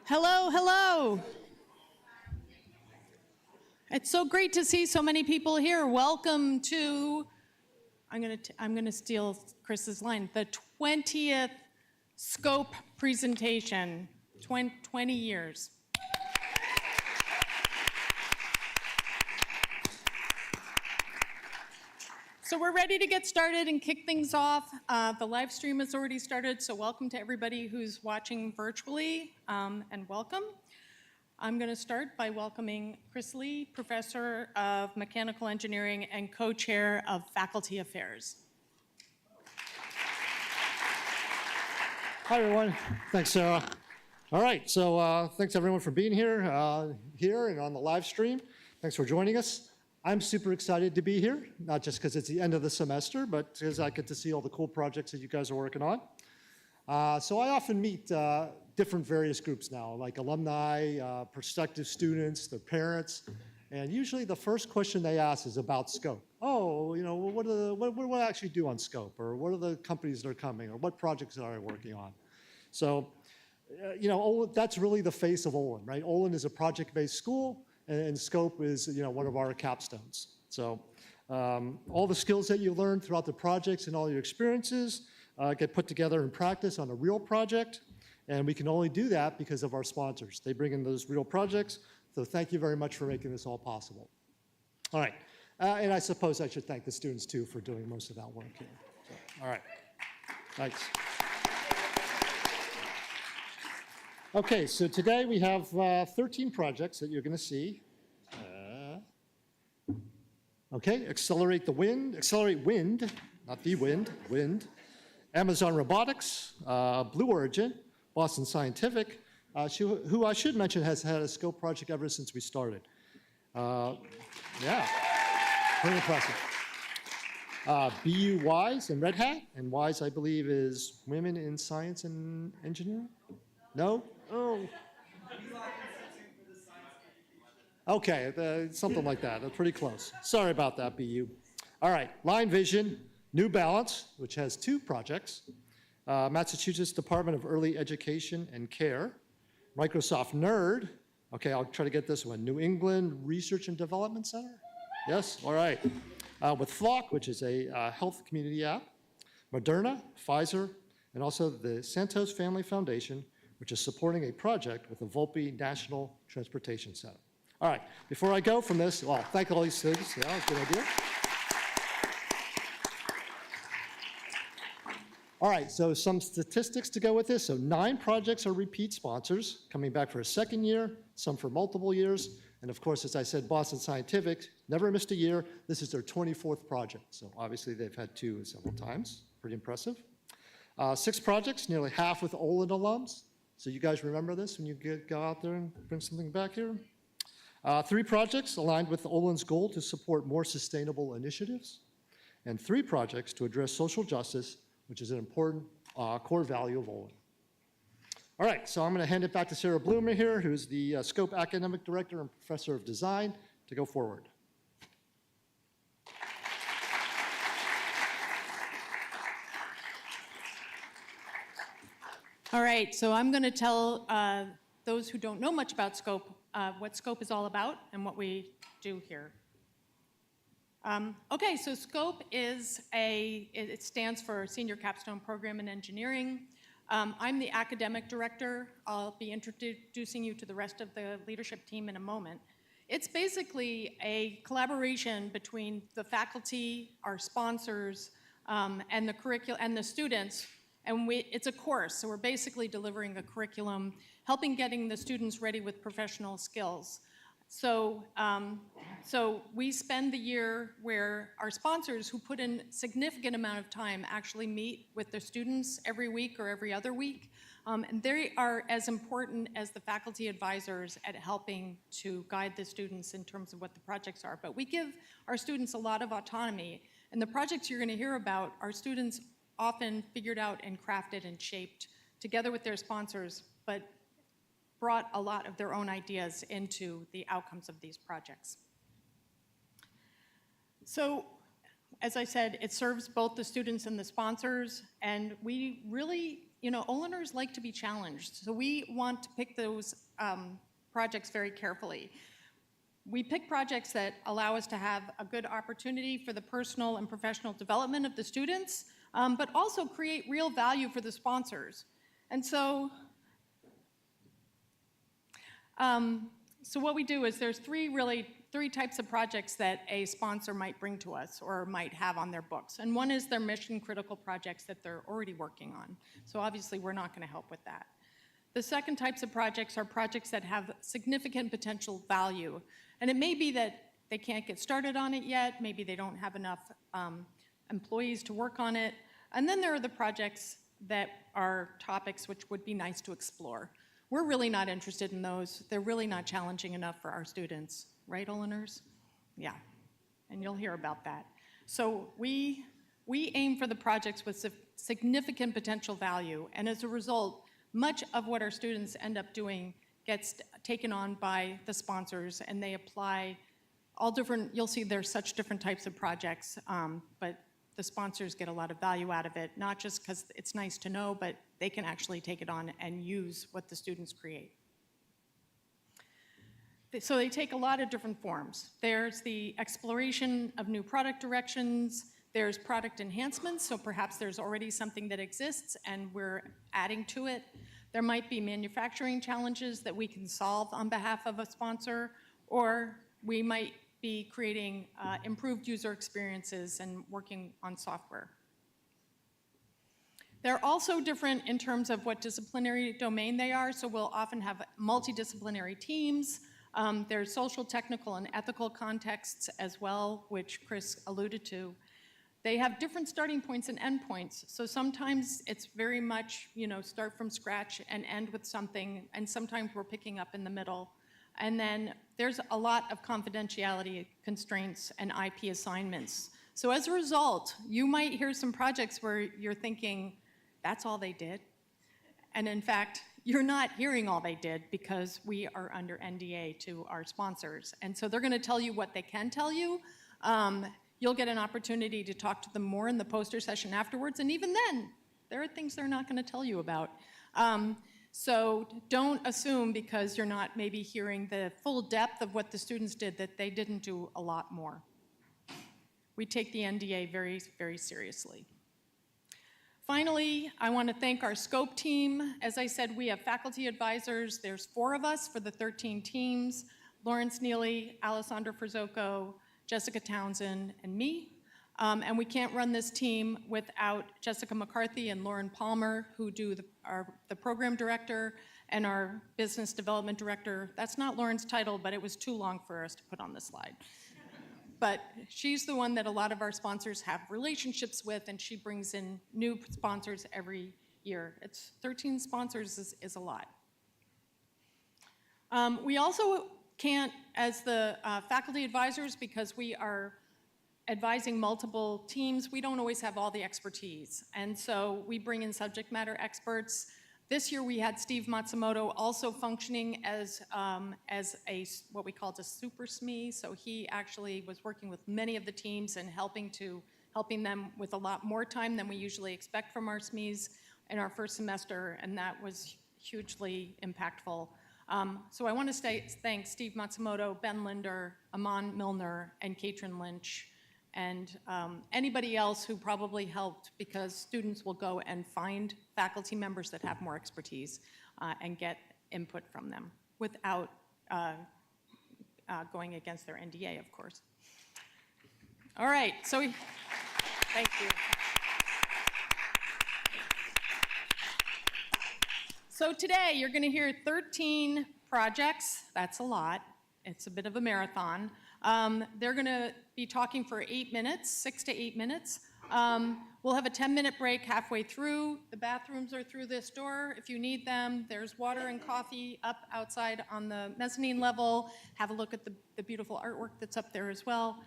Hello, hello. It's so great to see so many people here. Welcome to, I'm gonna steal Chris's line, the 20th Scope presentation, 20 years. So we're ready to get started and kick things off. The live stream has already started, so welcome to everybody who's watching virtually, and welcome. I'm going to start by welcoming Chris Lee, Professor of Mechanical Engineering and Co-Chair of Faculty Affairs. Hi, everyone. Thanks, Sarah. All right, so thanks, everyone, for being here and on the live stream. Thanks for joining us. I'm super excited to be here, not just because it's the end of the semester, but because I get to see all the cool projects that you guys are working on. So I often meet different various groups now, like alumni, prospective students, their parents, and usually the first question they ask is about scope. Oh, you know, what do I actually do on scope? Or what are the companies that are coming? Or what projects are I working on? So, you know, that's really the face of Olin, right? Olin is a project-based school, and scope is, you know, one of our capstones. So all the skills that you learn throughout the projects and all your experiences get put together in practice on a real project, and we can only do that because of our sponsors. They bring in those real projects, so thank you very much for making this all possible. All right, and I suppose I should thank the students too for doing most of that work here. So, all right, thanks. Okay, so today we have 13 projects that you're going to see. Okay, accelerate wind, not the wind, wind. Amazon Robotics, Blue Origin, Boston Scientific, who I should mention has had a scope project ever since we started. Yeah, pretty impressive. BU WISE and Red Hat, and WISE I believe is Women in Science and Engineering? No? Oh. Okay, something like that. That's pretty close. Sorry about that, BU. All right, LineVision, New Balance, which has 2 projects, Massachusetts Department of Early Education and Care, Microsoft NERD, okay, I'll try to get this one, New England Research and Development Center? Yes, all right. With Flock, which is a health community app, Moderna, Pfizer, and also the Santos Family Foundation, which is supporting a project with the Volpe National Transportation Center. All right, before I go from this, well, thank all these students. Yeah, good idea. All right, so some statistics to go with this. So 9 projects are repeat sponsors, coming back for a second year, some for multiple years. And of course, as I said, Boston Scientific never missed a year. This is their 24th project. So obviously they've had 2 several times. Pretty impressive. 6 projects, nearly half with Olin alums. So you guys remember this when you go out there and bring something back here? 3 projects aligned with Olin's goal to support more sustainable initiatives. And 3 projects to address social justice, which is an important core value of Olin. All right, so I'm going to hand it back to Sarah Bloomer here, who's the Scope Academic Director and Professor of Design, to go forward. All right, so I'm going to tell those who don't know much about Scope what Scope is all about and what we do here. Okay, so Scope is it stands for Senior Capstone Program in Engineering. I'm the academic director. I'll be introducing you to the rest of the leadership team in a moment. It's basically a collaboration between the faculty, our sponsors, and the curriculum and the students. And it's a course, so we're basically delivering a curriculum, helping getting the students ready with professional skills. So, so we spend the year where our sponsors, who put in significant amount of time, actually meet with the students every week or every other week. And they are as important as the faculty advisors at helping to guide the students in terms of what the projects are. But we give our students a lot of autonomy. And the projects you're going to hear about, our students often figured out and crafted and shaped together with their sponsors, but brought a lot of their own ideas into the outcomes of these projects. So, as I said, it serves both the students and the sponsors, and we really Oliners like to be challenged, so we want to pick those projects very carefully. We pick projects that allow us to have a good opportunity for the personal and professional development of the students, but also create real value for the sponsors. And so what we do is there's three types of projects that a sponsor might bring to us or might have on their books. And one is their mission critical projects that they're already working on. So obviously we're not going to help with that. The second types of projects are projects that have significant potential value. And it may be that they can't get started on it yet, maybe they don't have enough employees to work on it. And then there are the projects that are topics which would be nice to explore. We're really not interested in those. They're really not challenging enough for our students. Right, Oliners? Yeah, and you'll hear about that. So we aim for the projects with significant potential value, and as a result, much of what our students end up doing gets taken on by the sponsors, and they apply all different, you'll see there's such different types of projects, but the sponsors get a lot of value out of it, not just because it's nice to know, but they can actually take it on and use what the students create. So they take a lot of different forms. There's the exploration of new product directions, there's product enhancements, so perhaps there's already something that exists and we're adding to it. There might be manufacturing challenges that we can solve on behalf of a sponsor, or we might be creating improved user experiences and working on software. They're also different in terms of what disciplinary domain they are, so we'll often have multidisciplinary teams. There's social, technical, and ethical contexts as well, which Chris alluded to. They have different starting points and end points. So sometimes it's very much, start from scratch and end with something, and sometimes we're picking up in the middle. And then there's a lot of confidentiality constraints and IP assignments. So as a result, you might hear some projects where you're thinking, that's all they did. And in fact, you're not hearing all they did because we are under NDA to our sponsors. And so they're going to tell you what they can tell you. You'll get an opportunity to talk to them more in the poster session afterwards. And even then, there are things they're not going to tell you about. So don't assume because you're not maybe hearing the full depth of what the students did that they didn't do a lot more. We take the NDA very, very seriously. Finally, I want to thank our scope team. As I said, we have faculty advisors. There's 4 of us for the 13 teams: Lawrence Neely, Alessandra Frizocco, Jessica Townsend, and me. And we can't run this team without Jessica McCarthy and Lauren Palmer, who do the program director and our business development director. That's not Lauren's title, but it was too long for us to put on the slide. But she's the one that a lot of our sponsors have relationships with, and she brings in new sponsors every year. 13 sponsors is a lot. We also can't, as the faculty advisors, because we are advising multiple teams, we don't always have all the expertise. And so we bring in subject matter experts. This year we had Steve Matsumoto also functioning as what we called a super SME. So he actually was working with many of the teams and helping them with a lot more time than we usually expect from our SMEs in our first semester, and that was hugely impactful. So I want to thank Steve Matsumoto, Ben Linder, Aman Milner, and Katrin Lynch, and anybody else who probably helped, because students will go and find faculty members that have more expertise and get input from them without going against their NDA, of course. All right, so thank you. So today you're going to hear 13 projects. That's a lot. It's a bit of a marathon. They're going to be talking for 8 minutes, 6 to 8 minutes. We'll have a 10-minute break halfway through. The bathrooms are through this door if you need them. There's water and coffee up outside on the mezzanine level. Have a look at the beautiful artwork that's up there as well.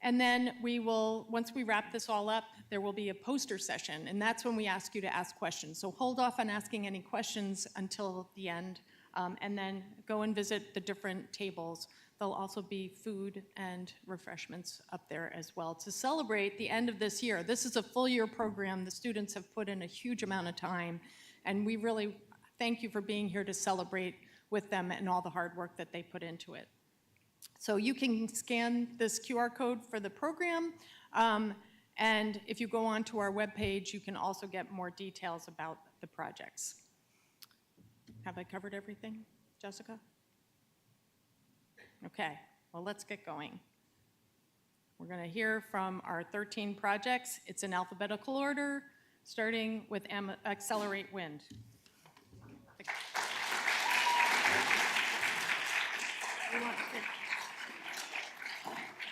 And then we will, once we wrap this all up, there will be a poster session, and that's when we ask you to ask questions. So hold off on asking any questions until the end, and then go and visit the different tables. There'll also be food and refreshments up there as well to celebrate the end of this year. This is a full year program. The students have put in a huge amount of time, and we really thank you for being here to celebrate with them and all the hard work that they put into it. So you can scan this QR code for the program, and if you go on to our webpage, you can also get more details about the projects. Have I covered everything, Jessica? Okay, well, let's get going. We're going to hear from our 13 projects. It's in alphabetical order, starting with Accelerate Wind.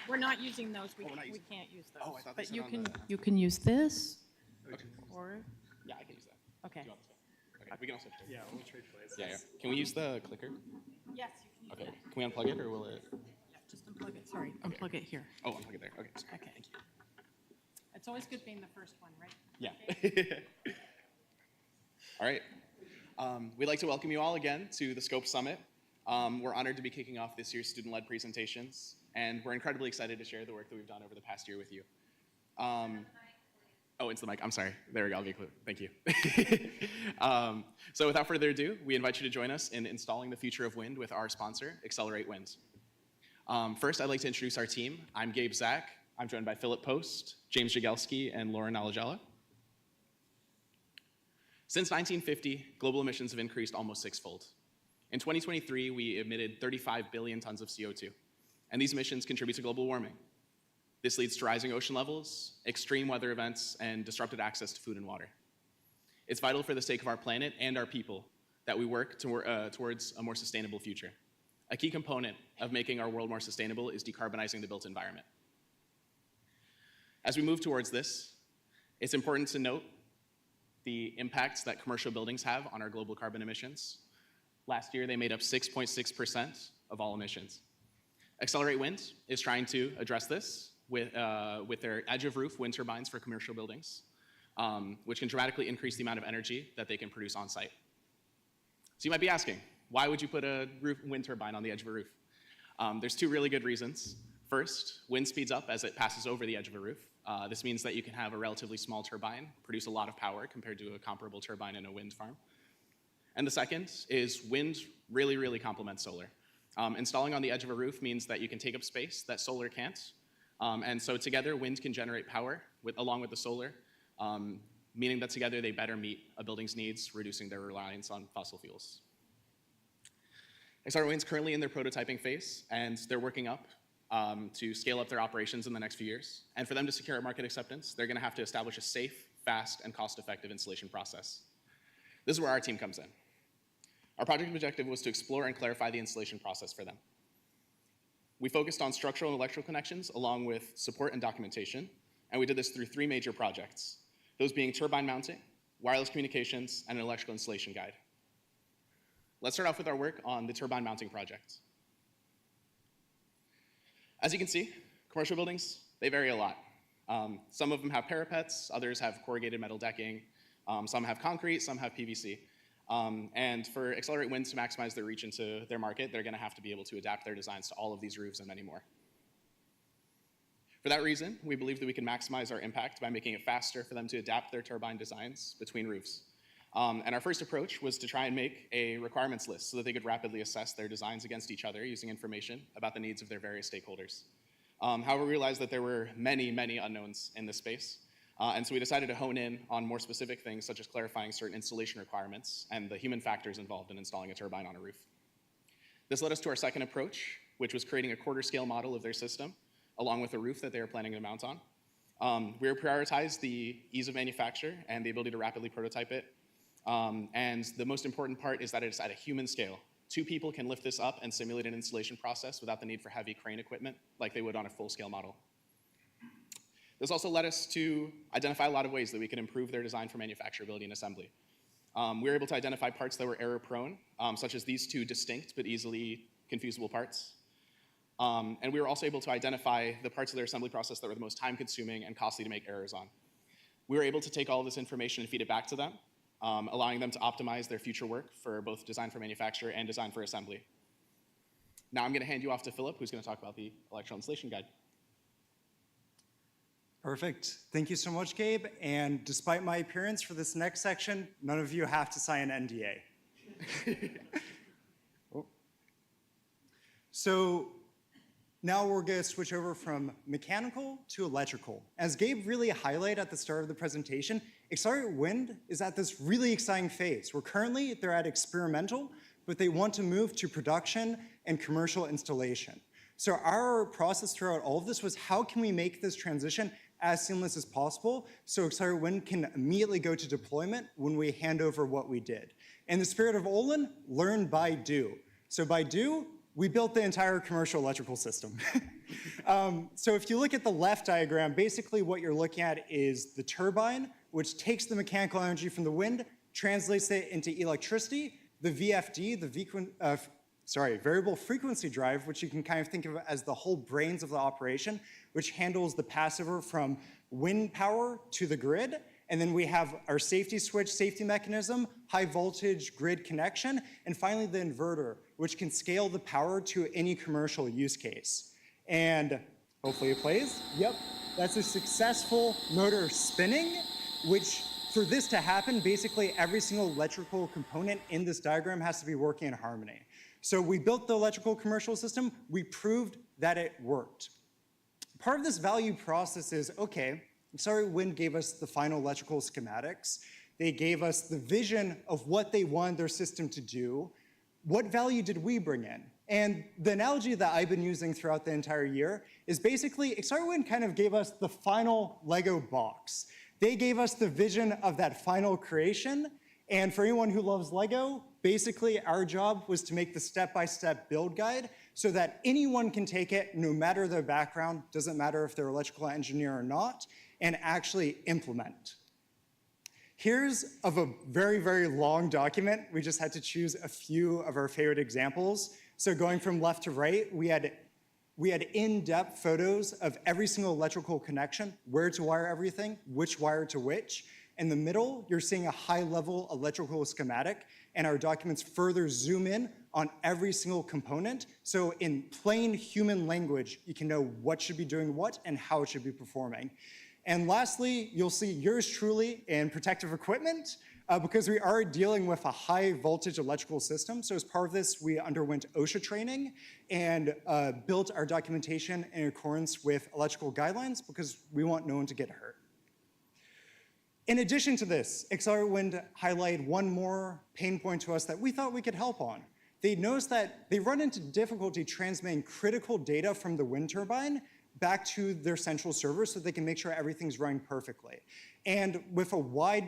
We're not using those. We can't use those. Oh, I thought they but said you on can the- you can use this, Okay. or Yeah, I can use that. okay. Do you want this one? Okay, we can also trade. Yeah, we'll trade places. Yeah, yeah. Can we use the clicker? Yes, you can use Okay. Can we unplug it, or will it? Yeah, just unplug it. Sorry, unplug it here. Oh, unplug it there. Okay. Okay. It's always good being the first one, right? Yeah. All right. We'd like to welcome you all again to the Scope Summit. We're honored to be kicking off this year's student-led presentations, and we're incredibly excited to share the work that we've done over the past year with you. Oh, it's the mic. I'm sorry. There we go. I'll get clear. Thank you. So without further ado, we invite you to join us in installing the future of wind with our sponsor, Accelerate Wind. First, I'd like to introduce our team. I'm Gabe Zach. I'm joined by Philip Post, James Jagelski, and Lauren Alajala. Since 1950, global emissions have increased almost sixfold. In 2023, we emitted 35 billion tons of CO2, and these emissions contribute to global warming. This leads to rising ocean levels, extreme weather events, and disrupted access to food and water. It's vital for the sake of our planet and our people that we work towards a more sustainable future. A key component of making our world more sustainable is decarbonizing the built environment. As we move towards this, it's important to note the impacts that commercial buildings have on our global carbon emissions. Last year, they made up 6.6% of all emissions. Accelerate Wind is trying to address this with their edge-of-roof wind turbines for commercial buildings, which can dramatically increase the amount of energy that they can produce on site. So you might be asking, why would you put a wind turbine on the edge of a roof? There's two really good reasons. First, wind speeds up as it passes over the edge of a roof. This means that you can have a relatively small turbine produce a lot of power compared to a comparable turbine in a wind farm. And the second is wind really, really complements solar. Installing on the edge of a roof means that you can take up space that solar can't. And so together, wind can generate power along with the solar, meaning that together they better meet a building's needs, reducing their reliance on fossil fuels. Accelerate Wind's currently in their prototyping phase, and they're working up to scale up their operations in the next few years. And for them to secure market acceptance, they're going to have to establish a safe, fast, and cost-effective installation process. This is where our team comes in. Our project objective was to explore and clarify the installation process for them. We focused on structural and electrical connections along with support and documentation, and we did this through three major projects, those being turbine mounting, wireless communications, and an electrical installation guide. Let's start off with our work on the turbine mounting project. As you can see, commercial buildings, they vary a lot. Some of them have parapets, others have corrugated metal decking, some have concrete, some have PVC. And for Accelerate Wind to maximize their reach into their market, they're going to have to be able to adapt their designs to all of these roofs and many more. For that reason, we believe that we can maximize our impact by making it faster for them to adapt their turbine designs between roofs. And our first approach was to try and make a requirements list so that they could rapidly assess their designs against each other using information about the needs of their various stakeholders. However, we realized that there were many, many unknowns in this space. And so we decided to hone in on more specific things, such as clarifying certain installation requirements and the human factors involved in installing a turbine on a roof. This led us to our second approach, which was creating a quarter-scale model of their system, along with a roof that they were planning to mount on. We prioritized the ease of manufacture and the ability to rapidly prototype it. And the most important part is that it's at a human scale. 2 people can lift this up and simulate an installation process without the need for heavy crane equipment like they would on a full-scale model. This also led us to identify a lot of ways that we could improve their design for manufacturability and assembly. We were able to identify parts that were error-prone, such as these 2 distinct but easily confusable parts. And we were also able to identify the parts of their assembly process that were the most time-consuming and costly to make errors on. We were able to take all of this information and feed it back to them, allowing them to optimize their future work for both design for manufacture and design for assembly. Now I'm going to hand you off to Philip, who's going to talk about the electrical installation guide. Perfect. Thank you so much, Gabe. And despite my appearance for this next section, none of you have to sign an NDA. Oh. So now we're going to switch over from mechanical to electrical. As Gabe really highlighted at the start of the presentation, accelerated wind is at this really exciting phase where currently they're at experimental, but they want to move to production and commercial installation. So our process throughout all of this was how can we make this transition as seamless as possible so accelerated wind can immediately go to deployment when we hand over what we did. In the spirit of Olin, learn by do. So by do, we built the entire commercial electrical system. So if you look at the left diagram, basically what you're looking at is the turbine, which takes the mechanical energy from the wind, translates it into electricity, the VFD, the variable frequency drive, which you can kind of think of as the whole brains of the operation, which handles the passover from wind power to the grid. And then we have our safety switch, safety mechanism, high voltage grid connection, and finally the inverter, which can scale the power to any commercial use case. And hopefully it plays. Yep, that's a successful motor spinning, which for this to happen, basically every single electrical component in this diagram has to be working in harmony. So we built the electrical commercial system, we proved that it worked. Part of this value process is, okay, accelerated wind gave us the final electrical schematics. They gave us the vision of what they wanted their system to do. What value did we bring in? And the analogy that I've been using throughout the entire year is basically accelerated wind kind of gave us the final Lego box. They gave us the vision of that final creation. And for anyone who loves Lego, basically our job was to make the step-by-step build guide so that anyone can take it, no matter their background, doesn't matter if they're an electrical engineer or not, and actually implement. Here's of a very, very long document. We just had to choose a few of our favorite examples. So going from left to right, we had in-depth photos of every single electrical connection, where to wire everything, which wire to which. In the middle, you're seeing a high-level electrical schematic, and our documents further zoom in on every single component. So in plain human language, you can know what should be doing what and how it should be performing. And lastly, you'll see yours truly in protective equipment, because we are dealing with a high voltage electrical system. So as part of this, we underwent OSHA training and built our documentation in accordance with electrical guidelines because we want no one to get hurt. In addition to this, accelerated wind highlighted one more pain point to us that we thought we could help on. They noticed that they run into difficulty transmitting critical data from the wind turbine back to their central server so they can make sure everything's running perfectly. And with a wide,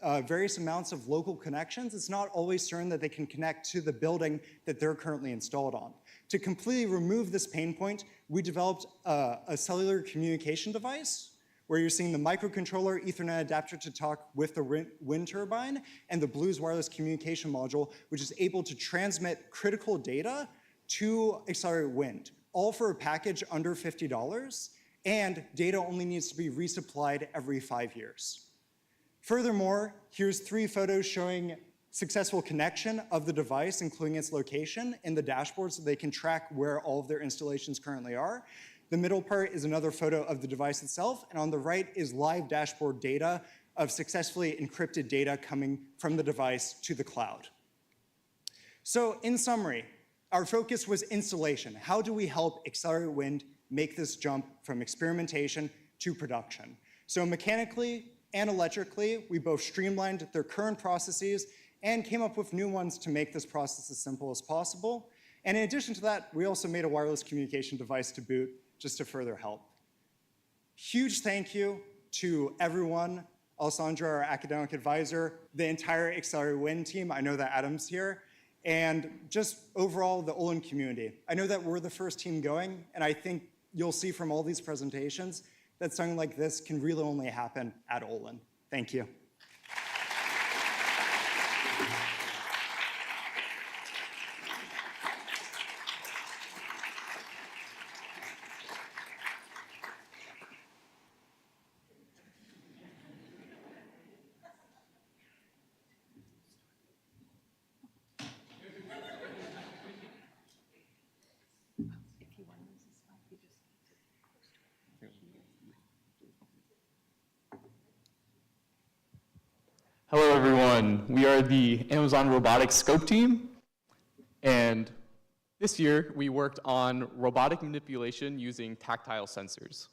various amounts of local connections, it's not always certain that they can connect to the building that they're currently installed on. To completely remove this pain point, we developed a cellular communication device where you're seeing the microcontroller Ethernet adapter to talk with the wind turbine and the Blues wireless communication module, which is able to transmit critical data to accelerated wind, all for a package under $50, and data only needs to be resupplied every 5 years. Furthermore, here's 3 photos showing successful connection of the device, including its location, in the dashboard so they can track where all of their installations currently are. The middle part is another photo of the device itself, and on the right is live dashboard data of successfully encrypted data coming from the device to the cloud. So in summary, our focus was installation. How do we help accelerated wind make this jump from experimentation to production? So mechanically and electrically, we both streamlined their current processes and came up with new ones to make this process as simple as possible. And in addition to that, we also made a wireless communication device to boot just to further help. Huge thank you to everyone, Alessandra, our academic advisor, the entire accelerated wind team. I know that Adam's here. And just overall, the Olin community. I know that we're the first team going, and I think you'll see from all these presentations that something like this can really only happen at Olin. Thank you. Hello, everyone. We are the Amazon Robotics Scope team, and this year we worked on robotic manipulation using tactile sensors.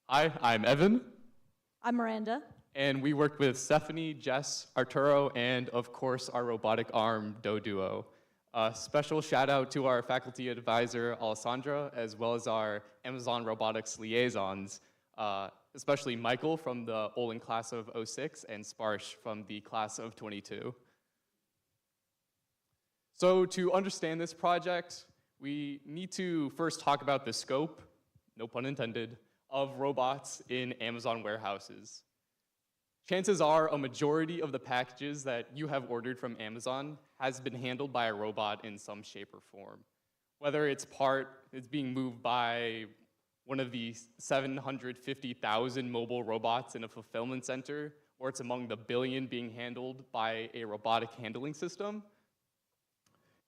Hi, I'm Evan, I'm Miranda. and we worked with Stephanie, Jess, Arturo, and of course our robotic arm, Duo. Special shout out to our faculty advisor, Alessandra, as well as our Amazon Robotics liaisons, especially Michael from the Olin class of '06 and Sparsh from the class of '22. So to understand this project, we need to first talk about the scope, no pun intended, of robots in Amazon warehouses. Chances are a majority of the packages that you have ordered from Amazon has been handled by a robot in some shape or form. Whether it's being moved by one of the 750,000 mobile robots in a fulfillment center, or it's among the billion being handled by a robotic handling system,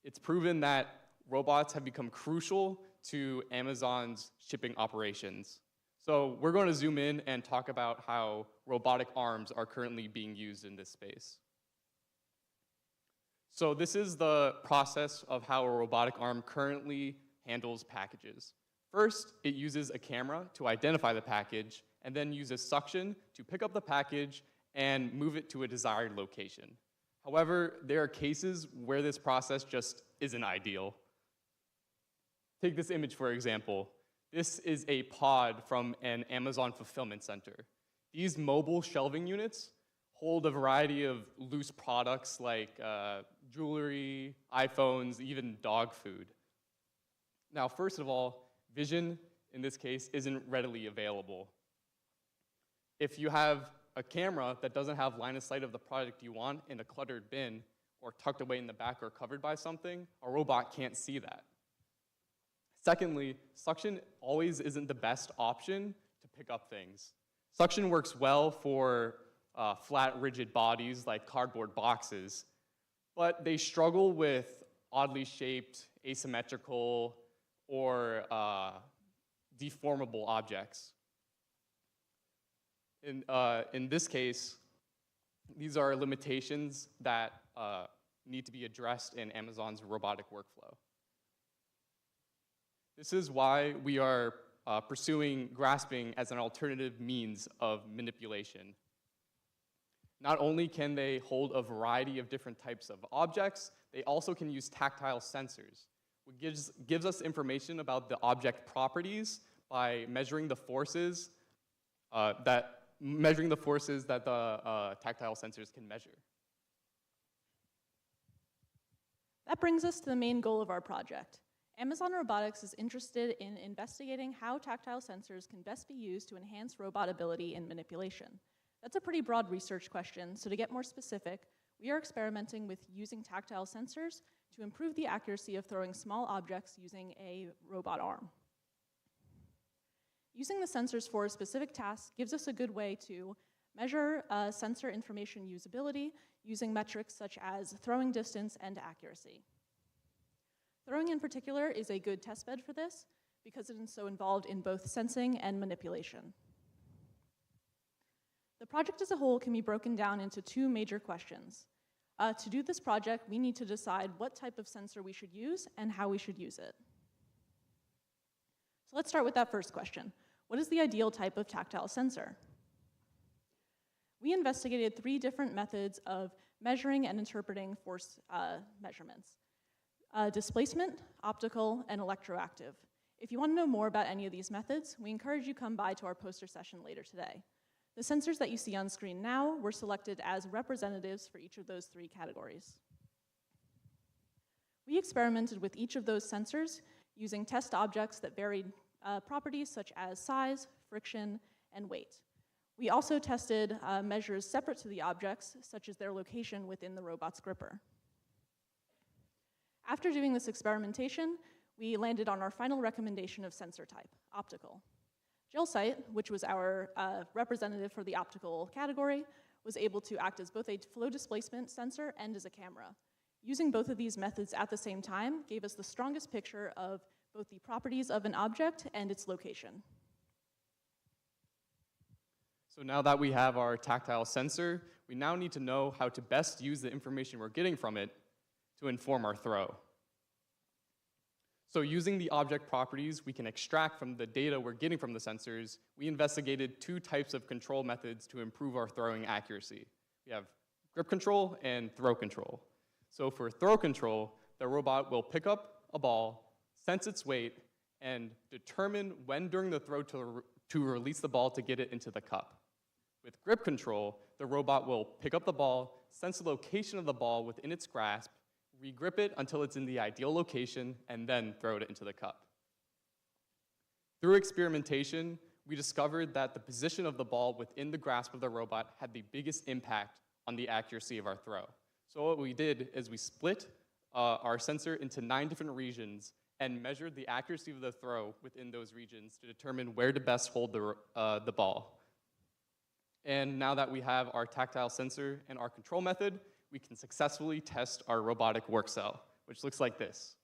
it's proven that robots have become crucial to Amazon's shipping operations. So we're going to zoom in and talk about how robotic arms are currently being used in this space. So this is the process of how a robotic arm currently handles packages. First, it uses a camera to identify the package, and then uses suction to pick up the package and move it to a desired location. However, there are cases where this process just isn't ideal. Take this image, for example. This is a pod from an Amazon fulfillment center. These mobile shelving units hold a variety of loose products like jewelry, iPhones, even dog food. Now, first of all, vision, in this case, isn't readily available. If you have a camera that doesn't have line of sight of the product you want in a cluttered bin, or tucked away in the back or covered by something, a robot can't see that. Secondly, suction always isn't the best option to pick up things. Suction works well for flat, rigid bodies like cardboard boxes, but they struggle with oddly shaped, asymmetrical, or deformable objects. In this case, these are limitations that need to be addressed in Amazon's robotic workflow. This is why we are pursuing grasping as an alternative means of manipulation. Not only can they hold a variety of different types of objects, they also can use tactile sensors, which gives us information about the object properties by measuring the forces that the tactile sensors can measure. That brings us to the main goal of our project. Amazon Robotics is interested in investigating how tactile sensors can best be used to enhance robot ability in manipulation. That's a pretty broad research question, so to get more specific, we are experimenting with using tactile sensors to improve the accuracy of throwing small objects using a robot arm. Using the sensors for a specific task gives us a good way to measure sensor information usability using metrics such as throwing distance and accuracy. Throwing in particular is a good testbed for this because it is so involved in both sensing and manipulation. The project as a whole can be broken down into two major questions. To do this project, we need to decide what type of sensor we should use and how we should use it. So let's start with that first question. What is the ideal type of tactile sensor? We investigated 3 different methods of measuring and interpreting force measurements. Displacement, optical, and electroactive. If you want to know more about any of these methods, we encourage you come by to our poster session later today. The sensors that you see on screen now were selected as representatives for each of those 3 categories. We experimented with each of those sensors using test objects that varied properties such as size, friction, and weight. We also tested measures separate to the objects, such as their location within the robot's gripper. After doing this experimentation, we landed on our final recommendation of sensor type, optical. GelSight, which was our representative for the optical category, was able to act as both a flow displacement sensor and as a camera. Using both of these methods at the same time gave us the strongest picture of both the properties of an object and its location. So now that we have our tactile sensor, we now need to know how to best use the information we're getting from it to inform our throw. So using the object properties we can extract from the data we're getting from the sensors, we investigated 2 types of control methods to improve our throwing accuracy. We have grip control and throw control. So for throw control, the robot will pick up a ball, sense its weight, and determine when during the throw to release the ball to get it into the cup. With grip control, the robot will pick up the ball, sense the location of the ball within its grasp, regrip it until it's in the ideal location, and then throw it into the cup. Through experimentation, we discovered that the position of the ball within the grasp of the robot had the biggest impact on the accuracy of our throw. So what we did is we split our sensor into 9 different regions and measured the accuracy of the throw within those regions to determine where to best hold the ball. And now that we have our tactile sensor and our control method, we can successfully test our robotic work cell, which looks like this.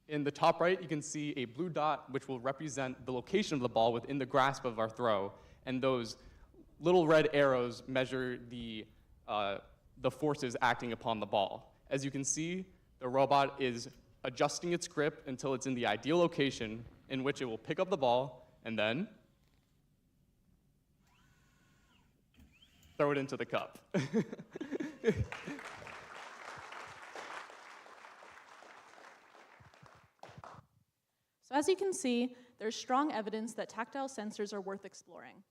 In the top right, you can see a blue dot, which will represent the location of the ball within the grasp of our throw, and those little red arrows measure the forces acting upon the ball. As you can see, the robot is adjusting its grip until it's in the ideal location in which it will pick up the ball and then throw it into the cup. So as you can see, there's strong evidence that tactile sensors are worth exploring.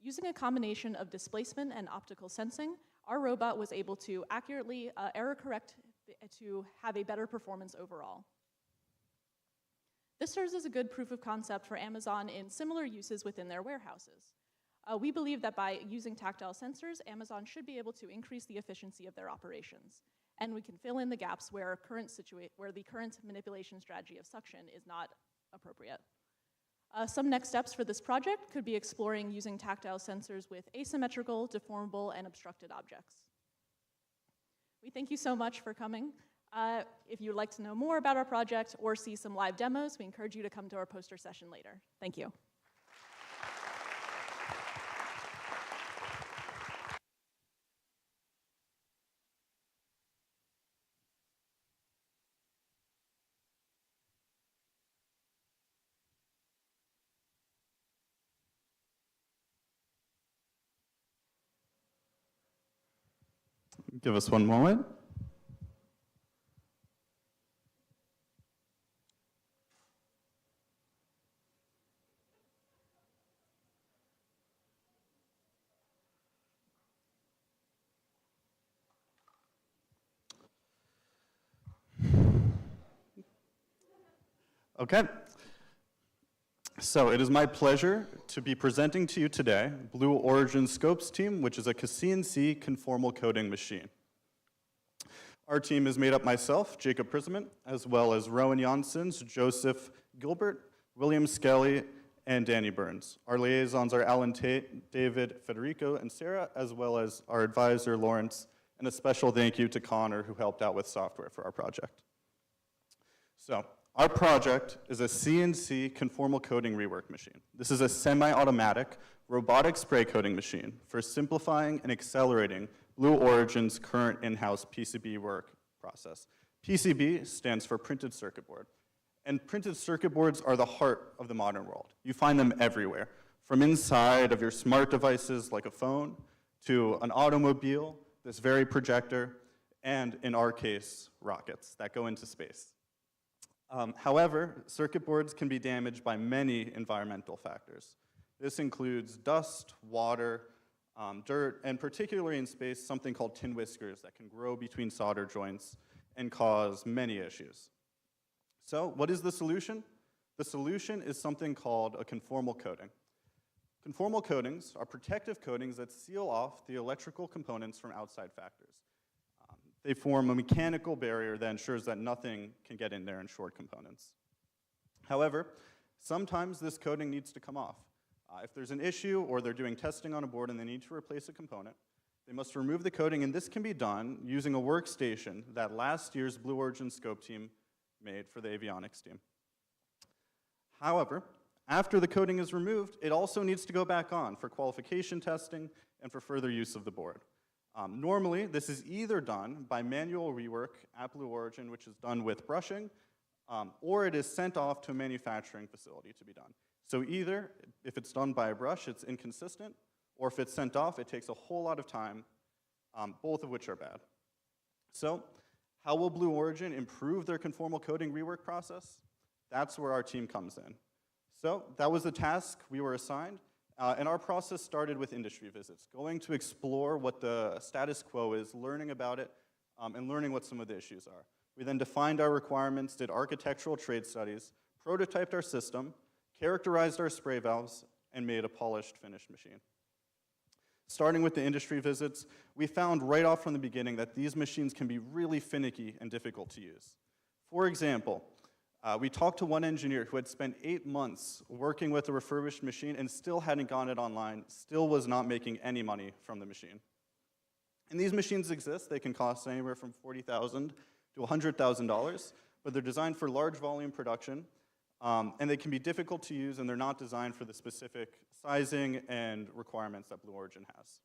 Using a combination of displacement and optical sensing, our robot was able to accurately error correct to have a better performance overall. This serves as a good proof of concept for Amazon in similar uses within their warehouses. We believe that by using tactile sensors, Amazon should be able to increase the efficiency of their operations, and we can fill in the gaps where the current manipulation strategy of suction is not appropriate. Some next steps for this project could be exploring using tactile sensors with asymmetrical, deformable, and obstructed objects. We thank you so much for coming. If you'd like to know more about our project or see some live demos, we encourage you to come to our poster session later. Thank you. Give us one moment. Okay. So it is my pleasure to be presenting to you today Blue Origin Scopes team, which is a CNC conformal coding machine. Our team is made up myself, Jacob Prisman, as well as Rowan Janssens, Joseph Gilbert, William Skelly, and Danny Burns. Our liaisons are Alan Tate, David, Federico, and Sarah, as well as our advisor, Lawrence, and a special thank you to Connor, who helped out with software for our project. So, our project is a CNC conformal coding rework machine. This is a semi-automatic robotic spray coating machine for simplifying and accelerating Blue Origin's current in-house PCB work process. PCB stands for printed circuit board. And printed circuit boards are the heart of the modern world. You find them everywhere, from inside of your smart devices like a phone, to an automobile, this very projector, and in our case, rockets that go into space. However, circuit boards can be damaged by many environmental factors. This includes dust, water, dirt, and particularly in space, something called tin whiskers that can grow between solder joints and cause many issues. So what is the solution? The solution is something called a conformal coating. Conformal coatings are protective coatings that seal off the electrical components from outside factors. They form a mechanical barrier that ensures that nothing can get in there and short components. However, sometimes this coating needs to come off. If there's an issue or they're doing testing on a board and they need to replace a component, they must remove the coating, and this can be done using a workstation that last year's Blue Origin Scope team made for the avionics team. However, after the coating is removed, it also needs to go back on for qualification testing and for further use of the board. Normally, this is either done by manual rework at Blue Origin, which is done with brushing, or it is sent off to a manufacturing facility to be done. So either, if it's done by a brush, it's inconsistent, or if it's sent off, it takes a whole lot of time, both of which are bad. So how will Blue Origin improve their conformal coding rework process? That's where our team comes in. So that was the task we were assigned, and our process started with industry visits, going to explore what the status quo is, learning about it, and learning what some of the issues are. We then defined our requirements, did architectural trade studies, prototyped our system, characterized our spray valves, and made a polished, finished machine. Starting with the industry visits, we found right off from the beginning that these machines can be really finicky and difficult to use. For example, we talked to one engineer who had spent 8 months working with a refurbished machine and still hadn't gotten it online, still was not making any money from the machine. And these machines exist. They can cost anywhere from $40,000 to $100,000, but they're designed for large volume production, and they can be difficult to use, and they're not designed for the specific sizing and requirements that Blue Origin has.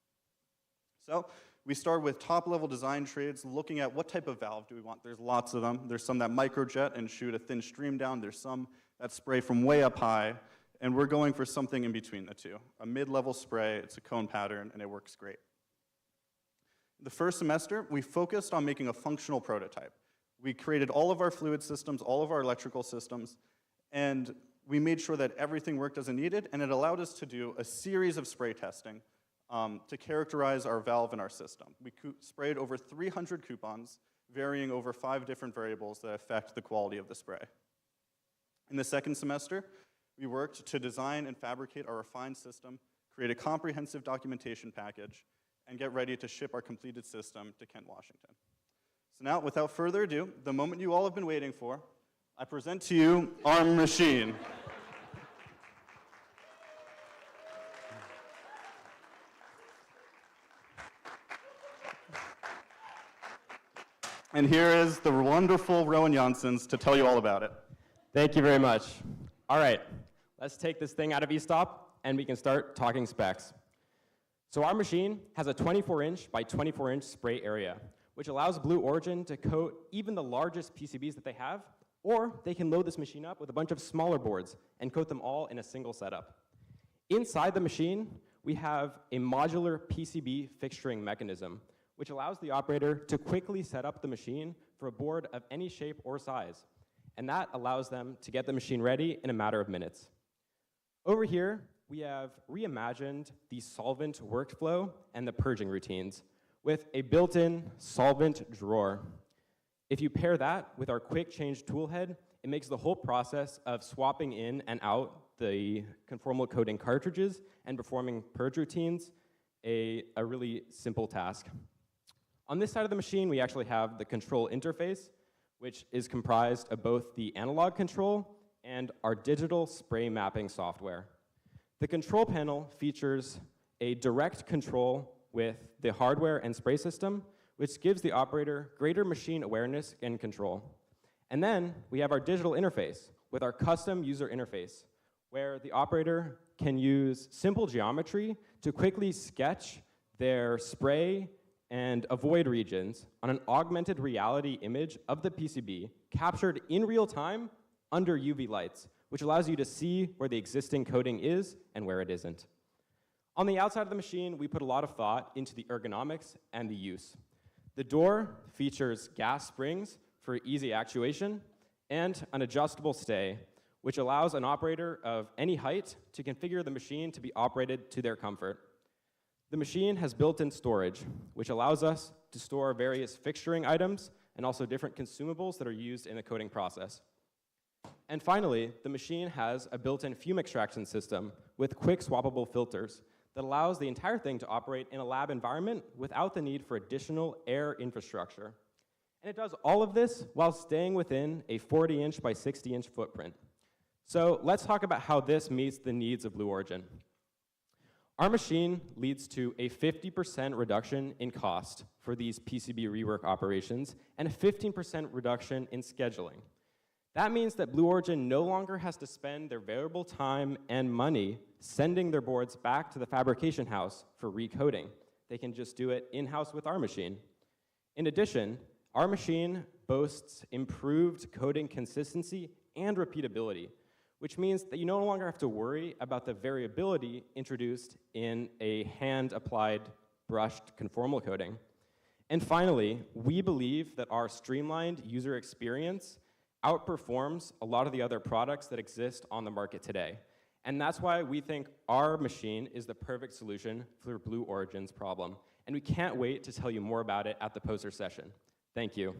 So we start with top-level design trades, looking at what type of valve do we want. There's lots of them. There's some that microjet and shoot a thin stream down. There's some that spray from way up high, and we're going for something in between the two. A mid-level spray, it's a cone pattern, and it works great. The first semester, we focused on making a functional prototype. We created all of our fluid systems, all of our electrical systems, and we made sure that everything worked as it needed, and it allowed us to do a series of spray testing to characterize our valve and our system. We sprayed over 300 coupons, varying over 5 different variables that affect the quality of the spray. In the second semester, we worked to design and fabricate our refined system, create a comprehensive documentation package, and get ready to ship our completed system to Kent, Washington. So now, without further ado, the moment you all have been waiting for, I present to you our machine. And here is the wonderful Rowan Janssens to tell you all about it. Thank you very much. All right, let's take this thing out of e-stop, and we can start talking specs. So our machine has a 24-inch by 24-inch spray area, which allows Blue Origin to coat even the largest PCBs that they have, or they can load this machine up with a bunch of smaller boards and coat them all in a single setup. Inside the machine, we have a modular PCB fixturing mechanism, which allows the operator to quickly set up the machine for a board of any shape or size. And that allows them to get the machine ready in a matter of minutes. Over here, we have reimagined the solvent workflow and the purging routines with a built-in solvent drawer. If you pair that with our quick change toolhead, it makes the whole process of swapping in and out the conformal coating cartridges and performing purge routines a really simple task. On this side of the machine, we actually have the control interface, which is comprised of both the analog control and our digital spray mapping software. The control panel features a direct control with the hardware and spray system, which gives the operator greater machine awareness and control. And then we have our digital interface with our custom user interface, where the operator can use simple geometry to quickly sketch their spray and avoid regions on an augmented reality image of the PCB captured in real time under UV lights, which allows you to see where the existing coating is and where it isn't. On the outside of the machine, we put a lot of thought into the ergonomics and the use. The door features gas springs for easy actuation and an adjustable stay, which allows an operator of any height to configure the machine to be operated to their comfort. The machine has built-in storage, which allows us to store various fixturing items and also different consumables that are used in the coating process. And finally, the machine has a built-in fume extraction system with quick swappable filters that allows the entire thing to operate in a lab environment without the need for additional air infrastructure. And it does all of this while staying within a 40-inch by 60-inch footprint. So let's talk about how this meets the needs of Blue Origin. Our machine leads to a 50% reduction in cost for these PCB rework operations and a 15% reduction in scheduling. That means that Blue Origin no longer has to spend their valuable time and money sending their boards back to the fabrication house for recoding. They can just do it in-house with our machine. In addition, our machine boasts improved coding consistency and repeatability, which means that you no longer have to worry about the variability introduced in a hand-applied brushed conformal coating. And finally, we believe that our streamlined user experience outperforms a lot of the other products that exist on the market today. And that's why we think our machine is the perfect solution for Blue Origin's problem. And we can't wait to tell you more about it at the poster session. Thank you.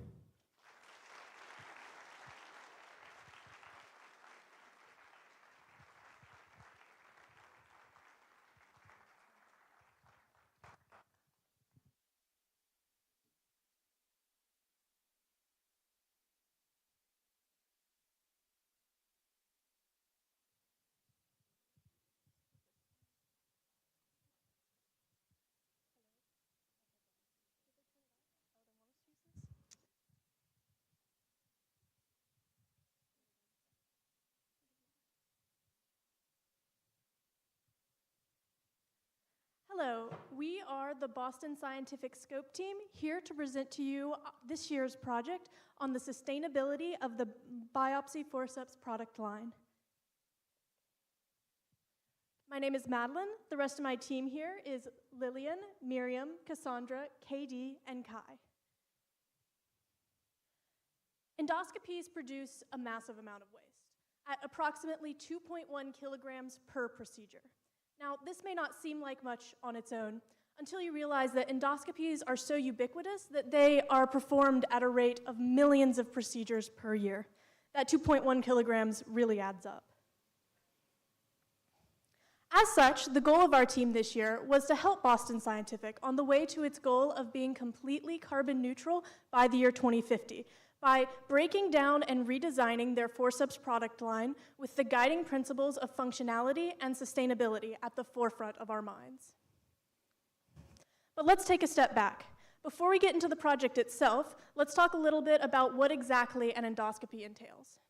Hello, we are the Boston Scientific Scope team here to present to you this year's project on the sustainability of the biopsy forceps product line. My name is Madeline. The rest of my team here is Lillian, Miriam, Cassandra, KD, and Kai. Endoscopies produce a massive amount of waste at approximately 2.1 kilograms per procedure. Now, this may not seem like much on its own until you realize that endoscopies are so ubiquitous that they are performed at a rate of millions of procedures per year. That 2.1 kilograms really adds up. As such, the goal of our team this year was to help Boston Scientific on the way to its goal of being completely carbon neutral by the year 2050, by breaking down and redesigning their forceps product line with the guiding principles of functionality and sustainability at the forefront of our minds. But let's take a step back. Before we get into the project itself, let's talk a little bit about what exactly an endoscopy entails.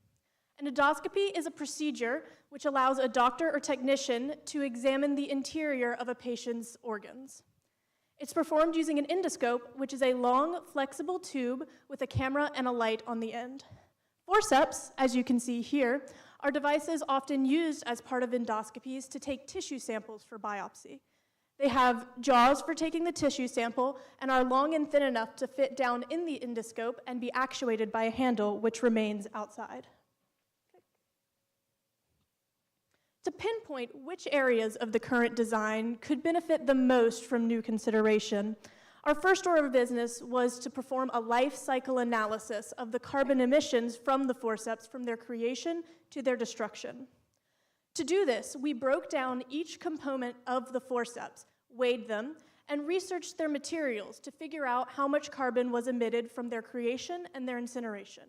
An endoscopy is a procedure which allows a doctor or technician to examine the interior of a patient's organs. It's performed using an endoscope, which is a long, flexible tube with a camera and a light on the end. Forceps, as you can see here, are devices often used as part of endoscopies to take tissue samples for biopsy. They have jaws for taking the tissue sample and are long and thin enough to fit down in the endoscope and be actuated by a handle which remains outside. To pinpoint which areas of the current design could benefit the most from new consideration, our first order of business was to perform a life cycle analysis of the carbon emissions from the forceps from their creation to their destruction. To do this, we broke down each component of the forceps, weighed them, and researched their materials to figure out how much carbon was emitted from their creation and their incineration.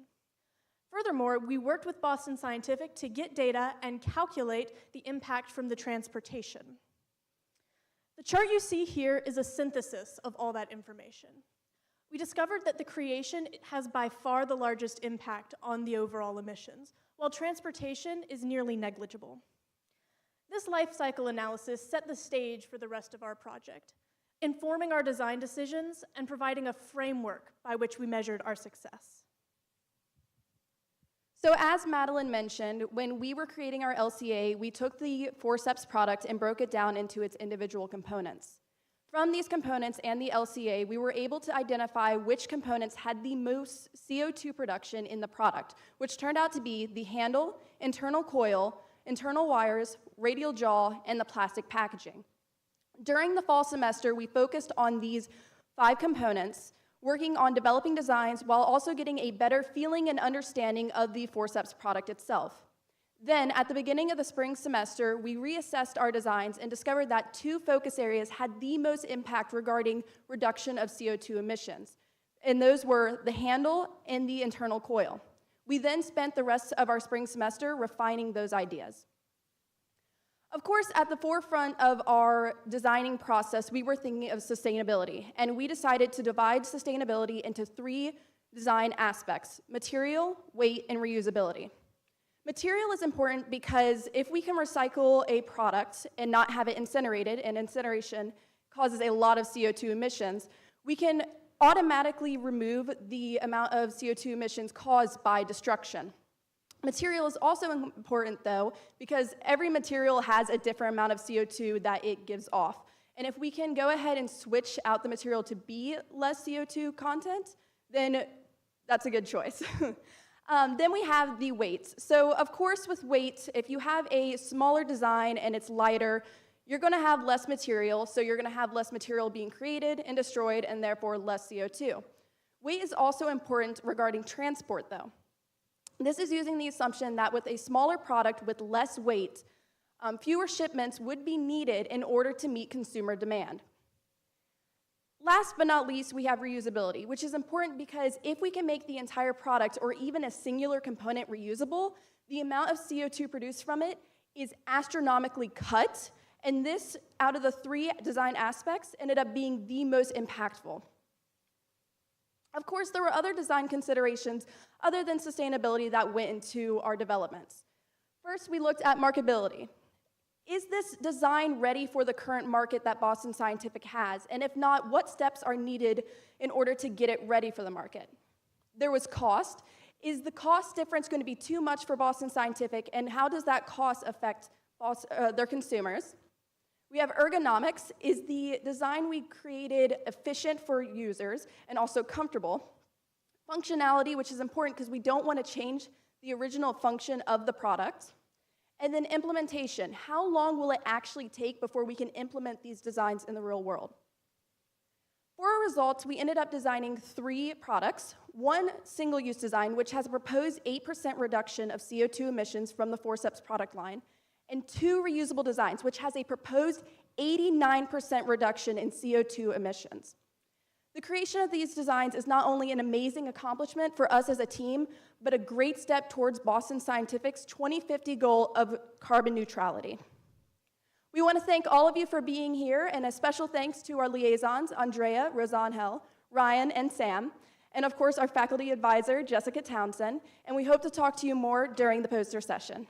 Furthermore, we worked with Boston Scientific to get data and calculate the impact from the transportation. The chart you see here is a synthesis of all that information. We discovered that the creation has by far the largest impact on the overall emissions, while transportation is nearly negligible. This life cycle analysis set the stage for the rest of our project, informing our design decisions and providing a framework by which we measured our success. So as Madeline mentioned, when we were creating our LCA, we took the forceps product and broke it down into its individual components. From these components and the LCA, we were able to identify which components had the most CO2 production in the product, which turned out to be the handle, internal coil, internal wires, radial jaw, and the plastic packaging. During the fall semester, we focused on these 5 components, working on developing designs while also getting a better feeling and understanding of the forceps product itself. Then, at the beginning of the spring semester, we reassessed our designs and discovered that 2 focus areas had the most impact regarding reduction of CO2 emissions, and those were the handle and the internal coil. We then spent the rest of our spring semester refining those ideas. Of course, at the forefront of our designing process, we were thinking of sustainability, and we decided to divide sustainability into 3 design aspects: material, weight, and reusability. Material is important because if we can recycle a product and not have it incinerated, and incineration causes a lot of CO2 emissions, we can automatically remove the amount of CO2 emissions caused by destruction. Material is also important, though, because every material has a different amount of CO2 that it gives off. And if we can go ahead and switch out the material to be less CO2 content, then that's a good choice. Then we have the weights. So of course with weight, if you have a smaller design and it's lighter, you're gonna have less material, so you're gonna have less material being created and destroyed, and therefore less CO2. Weight is also important regarding transport, though. This is using the assumption that with a smaller product with less weight, fewer shipments would be needed in order to meet consumer demand. Last but not least, we have reusability, which is important because if we can make the entire product or even a singular component reusable, the amount of CO2 produced from it is astronomically cut, and this, out of the 3 design aspects, ended up being the most impactful. Of course, there were other design considerations other than sustainability that went into our developments. First, we looked at marketability. Is this design ready for the current market that Boston Scientific has? And if not, what steps are needed in order to get it ready for the market? There was cost. Is the cost difference going to be too much for Boston Scientific, and how does that cost affect their consumers? We have ergonomics. Is the design we created efficient for users and also comfortable? Functionality, which is important because we don't want to change the original function of the product. And then implementation. How long will it actually take before we can implement these designs in the real world? For our results, we ended up designing 3 products. One single-use design, which has a proposed 8% reduction of CO2 emissions from the forceps product line, and 2 reusable designs, which has a proposed 89% reduction in CO2 emissions. The creation of these designs is not only an amazing accomplishment for us as a team, but a great step towards Boston Scientific's 2050 goal of carbon neutrality. We want to thank all of you for being here, and a special thanks to our liaisons, Andrea, Rosanhel, Ryan, and Sam, and of course our faculty advisor, Jessica Townsend, and we hope to talk to you more during the poster session.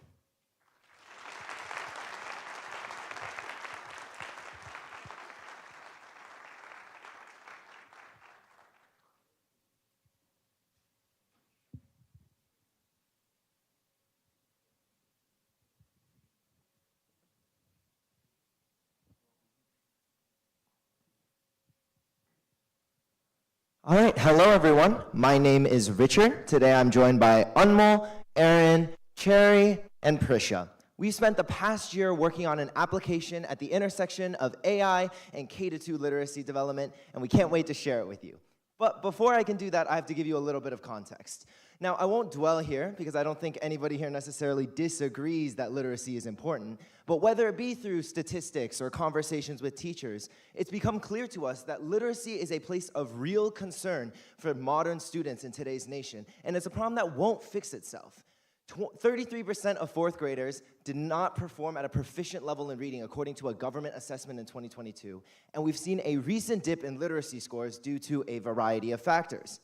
All right, hello everyone. My name is Richard. Today I'm joined by Anmol, Aaron, Cherry, and Prisha. We spent the past year working on an application at the intersection of AI and K-2 literacy development, and we can't wait to share it with you. But before I can do that, I have to give you a little bit of context. Now, I won't dwell here because I don't think anybody here necessarily disagrees that literacy is important, but whether it be through statistics or conversations with teachers, it's become clear to us that literacy is a place of real concern for modern students in today's nation, and it's a problem that won't fix itself. 33% of 4th graders did not perform at a proficient level in reading, according to a government assessment in 2022, and we've seen a recent dip in literacy scores due to a variety of factors.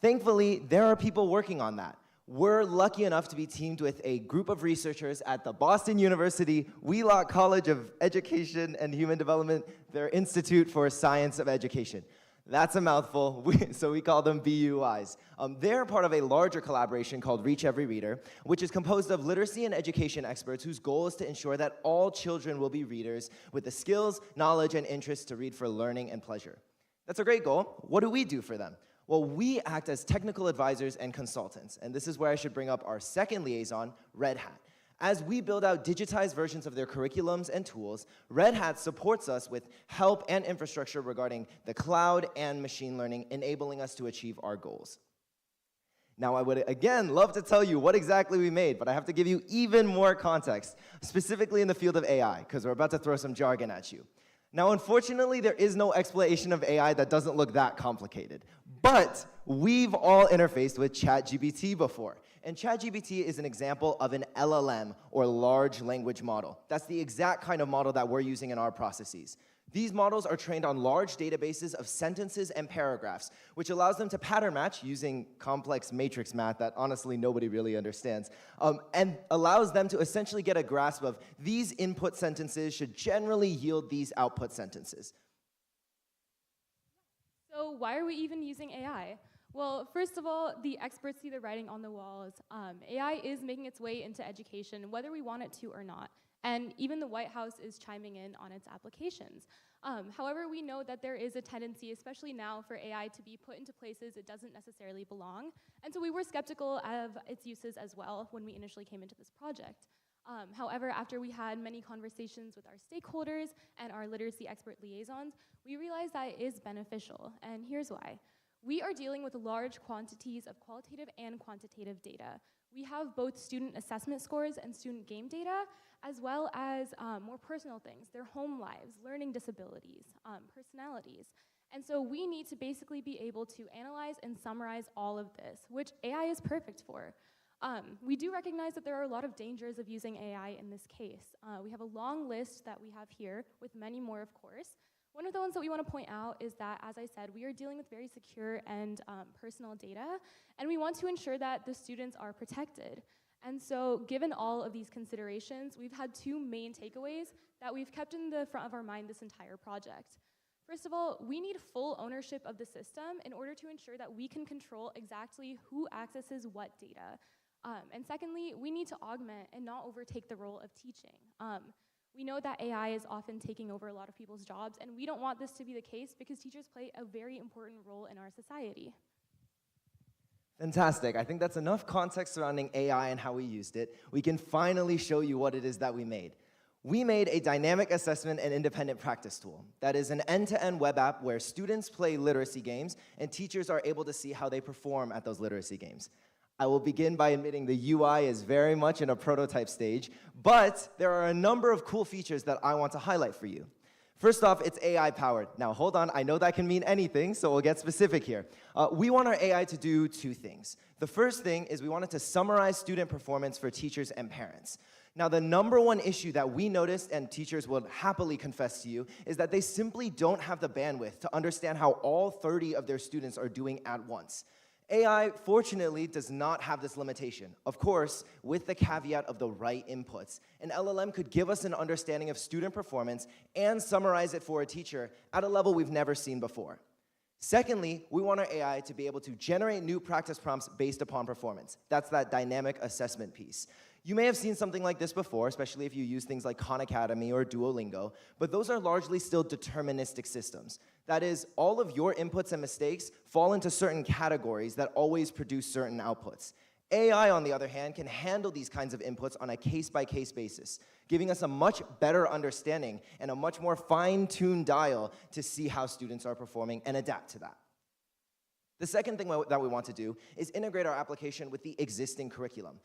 Thankfully, there are people working on that. We're lucky enough to be teamed with a group of researchers at the Boston University Wheelock College of Education and Human Development, their Institute for Science of Education. That's a mouthful, so we call them BUIs. They're part of a larger collaboration called Reach Every Reader, which is composed of literacy and education experts whose goal is to ensure that all children will be readers with the skills, knowledge, and interests to read for learning and pleasure. That's a great goal. What do we do for them? Well, we act as technical advisors and consultants, and this is where I should bring up our second liaison, Red Hat. As we build out digitized versions of their curriculums and tools, Red Hat supports us with help and infrastructure regarding the cloud and machine learning, enabling us to achieve our goals. Now, I would, again, love to tell you what exactly we made, but I have to give you even more context, specifically in the field of AI, because we're about to throw some jargon at you. Now, unfortunately, there is no explanation of AI that doesn't look that complicated. But we've all interfaced with ChatGPT before. And ChatGPT is an example of an LLM, or large language model. That's the exact kind of model that we're using in our processes. These models are trained on large databases of sentences and paragraphs, which allows them to pattern match using complex matrix math that honestly nobody really understands, and allows them to essentially get a grasp of these input sentences should generally yield these output sentences. So why are we even using AI? Well, first of all, the experts see the writing on the walls. AI is making its way into education, whether we want it to or not. And even the White House is chiming in on its applications. However, we know that there is a tendency, especially now, for AI to be put into places it doesn't necessarily belong. And so we were skeptical of its uses as well when we initially came into this project. However, after we had many conversations with our stakeholders and our literacy expert liaisons, we realized that it is beneficial, and here's why. We are dealing with large quantities of qualitative and quantitative data. We have both student assessment scores and student game data, as well as more personal things, their home lives, learning disabilities, personalities. And so we need to basically be able to analyze and summarize all of this, which AI is perfect for. We do recognize that there are a lot of dangers of using AI in this case. We have a long list that we have here, with many more, of course. One of the ones that we want to point out is that, as I said, we are dealing with very secure and personal data, and we want to ensure that the students are protected. And so, given all of these considerations, we've had two main takeaways that we've kept in the front of our mind this entire project. First of all, we need full ownership of the system in order to ensure that we can control exactly who accesses what data. And secondly, we need to augment and not overtake the role of teaching. We know that AI is often taking over a lot of people's jobs, and we don't want this to be the case because teachers play a very important role in our society. Fantastic. I think that's enough context surrounding AI and how we used it. We can finally show you what it is that we made. We made a dynamic assessment and independent practice tool. That is an end-to-end web app where students play literacy games and teachers are able to see how they perform at those literacy games. I will begin by admitting the UI is very much in a prototype stage, but there are a number of cool features that I want to highlight for you. First off, it's AI-powered. Now, hold on, I know that can mean anything, so we'll get specific here. We want our AI to do two things. The first thing is we want it to summarize student performance for teachers and parents. Now, the number one issue that we noticed, and teachers will happily confess to you, is that they simply don't have the bandwidth to understand how all 30 of their students are doing at once. AI, fortunately, does not have this limitation. Of course, with the caveat of the right inputs. An LLM could give us an understanding of student performance and summarize it for a teacher at a level we've never seen before. Secondly, we want our AI to be able to generate new practice prompts based upon performance. That's that dynamic assessment piece. You may have seen something like this before, especially if you use things like Khan Academy or Duolingo, but those are largely still deterministic systems. That is, all of your inputs and mistakes fall into certain categories that always produce certain outputs. AI, on the other hand, can handle these kinds of inputs on a case-by-case basis, giving us a much better understanding and a much more fine-tuned dial to see how students are performing and adapt to that. The second thing that we want to do is integrate our application with the existing curriculum.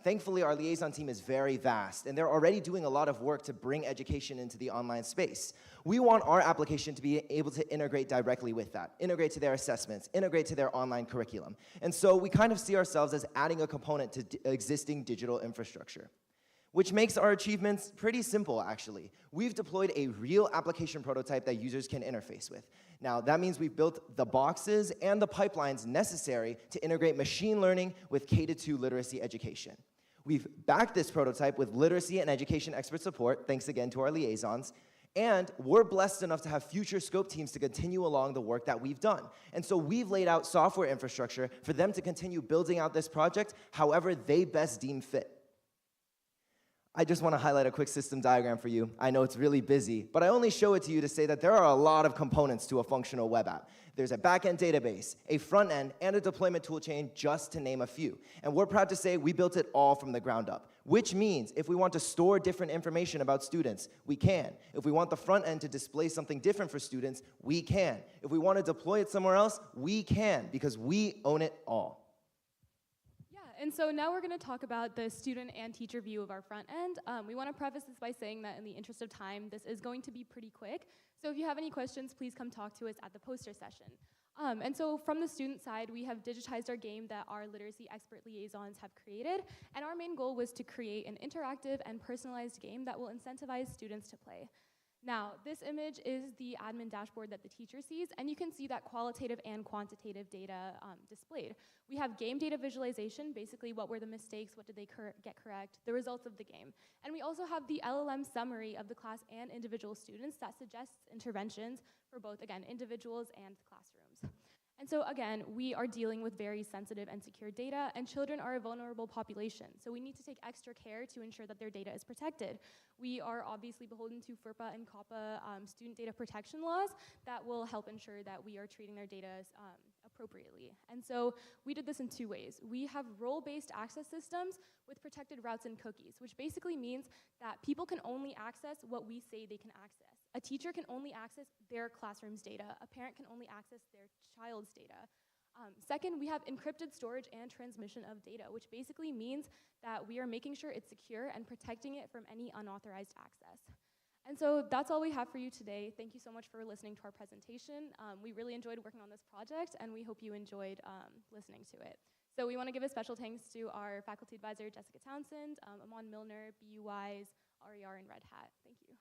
Thankfully, our liaison team is very vast, and they're already doing a lot of work to bring education into the online space. We want our application to be able to integrate directly with that, integrate to their assessments, integrate to their online curriculum. And so we kind of see ourselves as adding a component to existing digital infrastructure, which makes our achievements pretty simple, actually. We've deployed a real application prototype that users can interface with. Now, that means we've built the boxes and the pipelines necessary to integrate machine learning with K-2 literacy education. We've backed this prototype with literacy and education expert support, thanks again to our liaisons, and we're blessed enough to have future scope teams to continue along the work that we've done. And so we've laid out software infrastructure for them to continue building out this project however they best deem fit. I just want to highlight a quick system diagram for you. I know it's really busy, but I only show it to you to say that there are a lot of components to a functional web app. There's a back-end database, a front-end, and a deployment toolchain, just to name a few. And we're proud to say we built it all from the ground up, which means if we want to store different information about students, we can. If we want the front end to display something different for students, we can. If we want to deploy it somewhere else, we can, because we own it all. And so now we're going to talk about the student and teacher view of our front end. We want to preface this by saying that in the interest of time, this is going to be pretty quick. So if you have any questions, please come talk to us at the poster session. And so from the student side, we have digitized our game that our literacy expert liaisons have created, and our main goal was to create an interactive and personalized game that will incentivize students to play. Now, this image is the admin dashboard that the teacher sees, and you can see that qualitative and quantitative data displayed. We have game data visualization, basically what were the mistakes, what did they get correct, the results of the game. And we also have the LLM summary of the class and individual students that suggests interventions for both, again, individuals and classrooms. And so again, we are dealing with very sensitive and secure data, and children are a vulnerable population. So we need to take extra care to ensure that their data is protected. We are obviously beholden to FERPA and COPPA student data protection laws that will help ensure that we are treating their data appropriately. And so we did this in two ways. We have role-based access systems with protected routes and cookies, which basically means that people can only access what we say they can access. A teacher can only access their classroom's data. A parent can only access their child's data. Second, we have encrypted storage and transmission of data, which basically means that we are making sure it's secure and protecting it from any unauthorized access. And so that's all we have for you today. Thank you so much for listening to our presentation. We really enjoyed working on this project, and we hope you enjoyed listening to it. So we want to give a special thanks to our faculty advisor, Jessica Townsend, Amon Milner, BUYs, RER, and Red Hat. Thank you.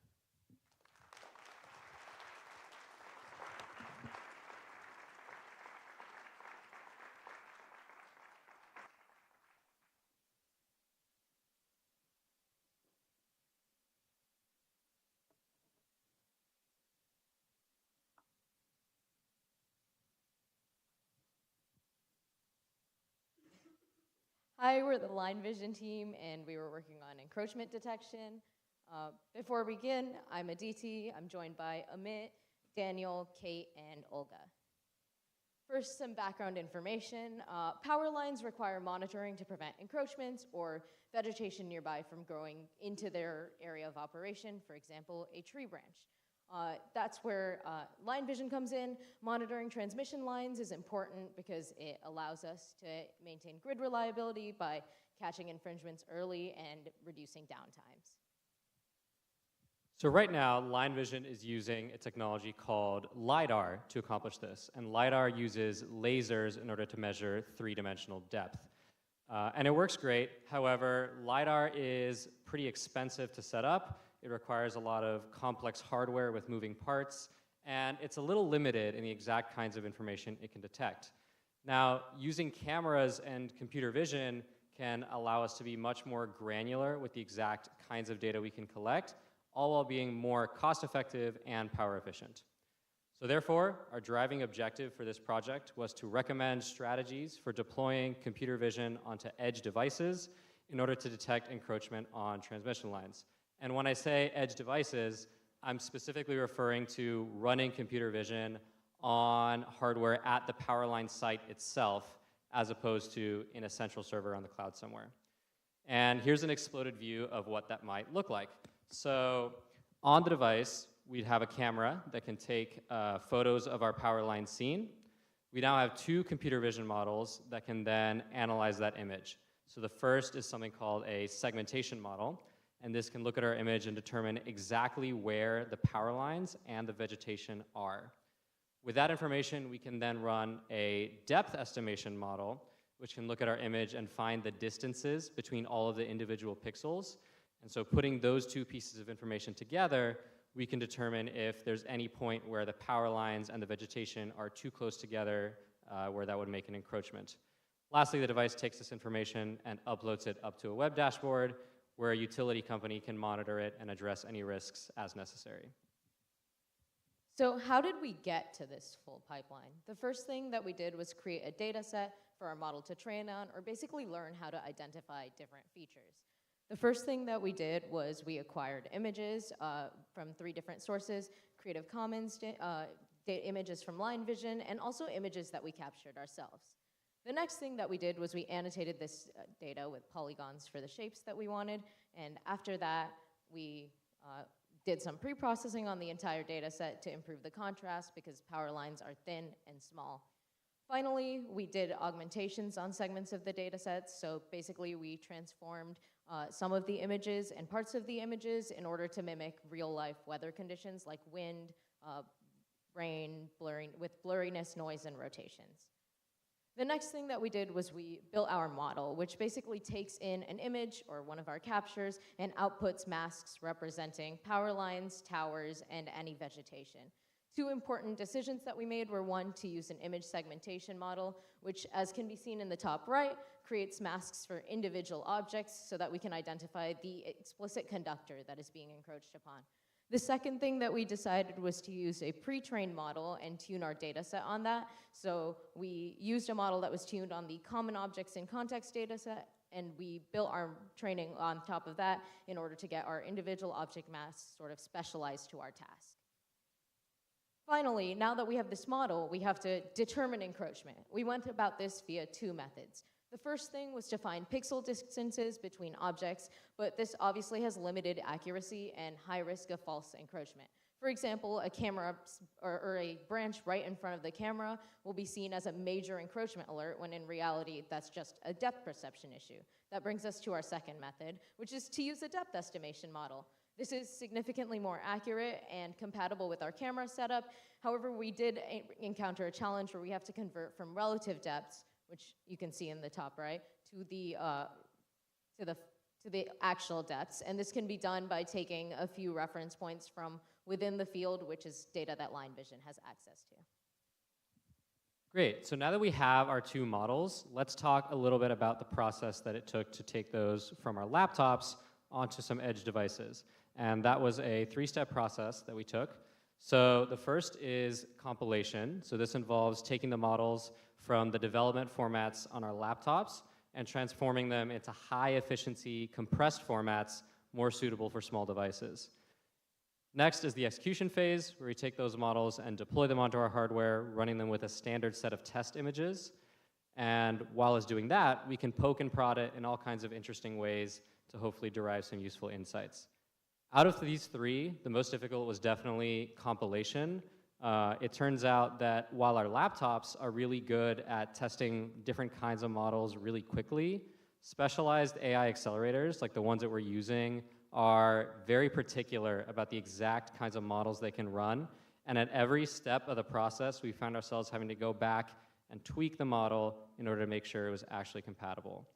Hi, we're the LineVision team, and we were working on encroachment detection. Before we begin, I'm Aditi. I'm joined by Amit, Daniel, Kate, and Olga. First, some background information. Power lines require monitoring to prevent encroachments or vegetation nearby from growing into their area of operation, for example, a tree branch. That's where LineVision comes in. Monitoring transmission lines is important because it allows us to maintain grid reliability by catching infringements early and reducing downtimes. So right now, LineVision is using a technology called LiDAR to accomplish this. And LiDAR uses lasers in order to measure three-dimensional depth. And it works great. However, LiDAR is pretty expensive to set up. It requires a lot of complex hardware with moving parts, and it's a little limited in the exact kinds of information it can detect. Now, using cameras and computer vision can allow us to be much more granular with the exact kinds of data we can collect, all while being more cost-effective and power efficient. So therefore, our driving objective for this project was to recommend strategies for deploying computer vision onto edge devices in order to detect encroachment on transmission lines. And when I say edge devices, I'm specifically referring to running computer vision on hardware at the power line site itself, as opposed to in a central server on the cloud somewhere. And here's an exploded view of what that might look like. So on the device, we'd have a camera that can take photos of our power line scene. We now have two computer vision models that can then analyze that image. So the first is something called a segmentation model. And this can look at our image and determine exactly where the power lines and the vegetation are. With that information, we can then run a depth estimation model, which can look at our image and find the distances between all of the individual pixels. And so putting those two pieces of information together, we can determine if there's any point where the power lines and the vegetation are too close together where that would make an encroachment. Lastly, the device takes this information and uploads it up to a web dashboard where a utility company can monitor it and address any risks as necessary. So how did we get to this full pipeline? The first thing that we did was create a data set for our model to train on, or basically learn how to identify different features. The first thing that we did was we acquired images from 3 different sources, Creative Commons images from LineVision, and also images that we captured ourselves. The next thing that we did was we annotated this data with polygons for the shapes that we wanted, and after that, we did some pre-processing on the entire data set to improve the contrast because power lines are thin and small. Finally, we did augmentations on segments of the data sets, so basically we transformed some of the images and parts of the images in order to mimic real-life weather conditions like wind, grain, with blurriness, noise, and rotations. The next thing that we did was we built our model, which basically takes in an image or one of our captures and outputs masks representing power lines, towers, and any vegetation. Two important decisions that we made were, one, to use an image segmentation model, which, as can be seen in the top right, creates masks for individual objects so that we can identify the explicit conductor that is being encroached upon. The second thing that we decided was to use a pre-trained model and tune our data set on that. So we used a model that was tuned on the common objects in context data set, and we built our training on top of that in order to get our individual object masks sort of specialized to our task. Finally, now that we have this model, we have to determine encroachment. We went about this via two methods. The first thing was to find pixel distances between objects, but this obviously has limited accuracy and high risk of false encroachment. For example, a camera or a branch right in front of the camera will be seen as a major encroachment alert when in reality that's just a depth perception issue. That brings us to our second method, which is to use a depth estimation model. This is significantly more accurate and compatible with our camera setup. However, we did encounter a challenge where we have to convert from relative depths, which you can see in the top right, to the actual depths. And this can be done by taking a few reference points from within the field, which is data that LineVision has access to. Great, so now that we have our two models, let's talk a little bit about the process that it took to take those from our laptops onto some edge devices. And that was a three-step process that we took. So the first is compilation. So this involves taking the models from the development formats on our laptops and transforming them into high-efficiency compressed formats more suitable for small devices. Next is the execution phase, where we take those models and deploy them onto our hardware, running them with a standard set of test images. And while it's doing that, we can poke and prod it in all kinds of interesting ways to hopefully derive some useful insights. Out of these three, the most difficult was definitely compilation. It turns out that while our laptops are really good at testing different kinds of models really quickly, specialized AI accelerators, like the ones that we're using, are very particular about the exact kinds of models they can run. And at every step of the process, we found ourselves having to go back and tweak the model in order to make sure it was actually compatible.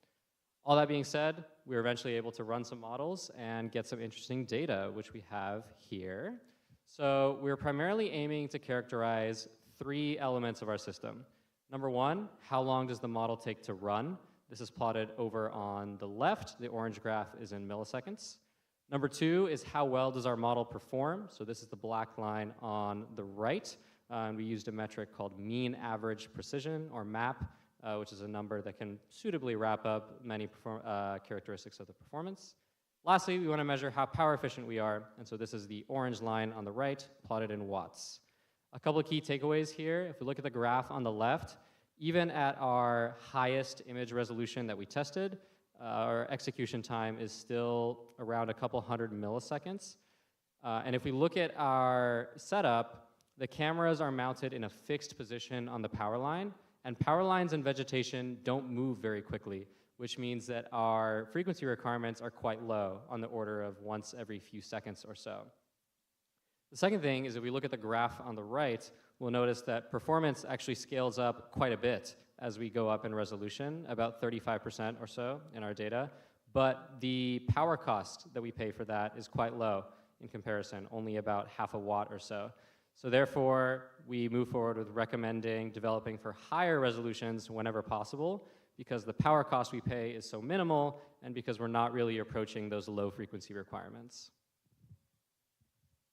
All that being said, we were eventually able to run some models and get some interesting data, which we have here. So we're primarily aiming to characterize three elements of our system. Number one, how long does the model take to run? This is plotted over on the left. The orange graph is in milliseconds. Number two is how well does our model perform? So this is the black line on the right. And we used a metric called mean average precision, or MAP, which is a number that can suitably wrap up many characteristics of the performance. Lastly, we want to measure how power efficient we are, and so this is the orange line on the right, plotted in watts. A couple of key takeaways here. If we look at the graph on the left, even at our highest image resolution that we tested, our execution time is still around a couple hundred milliseconds. And if we look at our setup, the cameras are mounted in a fixed position on the power line, and power lines and vegetation don't move very quickly, which means that our frequency requirements are quite low, on the order of once every few seconds or so. The second thing is if we look at the graph on the right, we'll notice that performance actually scales up quite a bit as we go up in resolution, about 35% or so in our data, but the power cost that we pay for that is quite low in comparison, only about half a watt or so. So therefore, we move forward with recommending developing for higher resolutions whenever possible, because the power cost we pay is so minimal, and because we're not really approaching those low frequency requirements.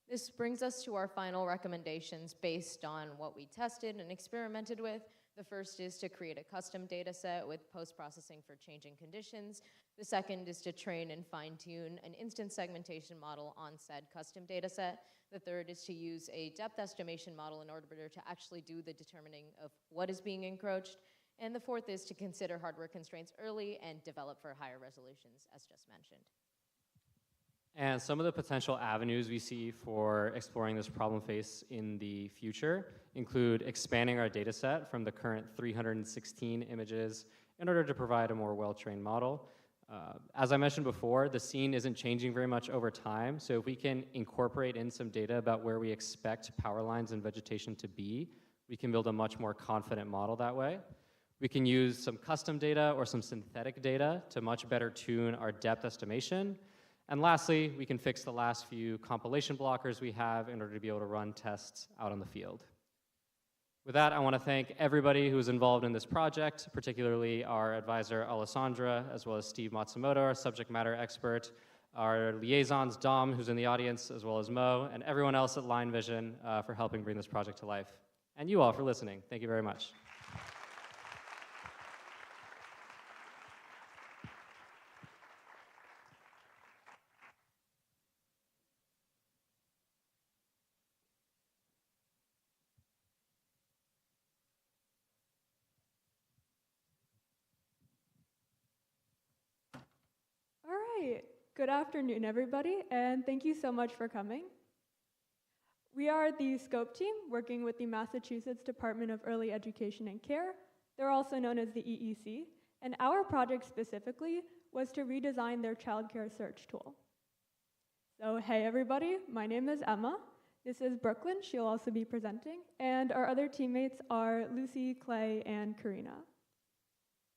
This brings us to our final recommendations based on what we tested and experimented with. The first is to create a custom data set with post-processing for changing conditions. The second is to train and fine-tune an instance segmentation model on said custom data set. The third is to use a depth estimation model in order to actually do the determining of what is being encroached. And the fourth is to consider hardware constraints early and develop for higher resolutions, as just mentioned. And some of the potential avenues we see for exploring this problem face in the future include expanding our data set from the current 316 images in order to provide a more well-trained model. As I mentioned before, the scene isn't changing very much over time, so if we can incorporate in some data about where we expect power lines and vegetation to be, we can build a much more confident model that way. We can use some custom data or some synthetic data to much better tune our depth estimation. And lastly, we can fix the last few compilation blockers we have in order to be able to run tests out on the field. With that, I want to thank everybody who was involved in this project, particularly our advisor, Alessandra, as well as Steve Matsumoto, our subject matter expert, our liaisons, Dom, who's in the audience, as well as Mo, and everyone else at LineVision for helping bring this project to life. And you all for listening. Thank you very much. Good afternoon, everybody, and thank you so much for coming. We are the SCOPE team working with the Massachusetts Department of Early Education and Care. They're also known as the EEC, and our project specifically was to redesign their childcare search tool. So, hey everybody, my name is Emma. This is Brooklyn, she'll also be presenting, and our other teammates are Lucy, Clay, and Karina.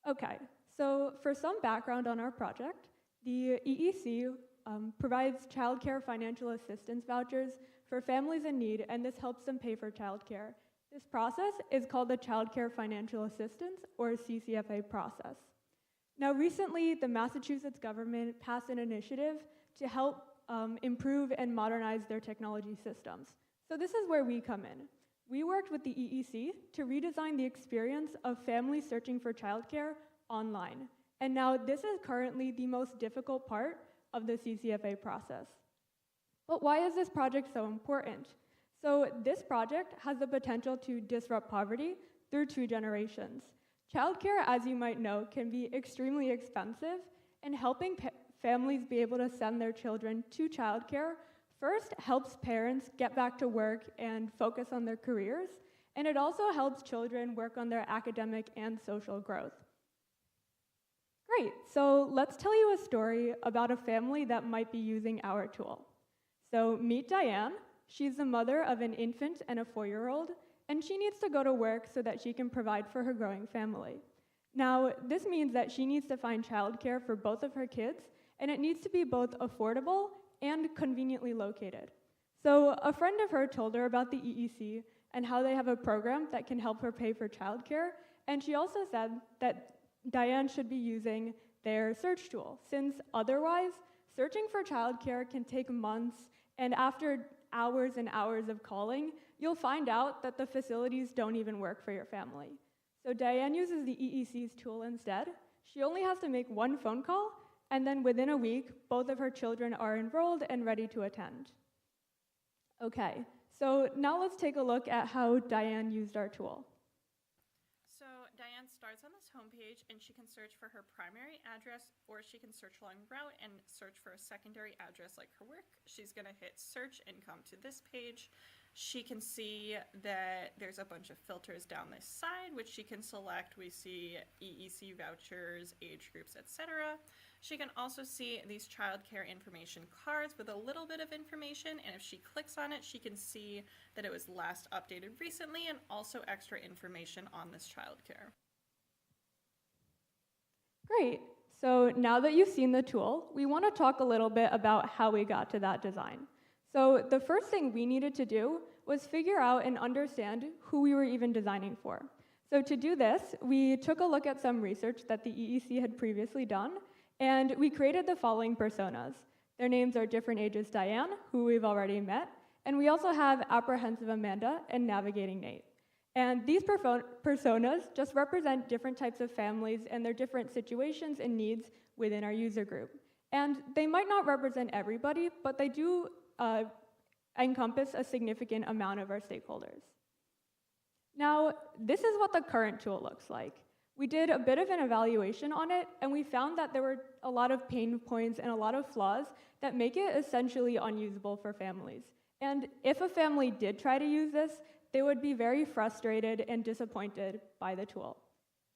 Okay, so for some background on our project, the EEC provides childcare financial assistance vouchers for families in need, and this helps them pay for childcare. This process is called the Childcare Financial Assistance, or CCFA process. Now, recently, the Massachusetts government passed an initiative to help improve and modernize their technology systems. So this is where we come in. We worked with the EEC to redesign the experience of families searching for childcare online. And now this is currently the most difficult part of the CCFA process. But why is this project so important? So this project has the potential to disrupt poverty through 2 generations. Childcare, as you might know, can be extremely expensive, and helping families be able to send their children to childcare first helps parents get back to work and focus on their careers, and it also helps children work on their academic and social growth. Great, so let's tell you a story about a family that might be using our tool. So meet Diane. She's the mother of an infant and a 4-year-old, and she needs to go to work so that she can provide for her growing family. Now, this means that she needs to find childcare for both of her kids, and it needs to be both affordable and conveniently located. So a friend of her told her about the EEC and how they have a program that can help her pay for childcare, and she also said that Diane should be using their search tool, since otherwise, searching for childcare can take months, and after hours and hours of calling, you'll find out that the facilities don't even work for your family. So Diane uses the EEC's tool instead. She only has to make 1 phone call, and then within a week, both of her children are enrolled and ready to attend. Okay, so now let's take a look at how Diane used our tool. So Diane starts on this homepage, and she can search for her primary address, or she can search along route and search for a secondary address like her work. She's going to hit search and come to this page. She can see that there's a bunch of filters down this side, which she can select. We see EEC vouchers, age groups, etc. She can also see these childcare information cards with a little bit of information, and if she clicks on it, she can see that it was last updated recently, and also extra information on this childcare. Great. So now that you've seen the tool, we want to talk a little bit about how we got to that design. So the first thing we needed to do was figure out and understand who we were even designing for. So to do this, we took a look at some research that the EEC had previously done, and we created the following personas. Their names are Different Ages Diane, who we've already met, and we also have Apprehensive Amanda and Navigating Nate. And these personas just represent different types of families and their different situations and needs within our user group. And they might not represent everybody, but they do encompass a significant amount of our stakeholders. Now, this is what the current tool looks like. We did a bit of an evaluation on it, and we found that there were a lot of pain points and a lot of flaws that make it essentially unusable for families. And if a family did try to use this, they would be very frustrated and disappointed by the tool.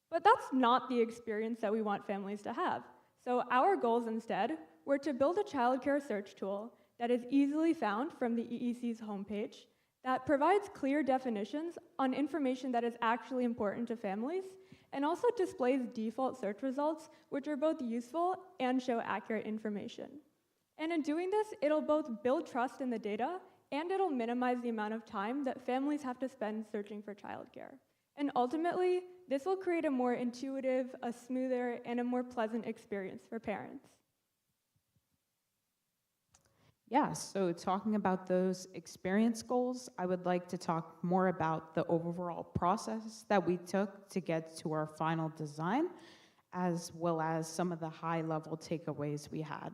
But that's not the experience that we want families to have. So our goals instead were to build a childcare search tool that is easily found from the EEC's homepage, that provides clear definitions on information that is actually important to families, and also displays default search results, which are both useful and show accurate information. And in doing this, it'll both build trust in the data, and it'll minimize the amount of time that families have to spend searching for childcare. And ultimately, this will create a more intuitive, a smoother, and a more pleasant experience for parents. Yeah, so talking about those experience goals, I would like to talk more about the overall process that we took to get to our final design, as well as some of the high-level takeaways we had.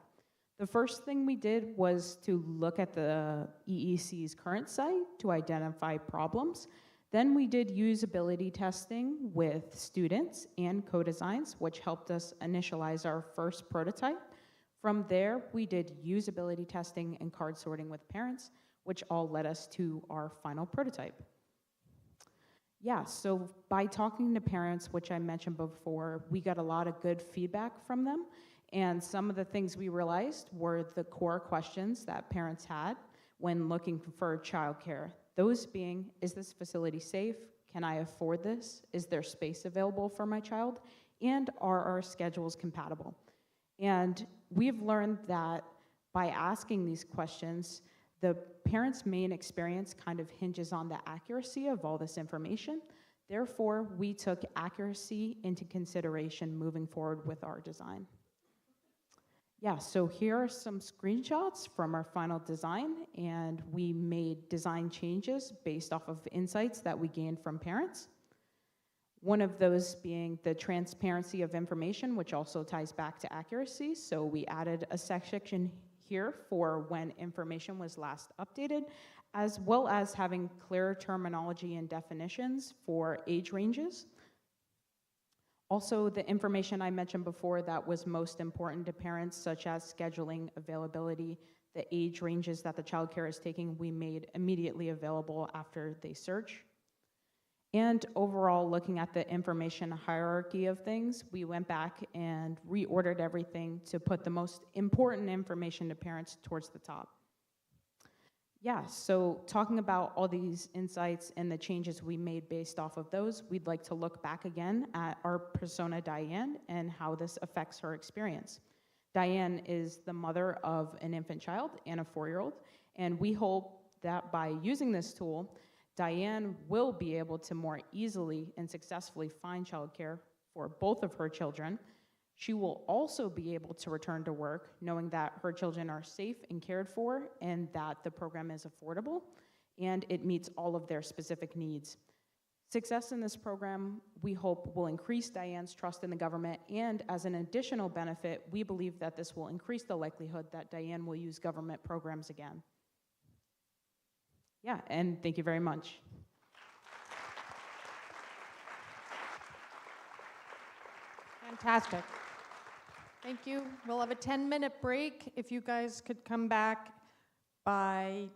The first thing we did was to look at the EEC's current site to identify problems. Then we did usability testing with students and co-designs, which helped us initialize our first prototype. From there, we did usability testing and card sorting with parents, which all led us to our final prototype. Yeah, so by talking to parents, which I mentioned before, we got a lot of good feedback from them. And some of the things we realized were the core questions that parents had when looking for childcare. Those being, is this facility safe? Can I afford this? Is there space available for my child? And are our schedules compatible? And we've learned that by asking these questions, the parent's main experience kind of hinges on the accuracy of all this information. Therefore, we took accuracy into consideration moving forward with our design. Yeah, so here are some screenshots from our final design, and we made design changes based off of insights that we gained from parents. One of those being the transparency of information, which also ties back to accuracy. So we added a section here for when information was last updated, as well as having clear terminology and definitions for age ranges. Also, the information I mentioned before that was most important to parents, such as scheduling, availability, the age ranges that the child care is taking, we made immediately available after they search. And overall, looking at the information hierarchy of things, we went back and reordered everything to put the most important information to parents towards the top. Yeah, so talking about all these insights and the changes we made based off of those, we'd like to look back again at our persona Diane and how this affects her experience. Diane is the mother of an infant child and a 4-year-old, and we hope that by using this tool, Diane will be able to more easily and successfully find childcare for both of her children. She will also be able to return to work knowing that her children are safe and cared for and that the program is affordable and it meets all of their specific needs. Success in this program, we hope, will increase Diane's trust in the government, and as an additional benefit, we believe that this will increase the likelihood that Diane will use government programs again. Yeah, and thank you very much. Fantastic. Thank you. We'll have a 10-minute break. If you guys could come back by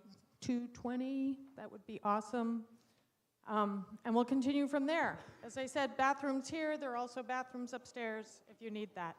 2:20, that would be awesome. And we'll continue from there. As I said, bathrooms here. There are also bathrooms upstairs if you need that.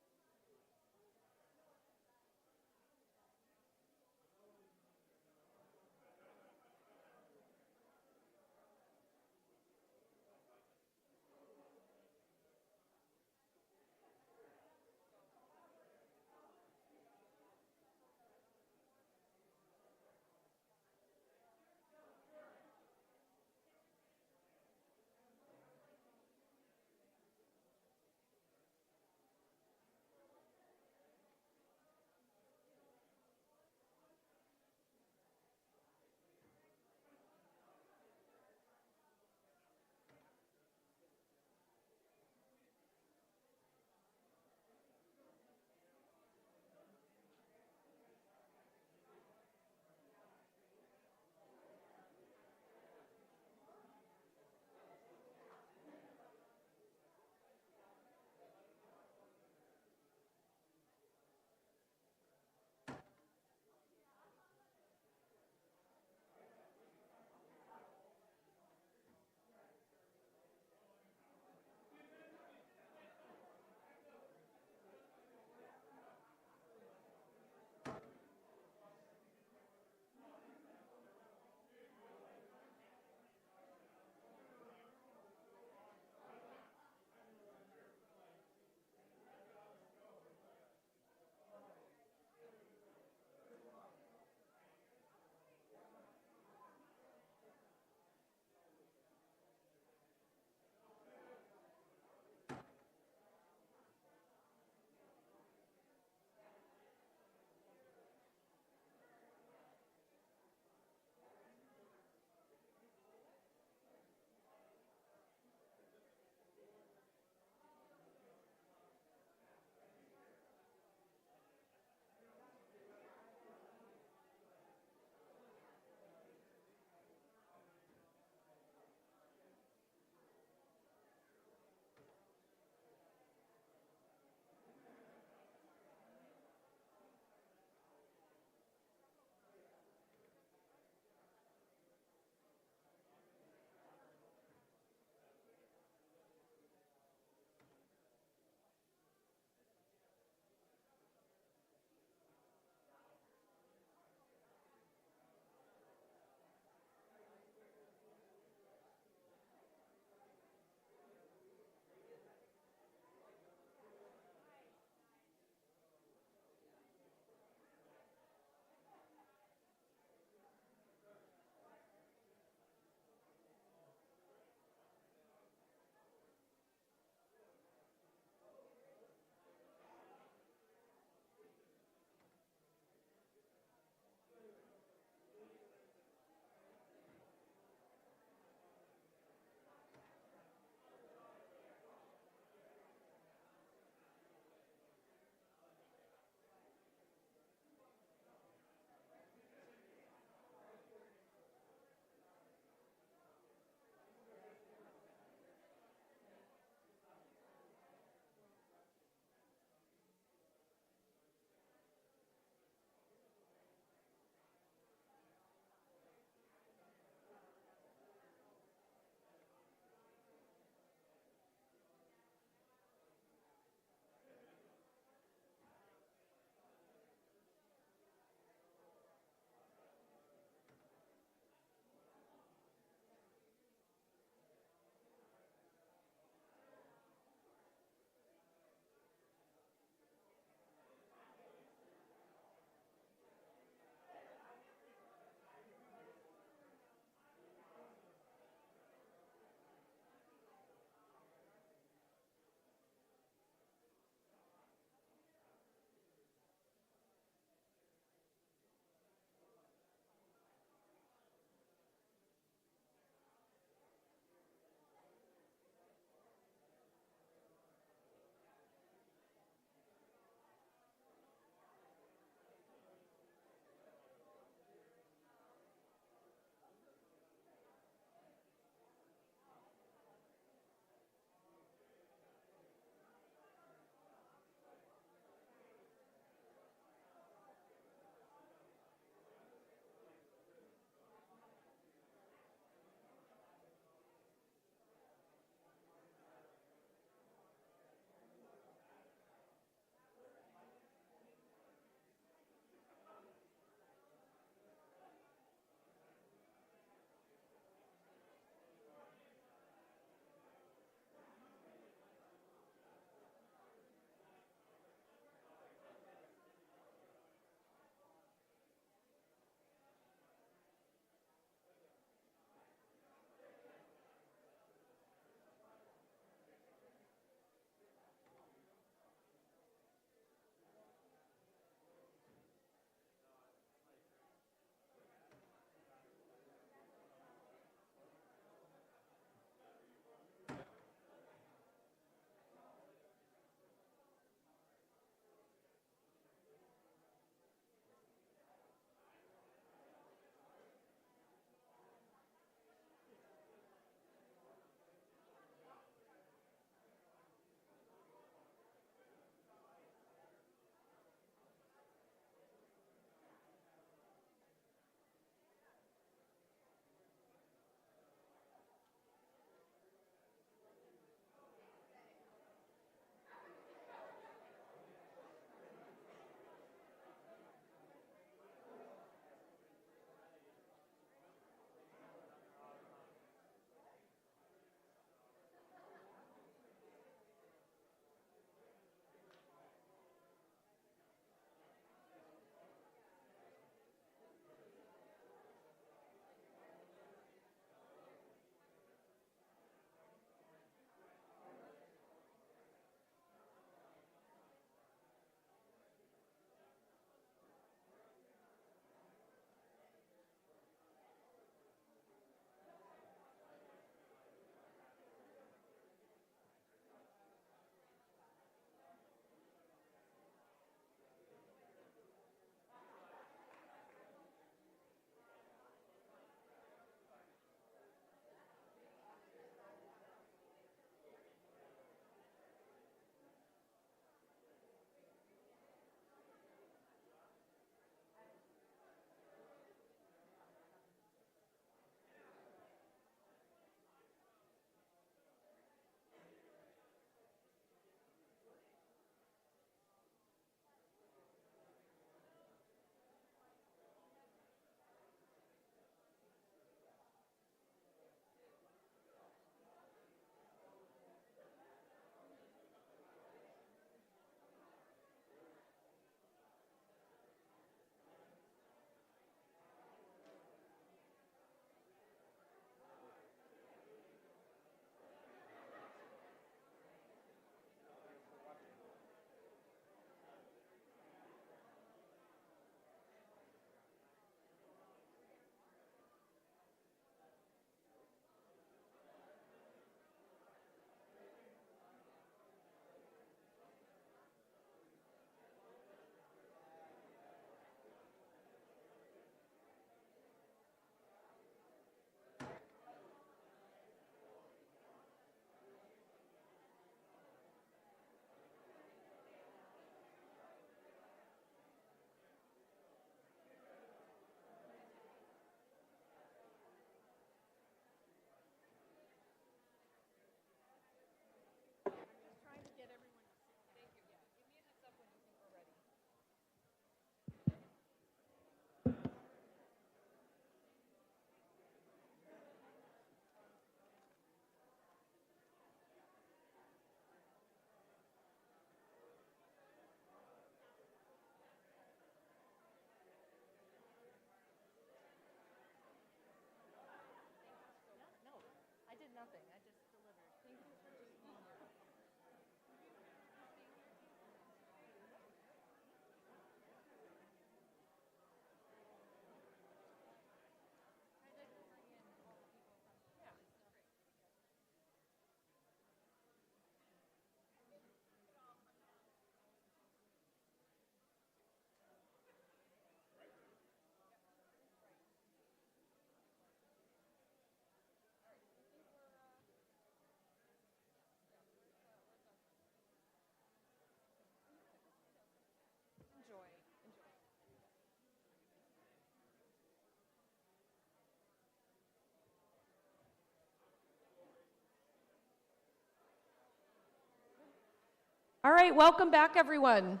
All right, welcome back, everyone.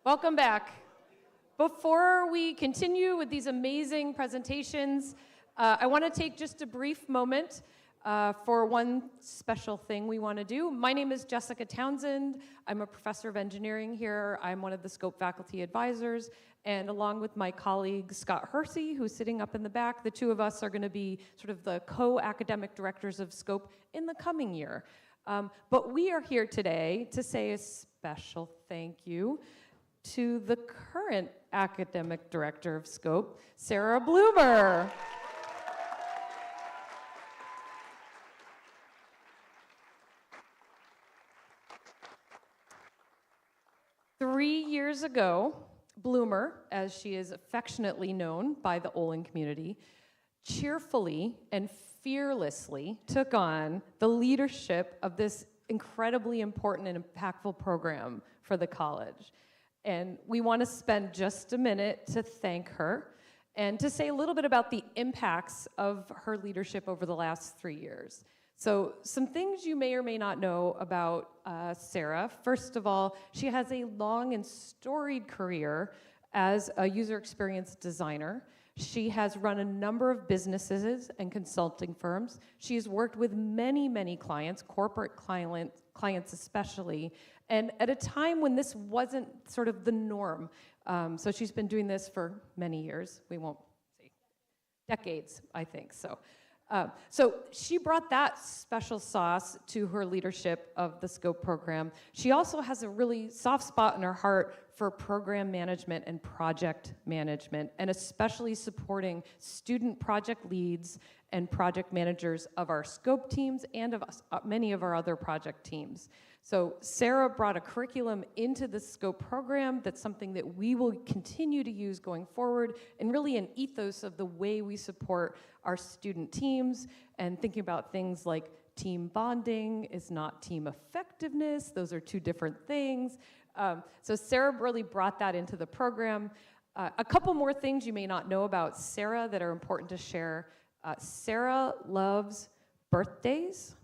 Welcome back. Before we continue with these amazing presentations, I want to take just a brief moment for one special thing we want to do. My name is Jessica Townsend. I'm a professor of engineering here. I'm one of the Scope faculty advisors, and along with my colleague Scott Hersey, who's sitting up in the back, the two of us are going to be sort of the co-academic directors of Scope in the coming year. But we are here today to say a special thank you to the current academic director of Scope, Sarah Bloomer. Three years ago, Bloomer, as she is affectionately known by the Olin community, cheerfully and fearlessly took on the leadership of this incredibly important and impactful program for the college. And we want to spend just a minute to thank her and to say a little bit about the impacts of her leadership over the last 3 years. So some things you may or may not know about Sarah. First of all, she has a long and storied career as a user experience designer. She has run a number of businesses and consulting firms. She has worked with many, many clients, corporate clients especially, and at a time when this wasn't sort of the norm. So she's been doing this for many years. We won't say decades, I think. So she brought that special sauce to her leadership of the Scope program. She also has a really soft spot in her heart for program management and project management, and especially supporting student project leads and project managers of our Scope teams and of many of our other project teams. So Sarah brought a curriculum into the Scope program that's something that we will continue to use going forward, and really an ethos of the way we support our student teams, and thinking about things like team bonding is not team effectiveness. Those are two different things. So Sarah really brought that into the program. A couple more things you may not know about Sarah that are important to share. Sarah loves birthdays,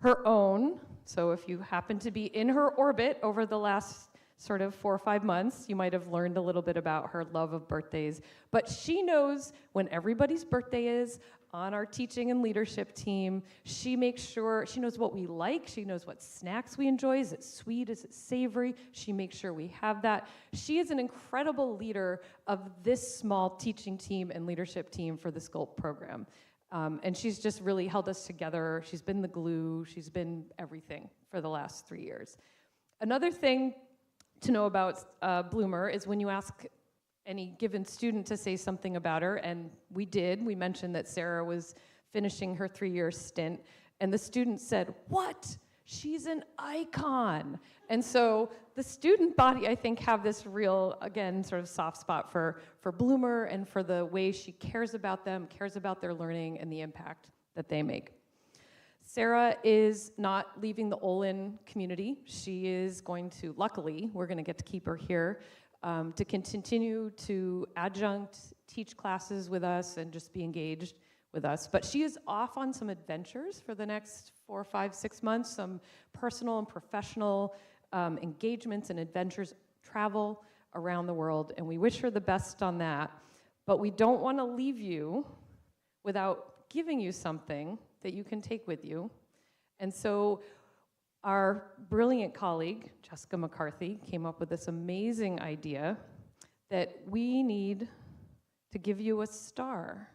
her own. So if you happen to be in her orbit over the last sort of 4 or 5 months, you might have learned a little bit about her love of birthdays. But she knows when everybody's birthday is on our teaching and leadership team. She makes sure, she knows what we like, she knows what snacks we enjoy. Is it sweet, is it savory? She makes sure we have that. She is an incredible leader of this small teaching team and leadership team for the Sculpt program. And she's just really held us together. She's been the glue, she's been everything for the last 3 years. Another thing to know about Bloomer is when you ask any given student to say something about her, and we mentioned that Sarah was finishing her 3-year stint, and the student said, "What? She's an icon." And so the student body, I think, have this real, again, sort of soft spot for Bloomer and for the way she cares about them, cares about their learning and the impact that they make. Sarah is not leaving the Olin community. She is going to, luckily, we're going to get to keep her here to continue to adjunct, teach classes with us, and just be engaged with us. But she is off on some adventures for the next 4, 5, 6 months, some personal and professional engagements and adventures, travel around the world, and we wish her the best on that. But we don't want to leave you without giving you something that you can take with you. And so our brilliant colleague, Jessica McCarthy, came up with this amazing idea that we need to give you a star.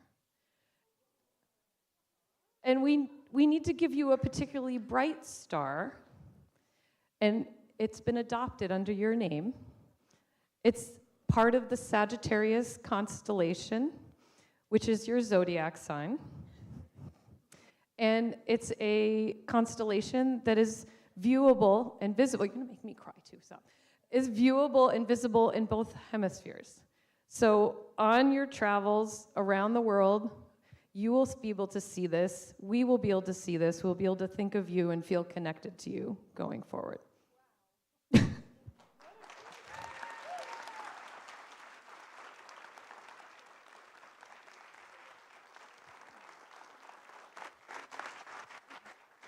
And we need to give you a particularly bright star, and it's been adopted under your name. It's part of the Sagittarius constellation, which is your zodiac sign. And it's a constellation that is viewable and visible. You're gonna make me cry too, so. Is viewable and visible in both hemispheres. So on your travels around the world, you will be able to see this. We will be able to see this. We'll be able to think of you and feel connected to you going forward.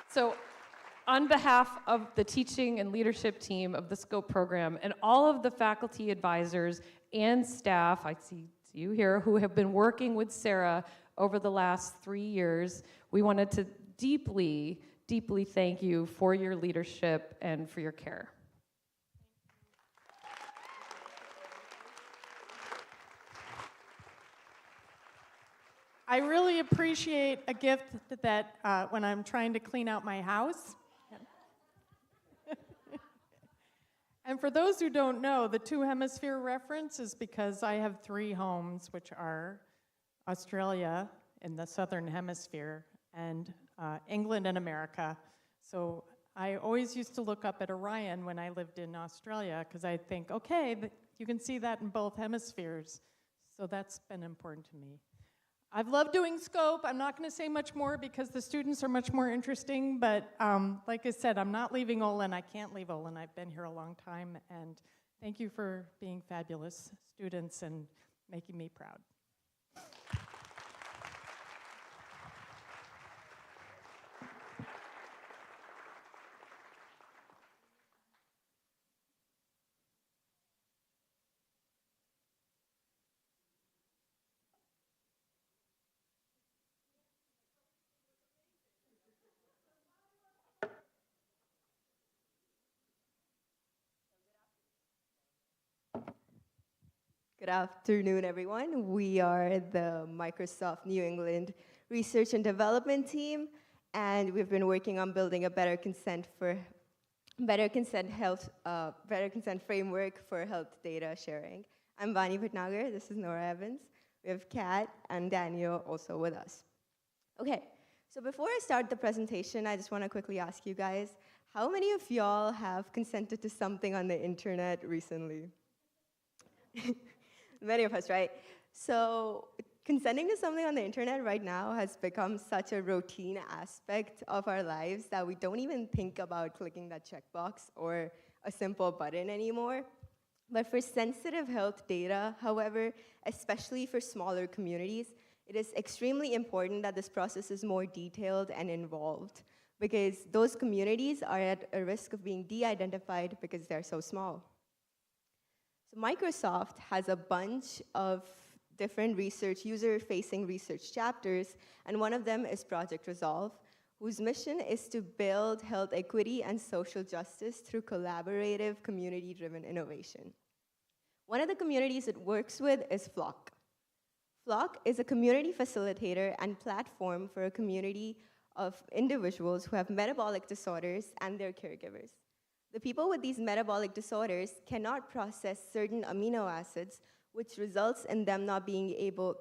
So On behalf of the teaching and leadership team of the SCOPE program and all of the faculty advisors and staff, I see you here, who have been working with Sarah over the last 3 years, we wanted to deeply, deeply thank you for your leadership and for your care. I really appreciate a gift that when I'm trying to clean out my house. And for those who don't know, the two hemisphere reference is because I have 3 homes, which are Australia in the southern hemisphere and England and America. So I always used to look up at Orion when I lived in Australia because I think, okay, you can see that in both hemispheres. So that's been important to me. I've loved doing SCOPE. I'm not going to say much more because the students are much more interesting, but like I said, I'm not leaving Olin. I can't leave Olin. I've been here a long time, and thank you for being fabulous students and making me proud. Good afternoon, everyone. We are the Microsoft New England Research and Development team, and we've been working on building a better consent framework for health data sharing. I'm Vani Bhatnagar. This is Nora Evans. We have Kat and Daniel also with us. Okay, so before I start the presentation, I just want to quickly ask you guys, how many of y'all have consented to something on the internet recently? Many of us, right? So consenting to something on the internet right now has become such a routine aspect of our lives that we don't even think about clicking that checkbox or a simple button anymore. But for sensitive health data, however, especially for smaller communities, it is extremely important that this process is more detailed and involved because those communities are at a risk of being de-identified because they're so small. So Microsoft has a bunch of different user-facing research chapters, and one of them is Project Resolve, whose mission is to build health equity and social justice through collaborative, community-driven innovation. One of the communities it works with is Flock. Flock is a community facilitator and platform for a community of individuals who have metabolic disorders and their caregivers. The people with these metabolic disorders cannot process certain amino acids, which results in them not being able,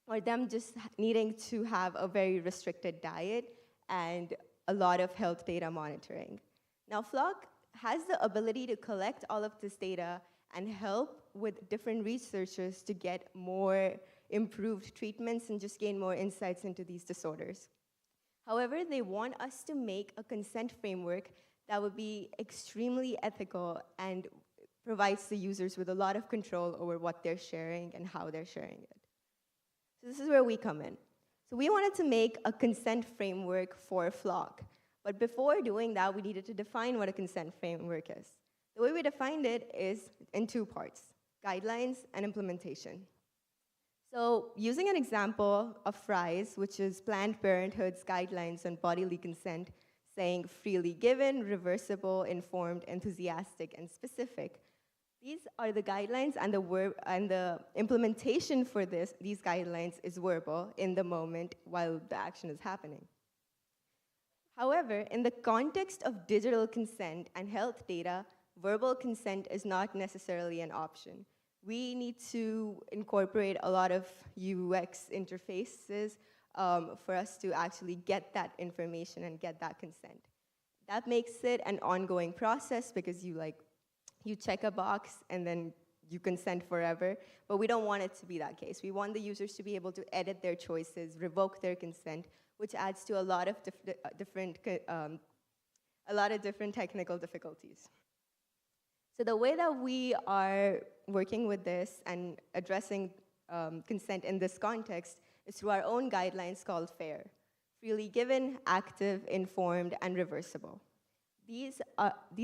or them just needing to have a very restricted diet and a lot of health data monitoring. Now, Flock has the ability to collect all of this data and help with different researchers to get more improved treatments and just gain more insights into these disorders. However, they want us to make a consent framework that would be extremely ethical and provides the users with a lot of control over what they're sharing and how they're sharing it. So this is where we come in. So we wanted to make a consent framework for Flock. But before doing that, we needed to define what a consent framework is. The way we defined it is in 2 parts, guidelines and implementation. So using an example of FRIES, which is Planned Parenthood's guidelines on bodily consent, saying freely given, reversible, informed, enthusiastic, and specific. These are the guidelines, and the implementation for these guidelines is verbal in the moment while the action is happening. However, in the context of digital consent and health data, verbal consent is not necessarily an option. We need to incorporate a lot of UX interfaces for us to actually get that information and get that consent. That makes it an ongoing process because you check a box and then you consent forever, but we don't want it to be that case. We want the users to be able to edit their choices, revoke their consent, which adds to a lot of different technical difficulties. So the way that we are working with this and addressing consent in this context is through our own guidelines called FAIR, freely given, active, informed, and reversible. These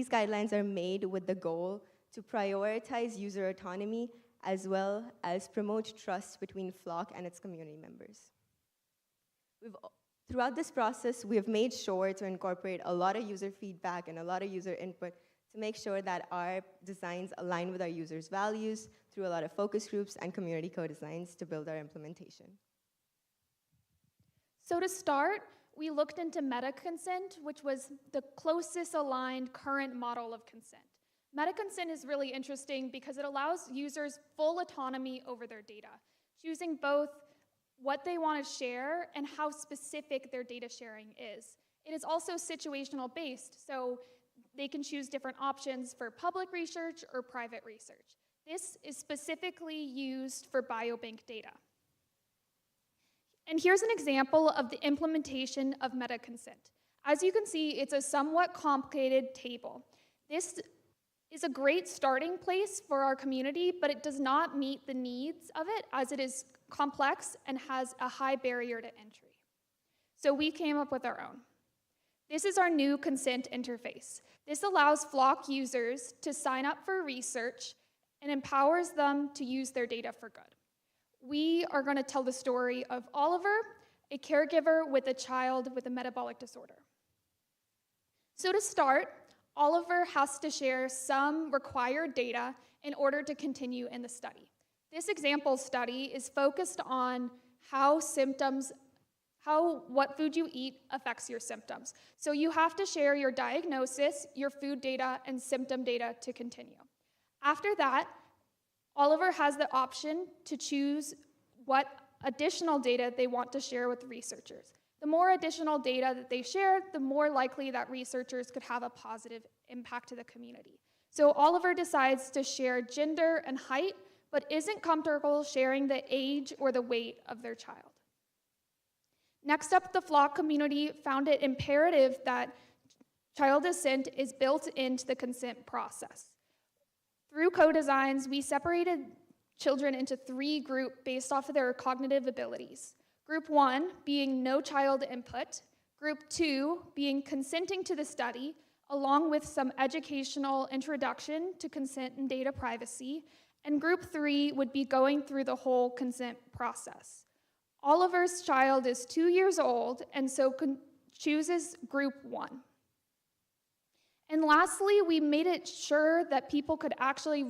guidelines are made with the goal to prioritize user autonomy as well as promote trust between Flock and its community members. Throughout this process, we have made sure to incorporate a lot of user feedback and a lot of user input to make sure that our designs align with our users' values through a lot of focus groups and community co-designs to build our implementation. So to start, we looked into meta-consent, which was the closest aligned current model of consent. Meta-consent is really interesting because it allows users full autonomy over their data, choosing both what they want to share and how specific their data sharing is. It is also situational based, so they can choose different options for public research or private research. This is specifically used for biobank data. And here's an example of the implementation of meta-consent. As you can see, it's a somewhat complicated table. This is a great starting place for our community, but it does not meet the needs of it as it is complex and has a high barrier to entry. So we came up with our own. This is our new consent interface. This allows Flock users to sign up for research and empowers them to use their data for good. We are going to tell the story of Oliver, a caregiver with a child with a metabolic disorder. So to start, Oliver has to share some required data in order to continue in the study. This example study is focused on what food you eat affects your symptoms. So you have to share your diagnosis, your food data, and symptom data to continue. After that, Oliver has the option to choose what additional data they want to share with researchers. The more additional data that they share, the more likely that researchers could have a positive impact to the community. So Oliver decides to share gender and height, but isn't comfortable sharing the age or the weight of their child. Next up, the Flock community found it imperative that child assent is built into the consent process. Through co-designs, we separated children into 3 groups based off of their cognitive abilities. Group 1 being no child input, Group 2 being consenting to the study, along with some educational introduction to consent and data privacy, and Group 3 would be going through the whole consent process. Oliver's child is 2 years old, and so chooses Group 1. And lastly, we made it sure that people could actually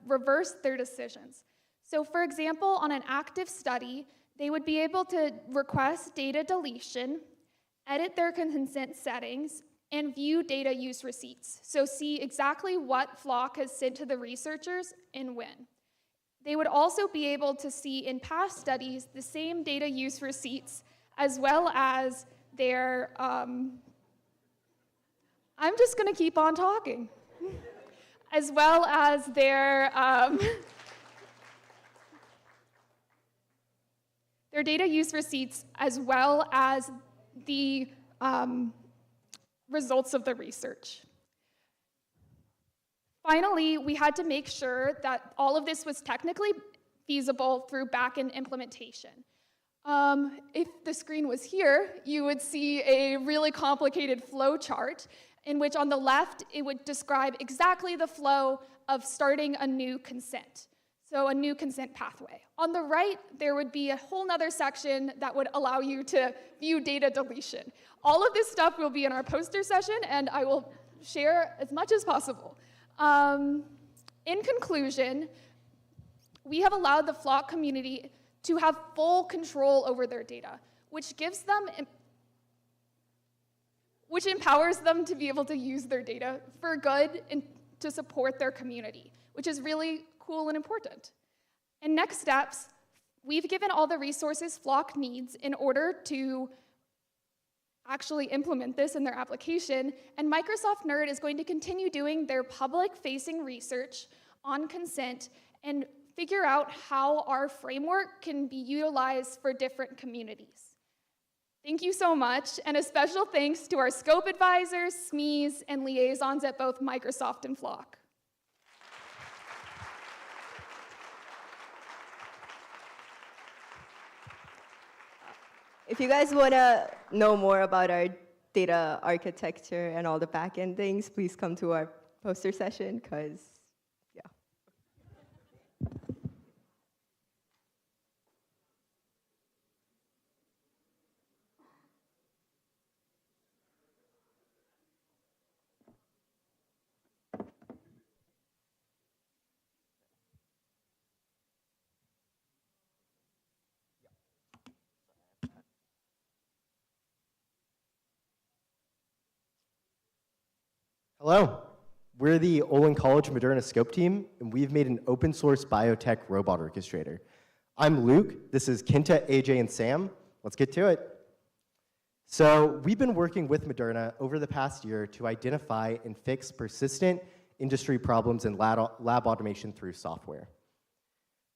reverse their decisions. So for example, on an active study, they would be able to request data deletion, edit their consent settings, and view data use receipts. So see exactly what Flock has sent to the researchers and when. They would also be able to see in past studies the same data use receipts as well as their, I'm just gonna keep on talking, as well as their data use receipts, as well as the results of the research. Finally, we had to make sure that all of this was technically feasible through back-end implementation. If the screen was here, you would see a really complicated flow chart in which on the left, it would describe exactly the flow of starting a new consent. So a new consent pathway. On the right, there would be a whole nother section that would allow you to view data deletion. All of this stuff will be in our poster session, and I will share as much as possible. In conclusion, we have allowed the Flock community to have full control over their data, which empowers them to be able to use their data for good and to support their community, which is really cool and important. And next steps, we've given all the resources Flock needs in order to actually implement this in their application, and Microsoft Nerd is going to continue doing their public-facing research on consent and figure out how our framework can be utilized for different communities. Thank you so much, and a special thanks to our scope advisors, SMEs, and liaisons at both Microsoft and Flock. If you guys want to know more about our data architecture and all the back-end things, please come to our poster session, because, yeah. Hello, we're the Olin College Moderna Scope team, and we've made an open source biotech robot orchestrator. I'm Luke, this is Kinta, AJ, and Sam. Let's get to it. So we've been working with Moderna over the past year to identify and fix persistent industry problems in lab automation through software.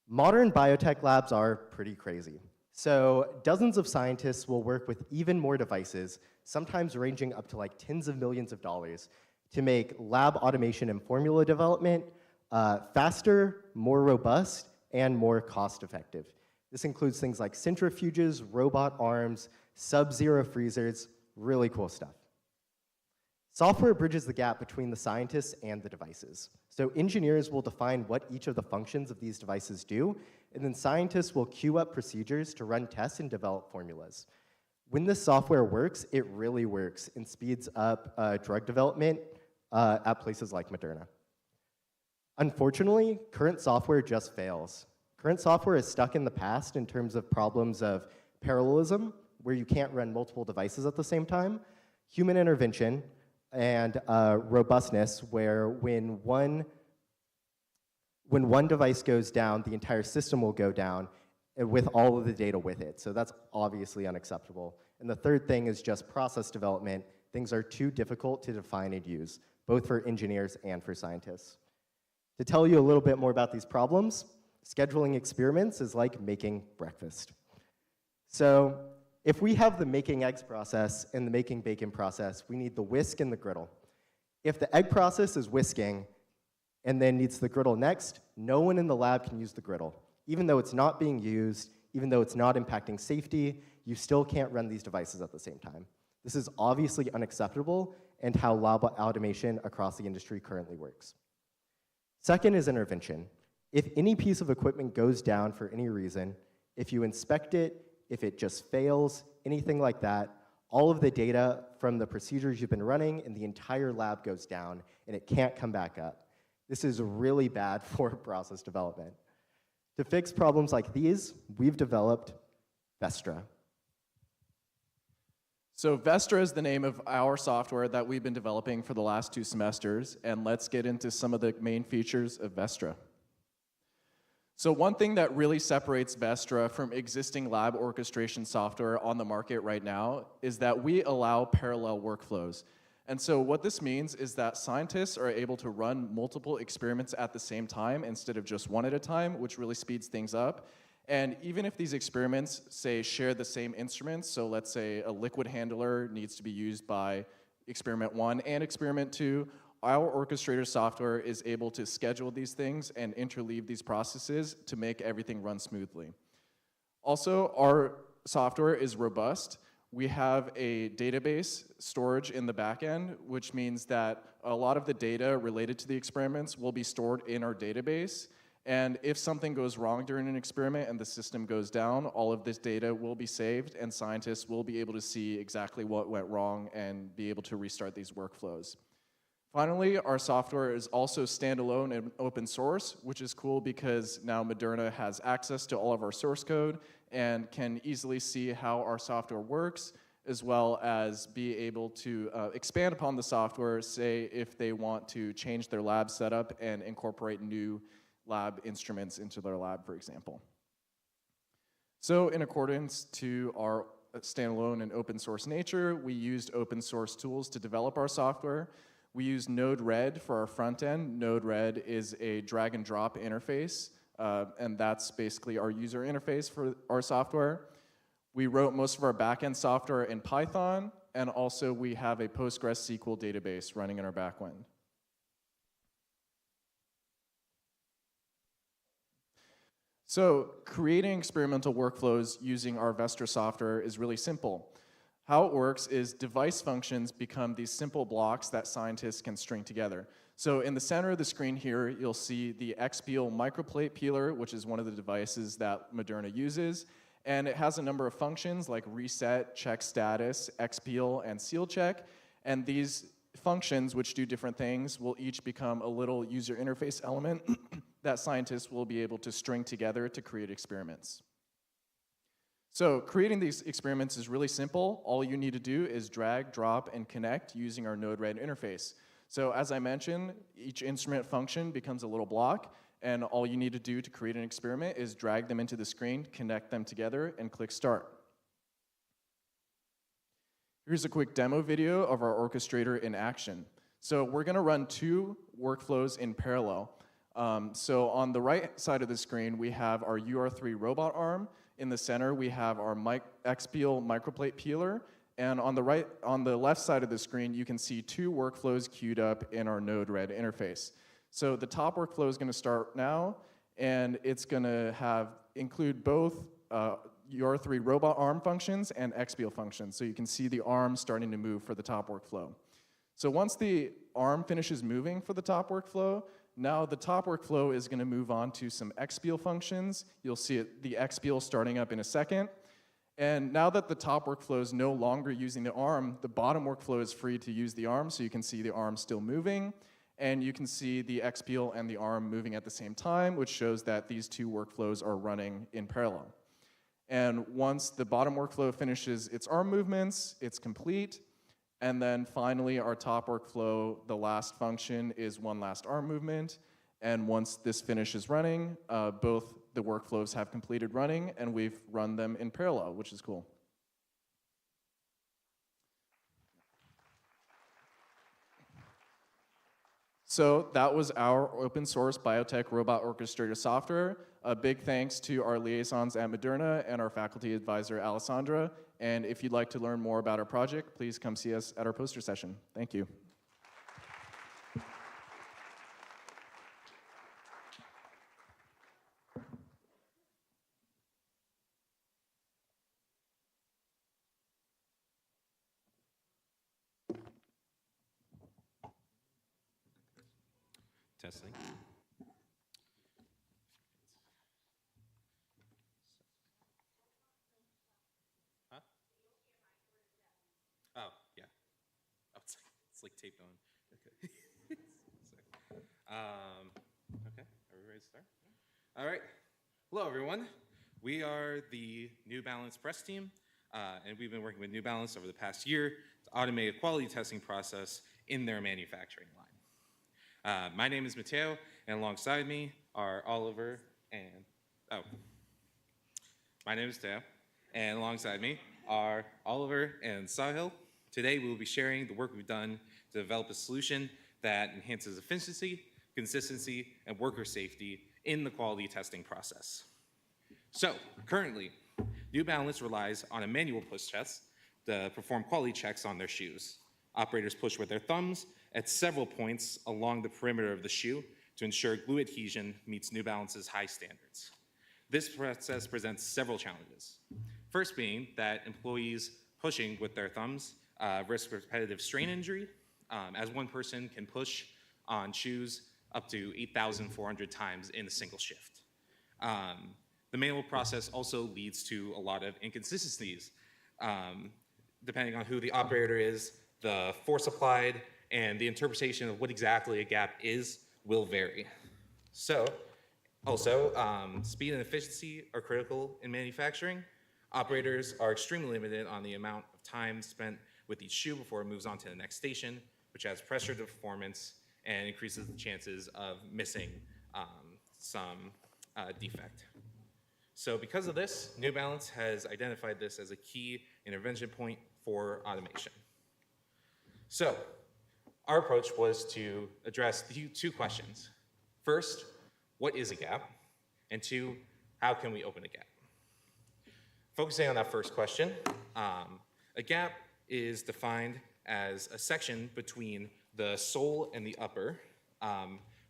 Modern biotech labs are pretty crazy. So dozens of scientists will work with even more devices, sometimes ranging up to like tens of millions of dollars, to make lab automation and formula development faster, more robust, and more cost-effective. This includes things like centrifuges, robot arms, sub-zero freezers, really cool stuff. Software bridges the gap between the scientists and the devices. So engineers will define what each of the functions of these devices do, and then scientists will queue up procedures to run tests and develop formulas. When this software works, it really works and speeds up drug development at places like Moderna. Unfortunately, current software just fails. Current software is stuck in the past in terms of problems of parallelism, where you can't run multiple devices at the same time, human intervention, and robustness, where when one device goes down, the entire system will go down with all of the data with it. So that's obviously unacceptable. And the third thing is just process development. Things are too difficult to define and use, both for engineers and for scientists. To tell you a little bit more about these problems, scheduling experiments is like making breakfast. So if we have the making eggs process and the making bacon process, we need the whisk and the griddle. If the egg process is whisking and then needs the griddle next, no one in the lab can use the griddle. Even though it's not being used, even though it's not impacting safety, you still can't run these devices at the same time. This is obviously unacceptable and how lab automation across the industry currently works. Second is intervention. If any piece of equipment goes down for any reason, if you inspect it, if it just fails, anything like that, all of the data from the procedures you've been running and the entire lab goes down and it can't come back up. This is really bad for process development. To fix problems like these, we've developed Vestra. So Vestra is the name of our software that we've been developing for the last 2 semesters, and let's get into some of the main features of Vestra. So one thing that really separates Vestra from existing lab orchestration software on the market right now is that we allow parallel workflows. And so what this means is that scientists are able to run multiple experiments at the same time instead of just one at a time, which really speeds things up. And even if these experiments, say, share the same instruments, so let's say a liquid handler needs to be used by experiment 1 and experiment 2, our orchestrator software is able to schedule these things and interleave these processes to make everything run smoothly. Also, our software is robust. We have a database storage in the back end, which means that a lot of the data related to the experiments will be stored in our database. And if something goes wrong during an experiment and the system goes down, all of this data will be saved and scientists will be able to see exactly what went wrong and be able to restart these workflows. Finally, our software is also standalone and open source, which is cool because now Moderna has access to all of our source code and can easily see how our software works, as well as be able to expand upon the software, say if they want to change their lab setup and incorporate new lab instruments into their lab, for example. So in accordance to our standalone and open source nature, we used open source tools to develop our software. We use Node-RED for our front end. Node-RED is a drag and drop interface, and that's basically our user interface for our software. We wrote most of our backend software in Python, and also we have a PostgreSQL database running in our backend. So creating experimental workflows using our Vestra software is really simple. How it works is device functions become these simple blocks that scientists can string together. So in the center of the screen here, you'll see the XPEEL microplate peeler, which is one of the devices that Moderna uses. And it has a number of functions like reset, check status, XPEEL, and seal check. And these functions, which do different things, will each become a little user interface element that scientists will be able to string together to create experiments. So creating these experiments is really simple. All you need to do is drag, drop, and connect using our Node-RED interface. So as I mentioned, each instrument function becomes a little block, and all you need to do to create an experiment is drag them into the screen, connect them together, and click Start. Here's a quick demo video of our orchestrator in action. So we're going to run 2 workflows in parallel. So on the right side of the screen, we have our UR3 robot arm. In the center, we have our XPEEL microplate peeler. And on the left side of the screen, you can see 2 workflows queued up in our Node-RED interface. So the top workflow is going to start now, and it's going to include both UR3 robot arm functions and XPEEL functions. So you can see the arm starting to move for the top workflow. So once the arm finishes moving for the top workflow, now the top workflow is going to move on to some XPEEL functions. You'll see the XPEEL starting up in a second. And now that the top workflow is no longer using the arm, the bottom workflow is free to use the arm, so you can see the arm still moving. And you can see the XPEEL and the arm moving at the same time, which shows that these 2 workflows are running in parallel. And once the bottom workflow finishes its arm movements, it's complete. And then finally, our top workflow, the last function is one last arm movement. And once this finishes running, both the workflows have completed running, and we've run them in parallel, which is cool. So that was our open source biotech robot orchestrator software. A big thanks to our liaisons at Moderna and our faculty advisor, Alessandra. And if you'd like to learn more about our project, please come see us at our poster session. Thank you. Testing. Huh? Oh, yeah. Oh, it's like taped on. Okay. Okay, are we ready to start? All right. Hello, everyone. We are the New Balance press team, and we've been working with New Balance over the past year to automate a quality testing process in their manufacturing line. My name is Mateo, and alongside me are Oliver and, my name is Teo, and alongside me are Oliver and Sahil. Today we will be sharing the work we've done to develop a solution that enhances efficiency, consistency, and worker safety in the quality testing process. So, currently, New Balance relies on a manual push test to perform quality checks on their shoes. Operators push with their thumbs at several points along the perimeter of the shoe to ensure glue adhesion meets New Balance's high standards. This process presents several challenges. First being that employees pushing with their thumbs risk repetitive strain injury, as one person can push on shoes up to 8,400 times in a single shift. The manual process also leads to a lot of inconsistencies. Depending on who the operator is, the force applied, and the interpretation of what exactly a gap is will vary. So, also, speed and efficiency are critical in manufacturing. Operators are extremely limited on the amount of time spent with each shoe before it moves on to the next station, which adds pressure to performance and increases the chances of missing some defect. So because of this, New Balance has identified this as a key intervention point for automation. So our approach was to address 2 questions. First, what is a gap? And 2, how can we open a gap? Focusing on that first question, a gap is defined as a section between the sole and the upper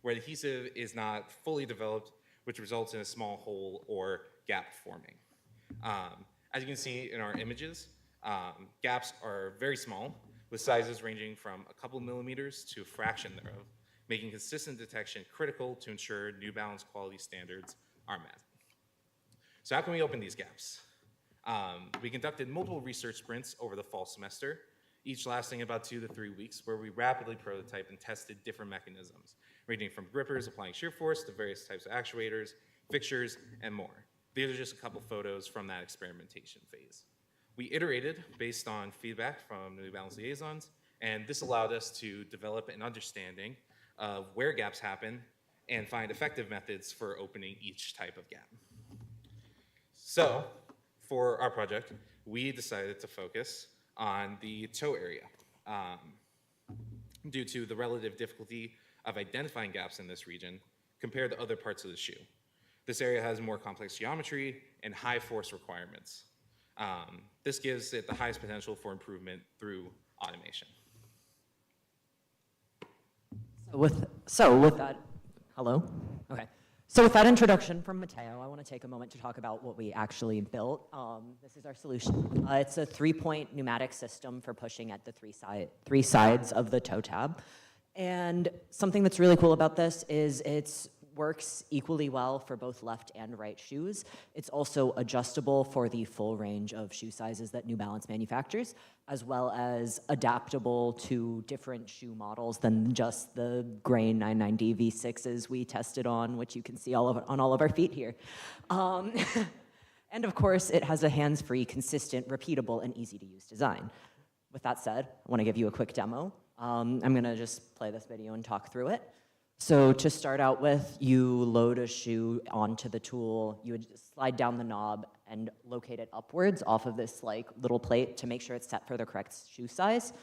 where the adhesive is not fully developed, which results in a small hole or gap forming. As you can see in our images, Gaps are very small, with sizes ranging from a couple millimeters to a fraction thereof, making consistent detection critical to ensure New Balance quality standards are met. So how can we open these gaps? We conducted multiple research sprints over the fall semester, each lasting about 2 to 3 weeks, where we rapidly prototyped and tested different mechanisms, ranging from grippers applying shear force to various types of actuators, fixtures, and more. These are just a couple photos from that experimentation phase. We iterated based on feedback from the New Balance liaisons, and this allowed us to develop an understanding of where gaps happen and find effective methods for opening each type of gap. So, for our project, we decided to focus on the toe area due to the relative difficulty of identifying gaps in this region compared to other parts of the shoe. This area has more complex geometry and high force requirements. This gives it the highest potential for improvement through automation. So with that, hello? Okay. So with that introduction from Matteo, I want to take a moment to talk about what we actually built. This is our solution. It's a 3-point pneumatic system for pushing at the three sides of the toe tab. And something that's really cool about this is it works equally well for both left and right shoes. It's also adjustable for the full range of shoe sizes that New Balance manufactures, as well as adaptable to different shoe models than just the Grain 99D V6s we tested on, which you can see on all of our feet here. And of course, it has a hands-free, consistent, repeatable, and easy-to-use design. With that said, I want to give you a quick demo. I'm going to just play this video and talk through it. So to start out with, you load a shoe onto the tool. You would just slide down the knob and locate it upwards off of this little plate to make sure it's set for the correct shoe size.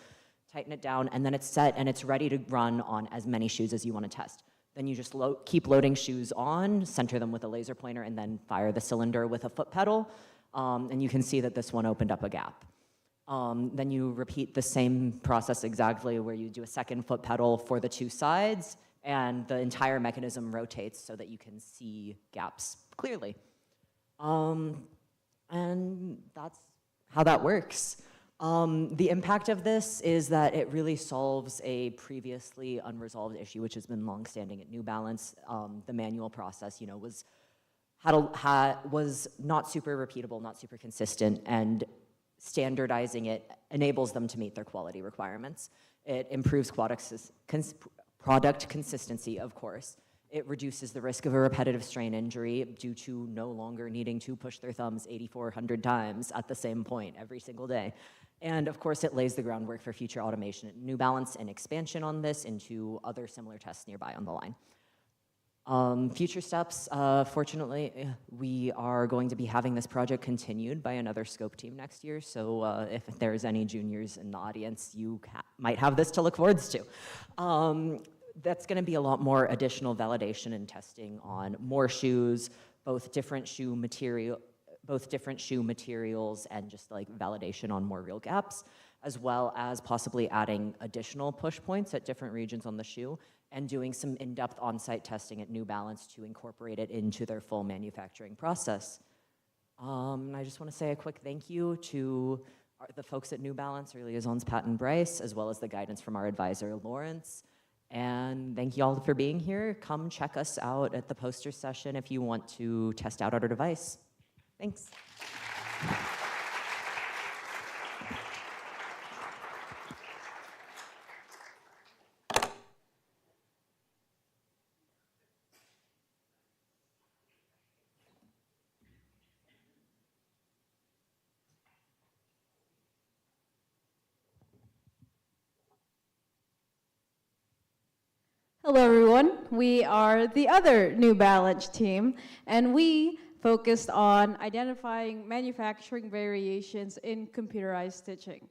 Tighten it down, and then it's set and it's ready to run on as many shoes as you want to test. Then you just keep loading shoes on, center them with a laser pointer, and then fire the cylinder with a foot pedal. And you can see that this one opened up a gap. Then you repeat the same process exactly, where you do a second foot pedal for the two sides, and the entire mechanism rotates so that you can see gaps clearly. And that's how that works. The impact of this is that it really solves a previously unresolved issue, which has been longstanding at New Balance. The manual process, was not super repeatable, not super consistent, and standardizing it enables them to meet their quality requirements. It improves product consistency, of course. It reduces the risk of a repetitive strain injury due to no longer needing to push their thumbs 8,400 times at the same point every single day. And of course, it lays the groundwork for future automation at New Balance and expansion on this into other similar tests nearby on the line. Future steps, fortunately, we are going to be having this project continued by another scope team next year, so if there's any juniors in the audience, you might have this to look forward to. That's going to be a lot more additional validation and testing on more shoes, both different shoe materials, and just validation on more real gaps, as well as possibly adding additional push points at different regions on the shoe, and doing some in-depth on-site testing at New Balance to incorporate it into their full manufacturing process. I just want to say a quick thank you to the folks at New Balance, our liaisons Pat and Bryce, as well as the guidance from our advisor Lawrence. And thank you all for being here. Come check us out at the poster session if you want to test out our device. Thanks. Hello everyone, we are the other New Balance team, and we focused on identifying manufacturing variations in computerized stitching.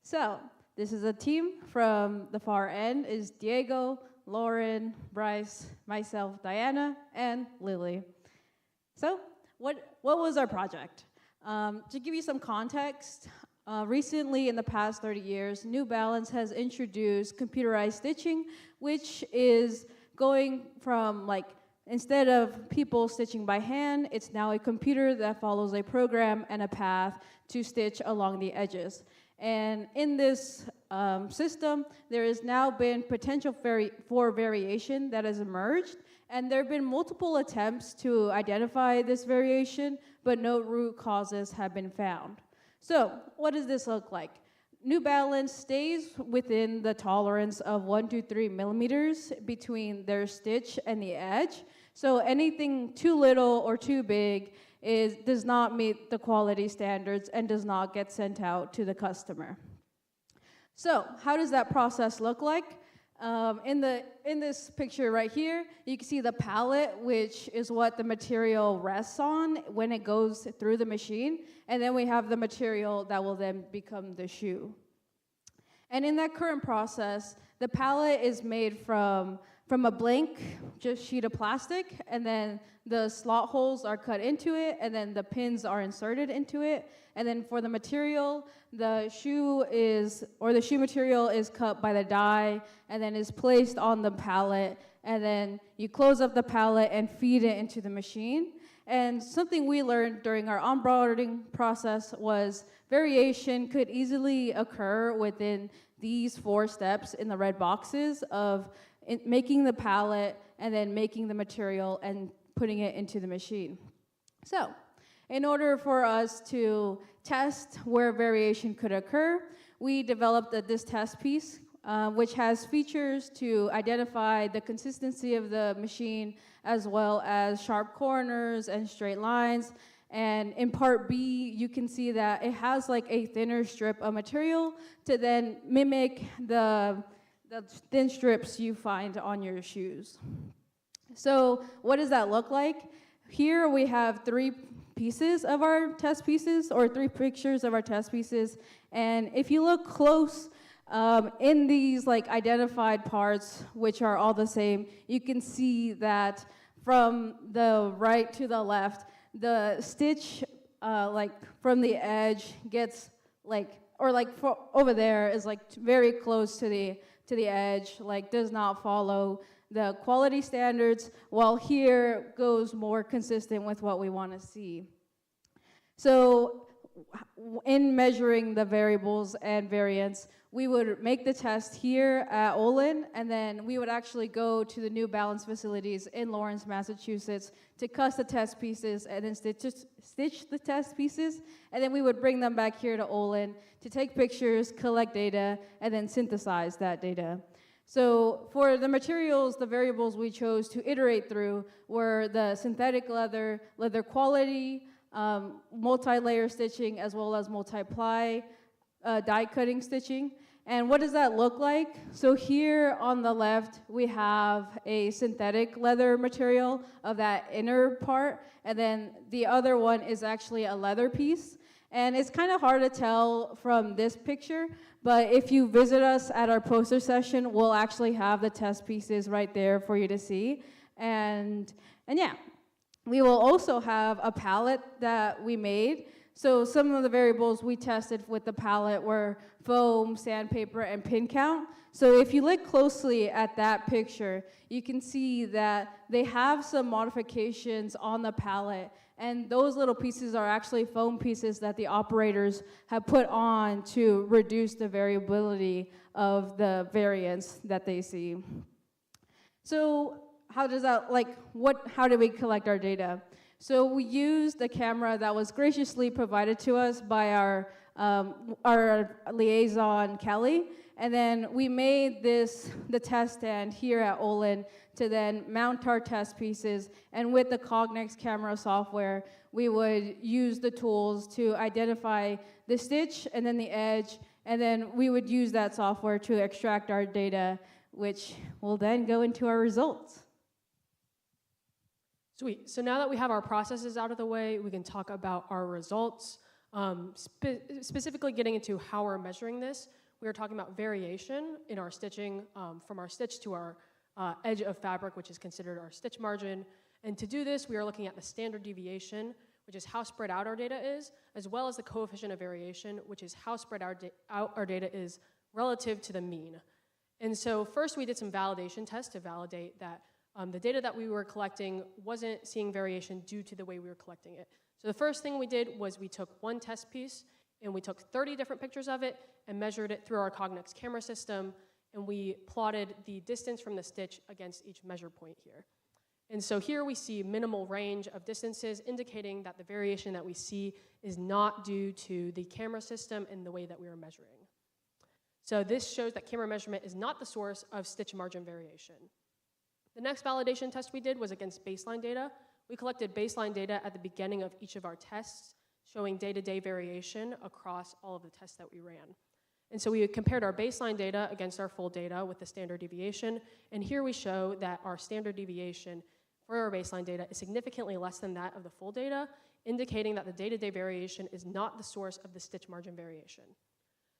So, this is a team from the far end is Diego, Lauren, Bryce, myself, Diana, and Lily. So, what was our project? To give you some context, recently in the past 30 years, New Balance has introduced computerized stitching, which is going from instead of people stitching by hand, it's now a computer that follows a program and a path to stitch along the edges. And in this system, there has now been potential for variation that has emerged, and there have been multiple attempts to identify this variation, but no root causes have been found. So what does this look like? New Balance stays within the tolerance of 1 to 3 millimeters between their stitch and the edge. So anything too little or too big does not meet the quality standards and does not get sent out to the customer. So how does that process look like? In this picture right here, you can see the pallet, which is what the material rests on when it goes through the machine, and then we have the material that will then become the shoe. And in that current process, the pallet is made from a blank just sheet of plastic, and then the slot holes are cut into it, and then the pins are inserted into it. And then for the material, the shoe material is cut by the die, and then is placed on the pallet, and then you close up the pallet and feed it into the machine. And something we learned during our onboarding process was variation could easily occur within these 4 steps in the red boxes of making the pallet and then making the material and putting it into the machine. So, in order for us to test where variation could occur, we developed this test piece, which has features to identify the consistency of the machine as well as sharp corners and straight lines. And in part B, you can see that it has like a thinner strip of material to then mimic the thin strips you find on your shoes. So what does that look like? Here we have 3 pieces of our test pieces, or 3 pictures of our test pieces. And if you look close in these like identified parts, which are all the same, you can see that from the right to the left, the stitch like from the edge gets like, or like over there is like very close to the edge, like does not follow the quality standards, while here goes more consistent with what we want to see. So in measuring the variables and variance, we would make the test here at Olin, and then we would actually go to the New Balance facilities in Lawrence, Massachusetts to cast the test pieces and then stitch the test pieces, and then we would bring them back here to Olin to take pictures, collect data, and then synthesize that data. So for the materials, the variables we chose to iterate through were the synthetic leather, leather quality, multi-layer stitching, as well as multi-ply die cutting stitching. And what does that look like? So here on the left, we have a synthetic leather material of that inner part, and then the other one is actually a leather piece. And it's kind of hard to tell from this picture, but if you visit us at our poster session, we'll actually have the test pieces right there for you to see. And yeah, we will also have a palette that we made. So some of the variables we tested with the palette were foam, sandpaper, and pin count. So if you look closely at that picture, you can see that they have some modifications on the palette, and those little pieces are actually foam pieces that the operators have put on to reduce the variability of the variance that they see. So how does that, how do we collect our data? So we used a camera that was graciously provided to us by our liaison, Kelly, and then we made the test stand here at Olin to then mount our test pieces, and with the Cognex camera software, we would use the tools to identify the stitch and then the edge, and then we would use that software to extract our data, which will then go into our results. Sweet. So now that we have our processes out of the way, we can talk about our results. Specifically getting into how we're measuring this, we are talking about variation in our stitching from our stitch to our edge of fabric, which is considered our stitch margin. And to do this, we are looking at the standard deviation, which is how spread out our data is, as well as the coefficient of variation, which is how spread out our data is relative to the mean. And so first we did some validation tests to validate that the data that we were collecting wasn't seeing variation due to the way we were collecting it. So the first thing we did was we took one test piece and we took 30 different pictures of it and measured it through our Cognex camera system, and we plotted the distance from the stitch against each measure point here. And so here we see minimal range of distances, indicating that the variation that we see is not due to the camera system and the way that we are measuring. So this shows that camera measurement is not the source of stitch margin variation. The next validation test we did was against baseline data. We collected baseline data at the beginning of each of our tests, showing day-to-day variation across all of the tests that we ran. And so we compared our baseline data against our full data with the standard deviation, and here we show that our standard deviation for our baseline data is significantly less than that of the full data, indicating that the day-to-day variation is not the source of the stitch margin variation.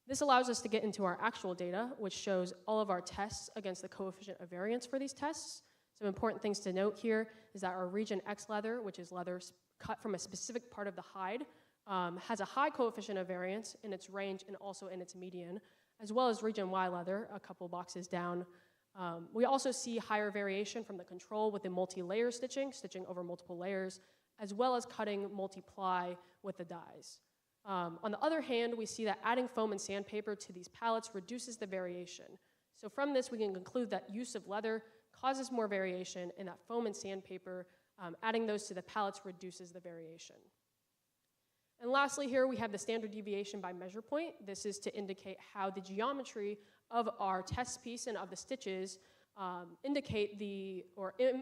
This allows us to get into our actual data, which shows all of our tests against the coefficient of variance for these tests. Some important things to note here is that our region X leather, which is leather cut from a specific part of the hide, has a high coefficient of variance in its range and also in its median, as well as region Y leather, a couple boxes down. We also see higher variation from the control with the multi-layer stitching over multiple layers, as well as cutting multi-ply with the dies. On the other hand, we see that adding foam and sandpaper to these pallets reduces the variation. So from this, we can conclude that use of leather causes more variation, and that foam and sandpaper, adding those to the pallets reduces the variation. And lastly here, we have the standard deviation by measure point. This is to indicate how the geometry of our test piece and of the stitches indicate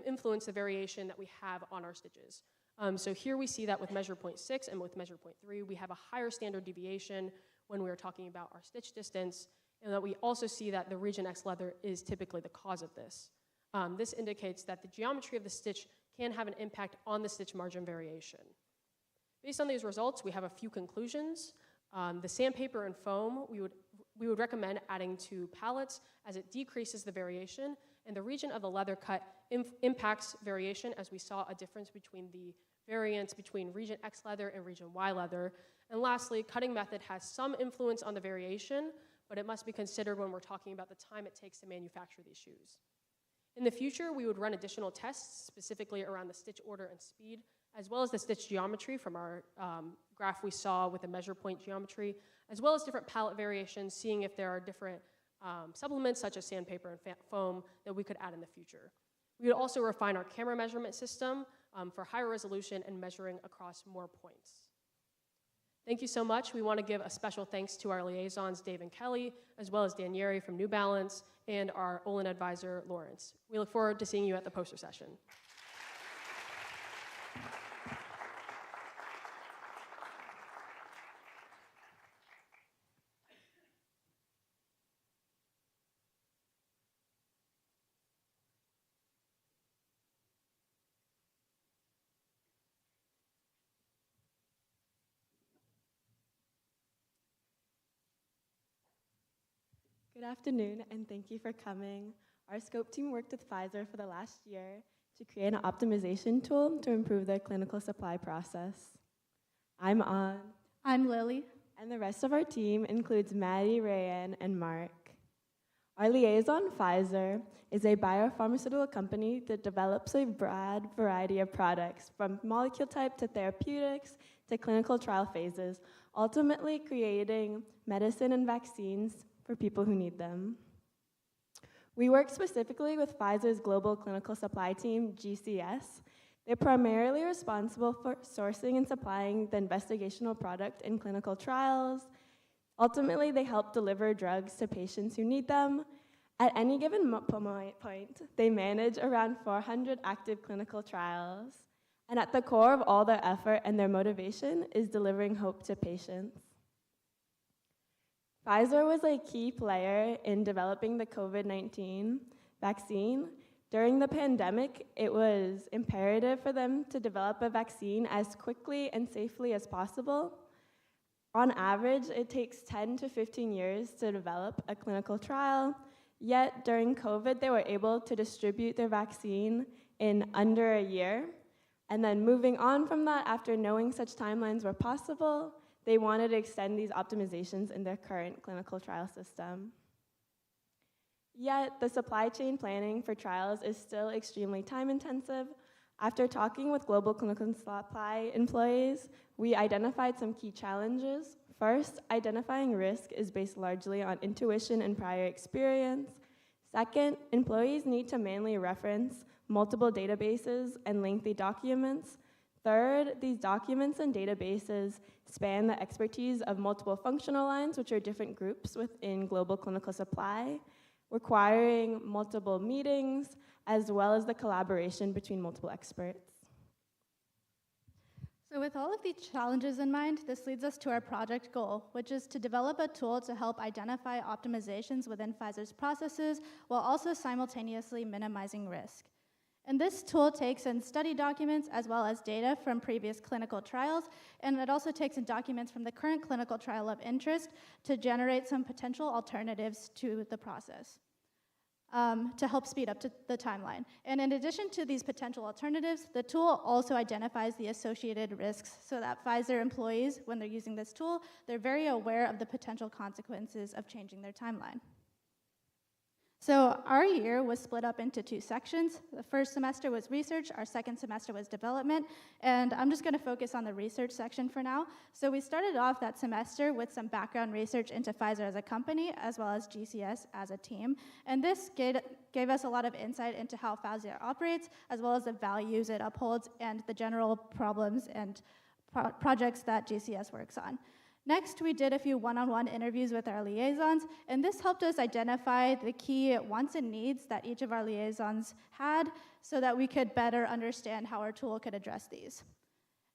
influence the variation that we have on our stitches. So here we see that with measure point 6 and with measure point 3, we have a higher standard deviation when we are talking about our stitch distance, and that we also see that the region X leather is typically the cause of this. This indicates that the geometry of the stitch can have an impact on the stitch margin variation. Based on these results, we have a few conclusions. The sandpaper and foam, we would recommend adding to pallets as it decreases the variation, and the region of the leather cut impacts variation, as we saw a difference between the variance between region X leather and region Y leather. And lastly, cutting method has some influence on the variation, but it must be considered when we're talking about the time it takes to manufacture these shoes. In the future, we would run additional tests, specifically around the stitch order and speed, as well as the stitch geometry from our graph we saw with the measure point geometry, as well as different palette variations, seeing if there are different supplements such as sandpaper and foam that we could add in the future. We would also refine our camera measurement system for higher resolution and measuring across more points. Thank you so much. We want to give a special thanks to our liaisons, Dave and Kelly, as well as Dan Yeri from New Balance, and our Olin advisor, Lawrence. We look forward to seeing you at the poster session. Good afternoon, and thank you for coming. Our scope team worked with Pfizer for the last year to create an optimization tool to improve their clinical supply process. I'm On. I'm Lily. And the rest of our team includes Maddie, Rayanne, and Mark. Our liaison, Pfizer, is a biopharmaceutical company that develops a broad variety of products, from molecule type to therapeutics to clinical trial phases, ultimately creating medicine and vaccines for people who need them. We work specifically with Pfizer's Global Clinical Supply Team, GCS. They're primarily responsible for sourcing and supplying the investigational product in clinical trials. Ultimately, they help deliver drugs to patients who need them. At any given point, they manage around 400 active clinical trials. And at the core of all their effort and their motivation is delivering hope to patients. Pfizer was a key player in developing the COVID-19 vaccine. During the pandemic, it was imperative for them to develop a vaccine as quickly and safely as possible. On average, it takes 10 to 15 years to develop a clinical trial, yet during COVID, they were able to distribute their vaccine in under a year. And then moving on from that, after knowing such timelines were possible, they wanted to extend these optimizations in their current clinical trial system. Yet, the supply chain planning for trials is still extremely time-intensive. After talking with global clinical supply employees, we identified some key challenges. First, identifying risk is based largely on intuition and prior experience. Second, employees need to manually reference multiple databases and lengthy documents. Third, these documents and databases span the expertise of multiple functional lines, which are different groups within global clinical supply, requiring multiple meetings, as well as the collaboration between multiple experts. So with all of these challenges in mind, this leads us to our project goal, which is to develop a tool to help identify optimizations within Pfizer's processes while also simultaneously minimizing risk. And this tool takes in study documents as well as data from previous clinical trials, and it also takes in documents from the current clinical trial of interest to generate some potential alternatives to the process to help speed up the timeline. And in addition to these potential alternatives, the tool also identifies the associated risks so that Pfizer employees, when they're using this tool, they're very aware of the potential consequences of changing their timeline. So our year was split up into 2 sections. The first semester was research, our second semester was development, and I'm just gonna focus on the research section for now. So we started off that semester with some background research into Pfizer as a company, as well as GCS as a team. And this gave us a lot of insight into how Pfizer operates, as well as the values it upholds and the general problems and projects that GCS works on. Next, we did a few one-on-one interviews with our liaisons, and this helped us identify the key wants and needs that each of our liaisons had so that we could better understand how our tool could address these.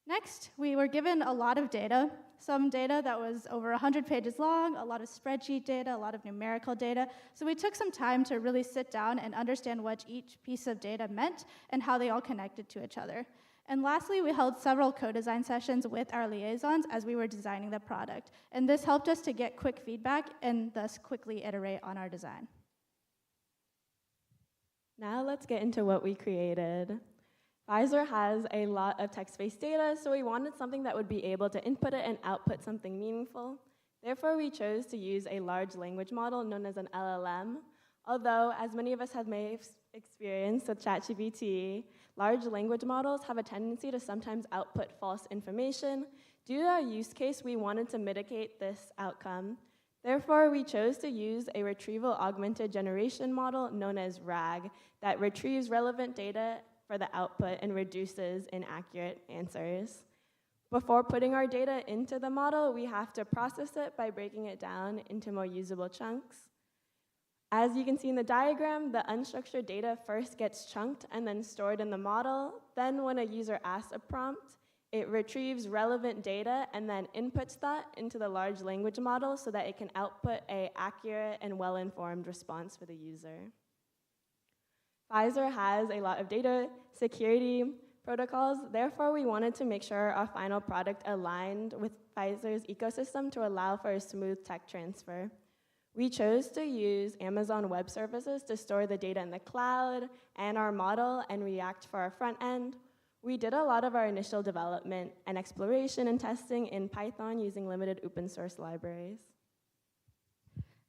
Next, we were given a lot of data, some data that was over 100 pages long, a lot of spreadsheet data, a lot of numerical data. So we took some time to really sit down and understand what each piece of data meant and how they all connected to each other. And lastly, we held several co-design sessions with our liaisons as we were designing the product. And this helped us to get quick feedback and thus quickly iterate on our design. Now let's get into what we created. Pfizer has a lot of text-based data, so we wanted something that would be able to input it and output something meaningful. Therefore, we chose to use a large language model known as an LLM. Although, as many of us may have experienced with ChatGPT, large language models have a tendency to sometimes output false information. Due to our use case, we wanted to mitigate this outcome. Therefore, we chose to use a retrieval augmented generation model known as RAG that retrieves relevant data for the output and reduces inaccurate answers. Before putting our data into the model, we have to process it by breaking it down into more usable chunks. As you can see in the diagram, the unstructured data first gets chunked and then stored in the model. Then when a user asks a prompt, it retrieves relevant data and then inputs that into the large language model so that it can output an accurate and well-informed response for the user. Pfizer has a lot of data security protocols. Therefore, we wanted to make sure our final product aligned with Pfizer's ecosystem to allow for a smooth tech transfer. We chose to use Amazon Web Services to store the data in the cloud and our model and React for our front end. We did a lot of our initial development and exploration and testing in Python using limited open source libraries.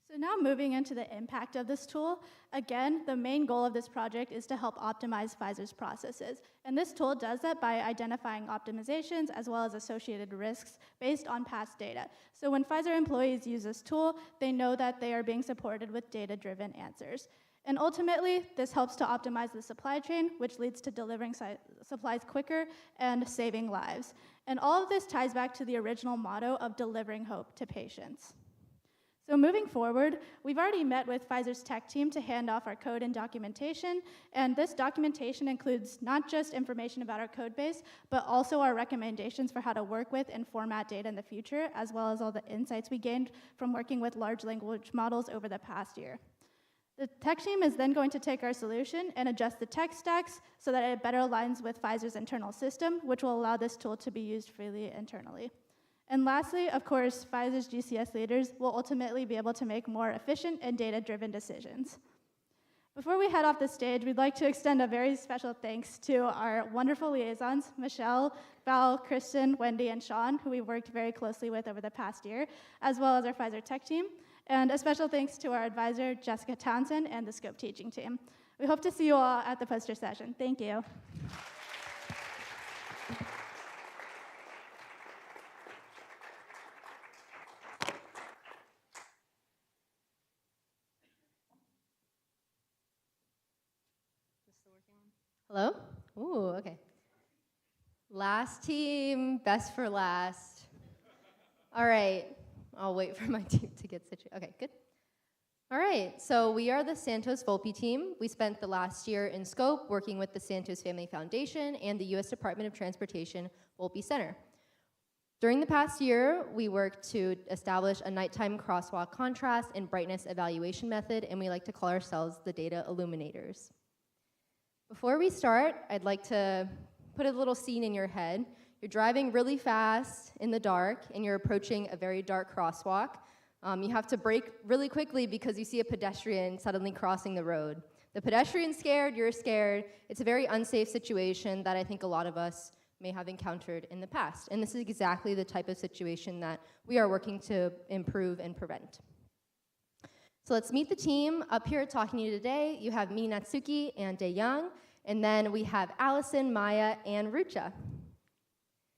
So now moving into the impact of this tool, again, the main goal of this project is to help optimize Pfizer's processes. And this tool does that by identifying optimizations as well as associated risks based on past data. So when Pfizer employees use this tool, they know that they are being supported with data-driven answers. And ultimately, this helps to optimize the supply chain, which leads to delivering supplies quicker and saving lives. And all of this ties back to the original motto of delivering hope to patients. So moving forward, we've already met with Pfizer's tech team to hand off our code and documentation, and this documentation includes not just information about our code base, but also our recommendations for how to work with and format data in the future, as well as all the insights we gained from working with large language models over the past year. The tech team is then going to take our solution and adjust the tech stacks so that it better aligns with Pfizer's internal system, which will allow this tool to be used freely internally. And lastly, of course, Pfizer's GCS leaders will ultimately be able to make more efficient and data-driven decisions. Before we head off the stage, we'd like to extend a very special thanks to our wonderful liaisons, Michelle, Val, Kristen, Wendy, and Sean, who we've worked very closely with over the past year, as well as our Pfizer tech team. And a special thanks to our advisor, Jessica Townsend, and the Scope teaching team. We hope to see you all at the poster session. Thank you. Hello? Ooh, okay. Last team, best for last. All right, I'll wait for my team to get situated. Okay, good. All right, so we are the Santos Volpe team. We spent the last year in Scope working with the Santos Family Foundation and the U.S. Department of Transportation Volpe Center. During the past year, we worked to establish a nighttime crosswalk contrast and brightness evaluation method, and we like to call ourselves the data illuminators. Before we start, I'd like to put a little scene in your head. You're driving really fast in the dark, and you're approaching a very dark crosswalk. You have to brake really quickly because you see a pedestrian suddenly crossing the road. The pedestrian's scared, you're scared. It's a very unsafe situation that I think a lot of us may have encountered in the past. And this is exactly the type of situation that we are working to improve and prevent. So let's meet the team. Up here talking to you today, you have me, Natsuki, and Dae-young, and then we have Allison, Maya, and Rucha.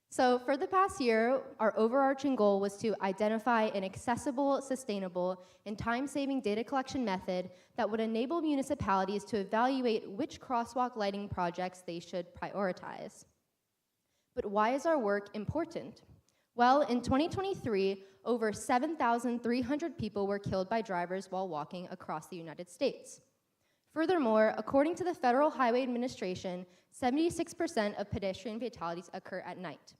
So for the past year, our overarching goal was to identify an accessible, sustainable, and time-saving data collection method that would enable municipalities to evaluate which crosswalk lighting projects they should prioritize. But why is our work important? Well, in 2023, over 7,300 people were killed by drivers while walking across the United States. Furthermore, according to the Federal Highway Administration, 76% of pedestrian fatalities occur at night.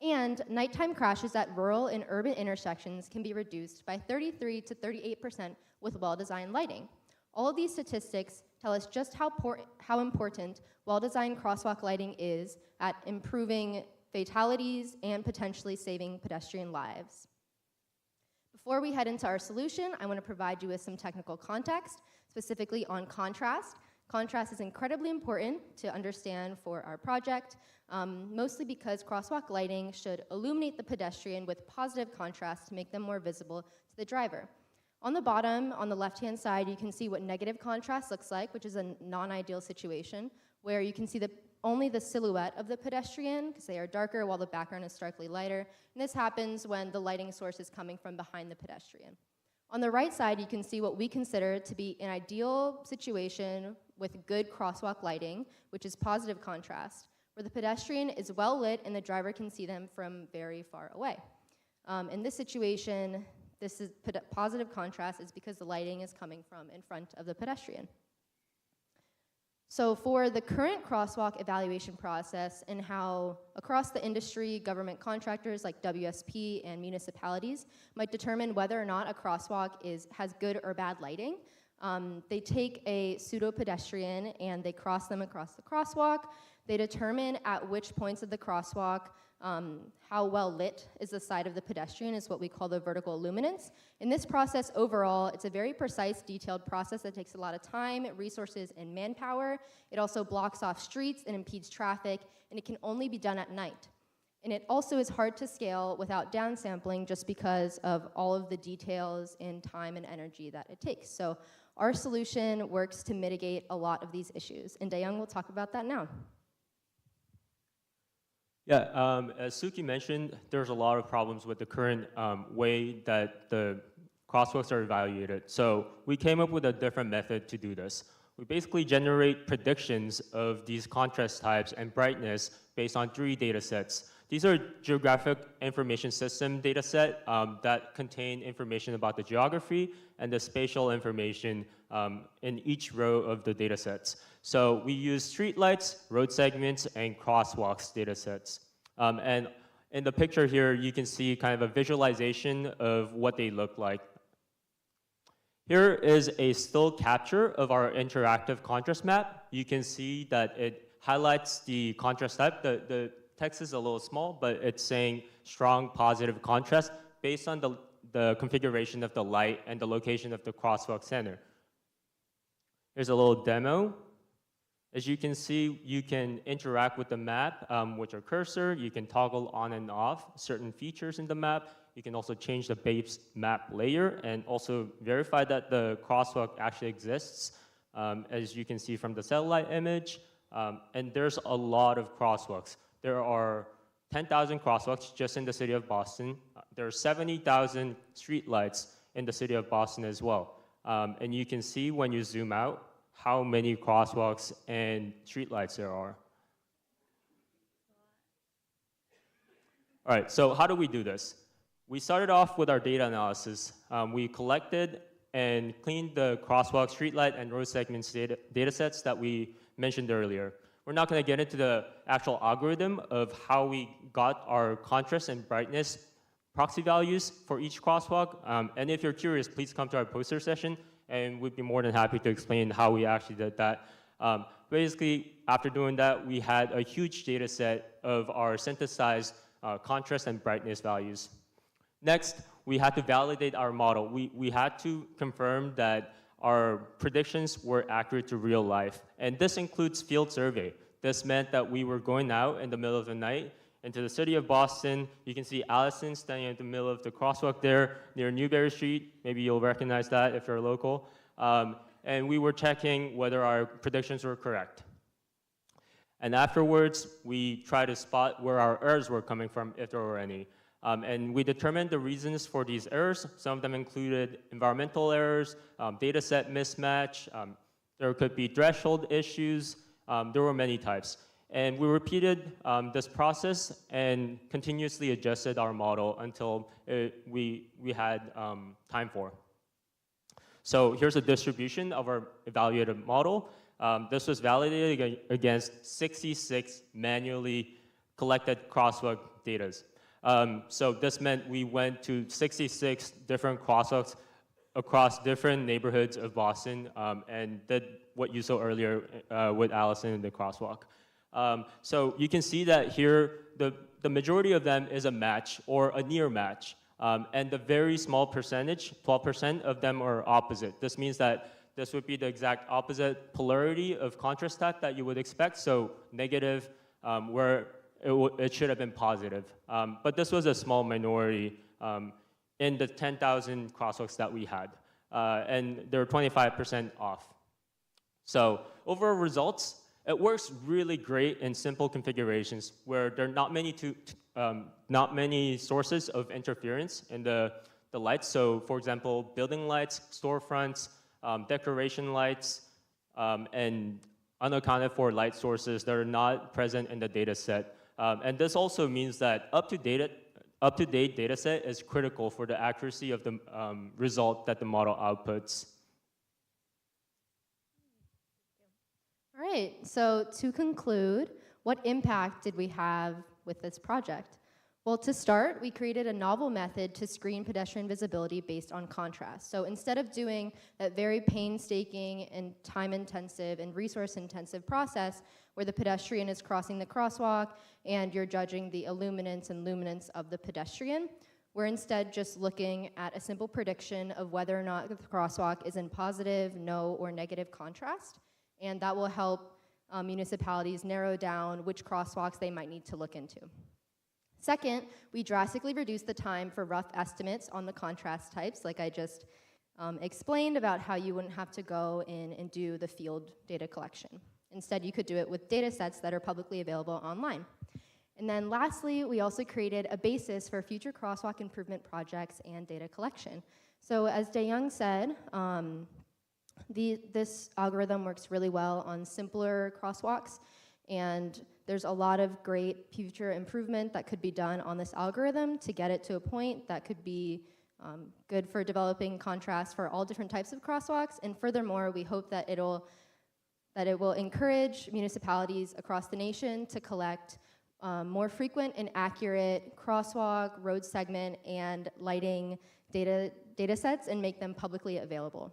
And nighttime crashes at rural and urban intersections can be reduced by 33 to 38% with well-designed lighting. All of these statistics tell us just how important well-designed crosswalk lighting is at improving fatalities and potentially saving pedestrian lives. Before we head into our solution, I want to provide you with some technical context, specifically on contrast. Contrast is incredibly important to understand for our project, mostly because crosswalk lighting should illuminate the pedestrian with positive contrast to make them more visible to the driver. On the bottom, on the left-hand side, you can see what negative contrast looks like, which is a non-ideal situation, where you can see only the silhouette of the pedestrian, because they are darker while the background is starkly lighter. And this happens when the lighting source is coming from behind the pedestrian. On the right side, you can see what we consider to be an ideal situation with good crosswalk lighting, which is positive contrast, where the pedestrian is well lit and the driver can see them from very far away. In this situation, this is positive contrast is because the lighting is coming from in front of the pedestrian. So for the current crosswalk evaluation process and how across the industry, government contractors like WSP and municipalities might determine whether or not a crosswalk has good or bad lighting, they take a pseudo-pedestrian and they cross them across the crosswalk. They determine at which points of the crosswalk how well lit is the side of the pedestrian is what we call the vertical illuminance. In this process overall, it's a very precise, detailed process that takes a lot of time, resources, and manpower. It also blocks off streets and impedes traffic, and it can only be done at night. And it also is hard to scale without downsampling just because of all of the details and time and energy that it takes. So our solution works to mitigate a lot of these issues, and Dae-young will talk about that now. Yeah, as Suki mentioned, there's a lot of problems with the current way that the crosswalks are evaluated. So we came up with a different method to do this. We basically generate predictions of these contrast types and brightness based on 3 data sets. These are geographic information system data set that contain information about the geography and the spatial information in each row of the data sets. So we use streetlights, road segments, and crosswalks data sets. And in the picture here, you can see kind of a visualization of what they look like. Here is a still capture of our interactive contrast map. You can see that it highlights the contrast type. The text is a little small, but it's saying strong positive contrast based on the configuration of the light and the location of the crosswalk center. Here's a little demo. As you can see, you can interact with the map with your cursor. You can toggle on and off certain features in the map. You can also change the base map layer and also verify that the crosswalk actually exists, as you can see from the satellite image. And there's a lot of crosswalks. There are 10,000 crosswalks just in the city of Boston. There are 70,000 streetlights in the city of Boston as well. And you can see when you zoom out how many crosswalks and streetlights there are. All right, so how do we do this? We started off with our data analysis. We collected and cleaned the crosswalk, streetlight, and road segments data sets that we mentioned earlier. We're not going to get into the actual algorithm of how we got our contrast and brightness proxy values for each crosswalk. And if you're curious, please come to our poster session, and we'd be more than happy to explain how we actually did that. Basically, after doing that, we had a huge data set of our synthesized contrast and brightness values. Next, we had to validate our model. We had to confirm that our predictions were accurate to real life. And this includes field survey. This meant that we were going out in the middle of the night into the city of Boston. You can see Allison standing in the middle of the crosswalk there near Newberry Street. Maybe you'll recognize that if you're local. And we were checking whether our predictions were correct. And afterwards, we tried to spot where our errors were coming from, if there were any. And we determined the reasons for these errors. Some of them included environmental errors, data set mismatch, there could be threshold issues, there were many types. And we repeated this process and continuously adjusted our model until we had time for. So here's a distribution of our evaluated model. This was validated against 66 manually collected crosswalk data. So this meant we went to 66 different crosswalks across different neighborhoods of Boston and did what you saw earlier with Allison in the crosswalk. So you can see that here, the majority of them is a match or a near match. And the very small percentage, 12% of them are opposite. This means that this would be the exact opposite polarity of contrast stack that you would expect, so negative, where it should have been positive. But this was a small minority in the 10,000 crosswalks that we had. And they're 25% off. So overall results, it works really great in simple configurations where there are not many sources of interference in the lights. So for example, building lights, storefronts, decoration lights, and unaccounted for light sources that are not present in the data set. And this also means that up-to-date data set is critical for the accuracy of the result that the model outputs. All right, so to conclude, what impact did we have with this project? Well, to start, we created a novel method to screen pedestrian visibility based on contrast. So instead of doing that very painstaking and time-intensive and resource-intensive process where the pedestrian is crossing the crosswalk and you're judging the illuminance and luminance of the pedestrian, we're instead just looking at a simple prediction of whether or not the crosswalk is in positive, no, or negative contrast. And that will help municipalities narrow down which crosswalks they might need to look into. Second, we drastically reduced the time for rough estimates on the contrast types, like I just explained about how you wouldn't have to go in and do the field data collection. Instead, you could do it with data sets that are publicly available online. And then lastly, we also created a basis for future crosswalk improvement projects and data collection. So as Dae-Young said, this algorithm works really well on simpler crosswalks, and there's a lot of great future improvement that could be done on this algorithm to get it to a point that could be good for developing contrast for all different types of crosswalks. And furthermore, we hope that it will encourage municipalities across the nation to collect more frequent and accurate crosswalk, road segment, and lighting data sets and make them publicly available.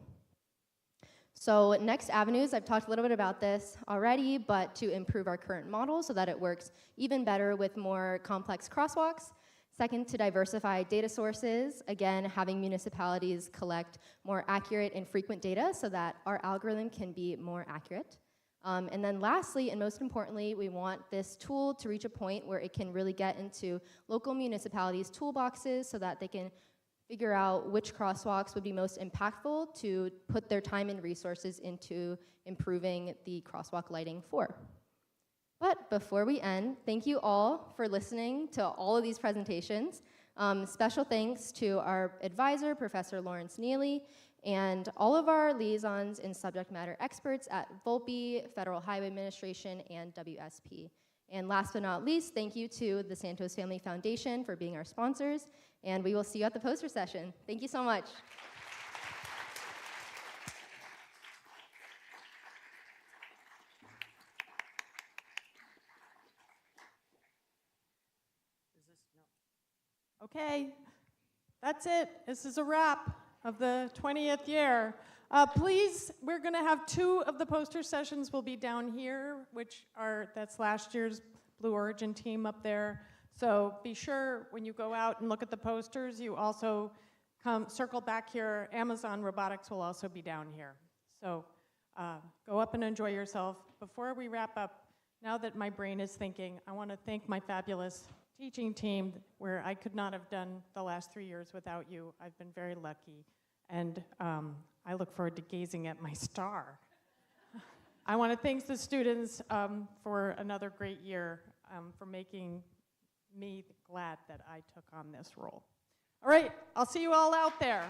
So next avenues, I've talked a little bit about this already, but to improve our current model so that it works even better with more complex crosswalks. Second, to diversify data sources, again, having municipalities collect more accurate and frequent data so that our algorithm can be more accurate. And then lastly, and most importantly, we want this tool to reach a point where it can really get into local municipalities' toolboxes so that they can figure out which crosswalks would be most impactful to put their time and resources into improving the crosswalk lighting for. But before we end, thank you all for listening to all of these presentations. Special thanks to our advisor, Professor Lawrence Neely, and all of our liaisons and subject matter experts at Volpe, Federal Highway Administration, and WSP. And last but not least, thank you to the Santos Family Foundation for being our sponsors, and we will see you at the poster session. Thank you so much. Okay, that's it. This is a wrap of the 20th year. Please, we're going to have 2 of the poster sessions will be down here, that's last year's Blue Origin team up there. So be sure when you go out and look at the posters, you also circle back here. Amazon Robotics will also be down here. So go up and enjoy yourself. Before we wrap up, now that my brain is thinking, I want to thank my fabulous teaching team, where I could not have done the last 3 years without you. I've been very lucky, and I look forward to gazing at my star. I want to thank the students for another great year, for making me glad that I took on this role. All right, I'll see you all out there.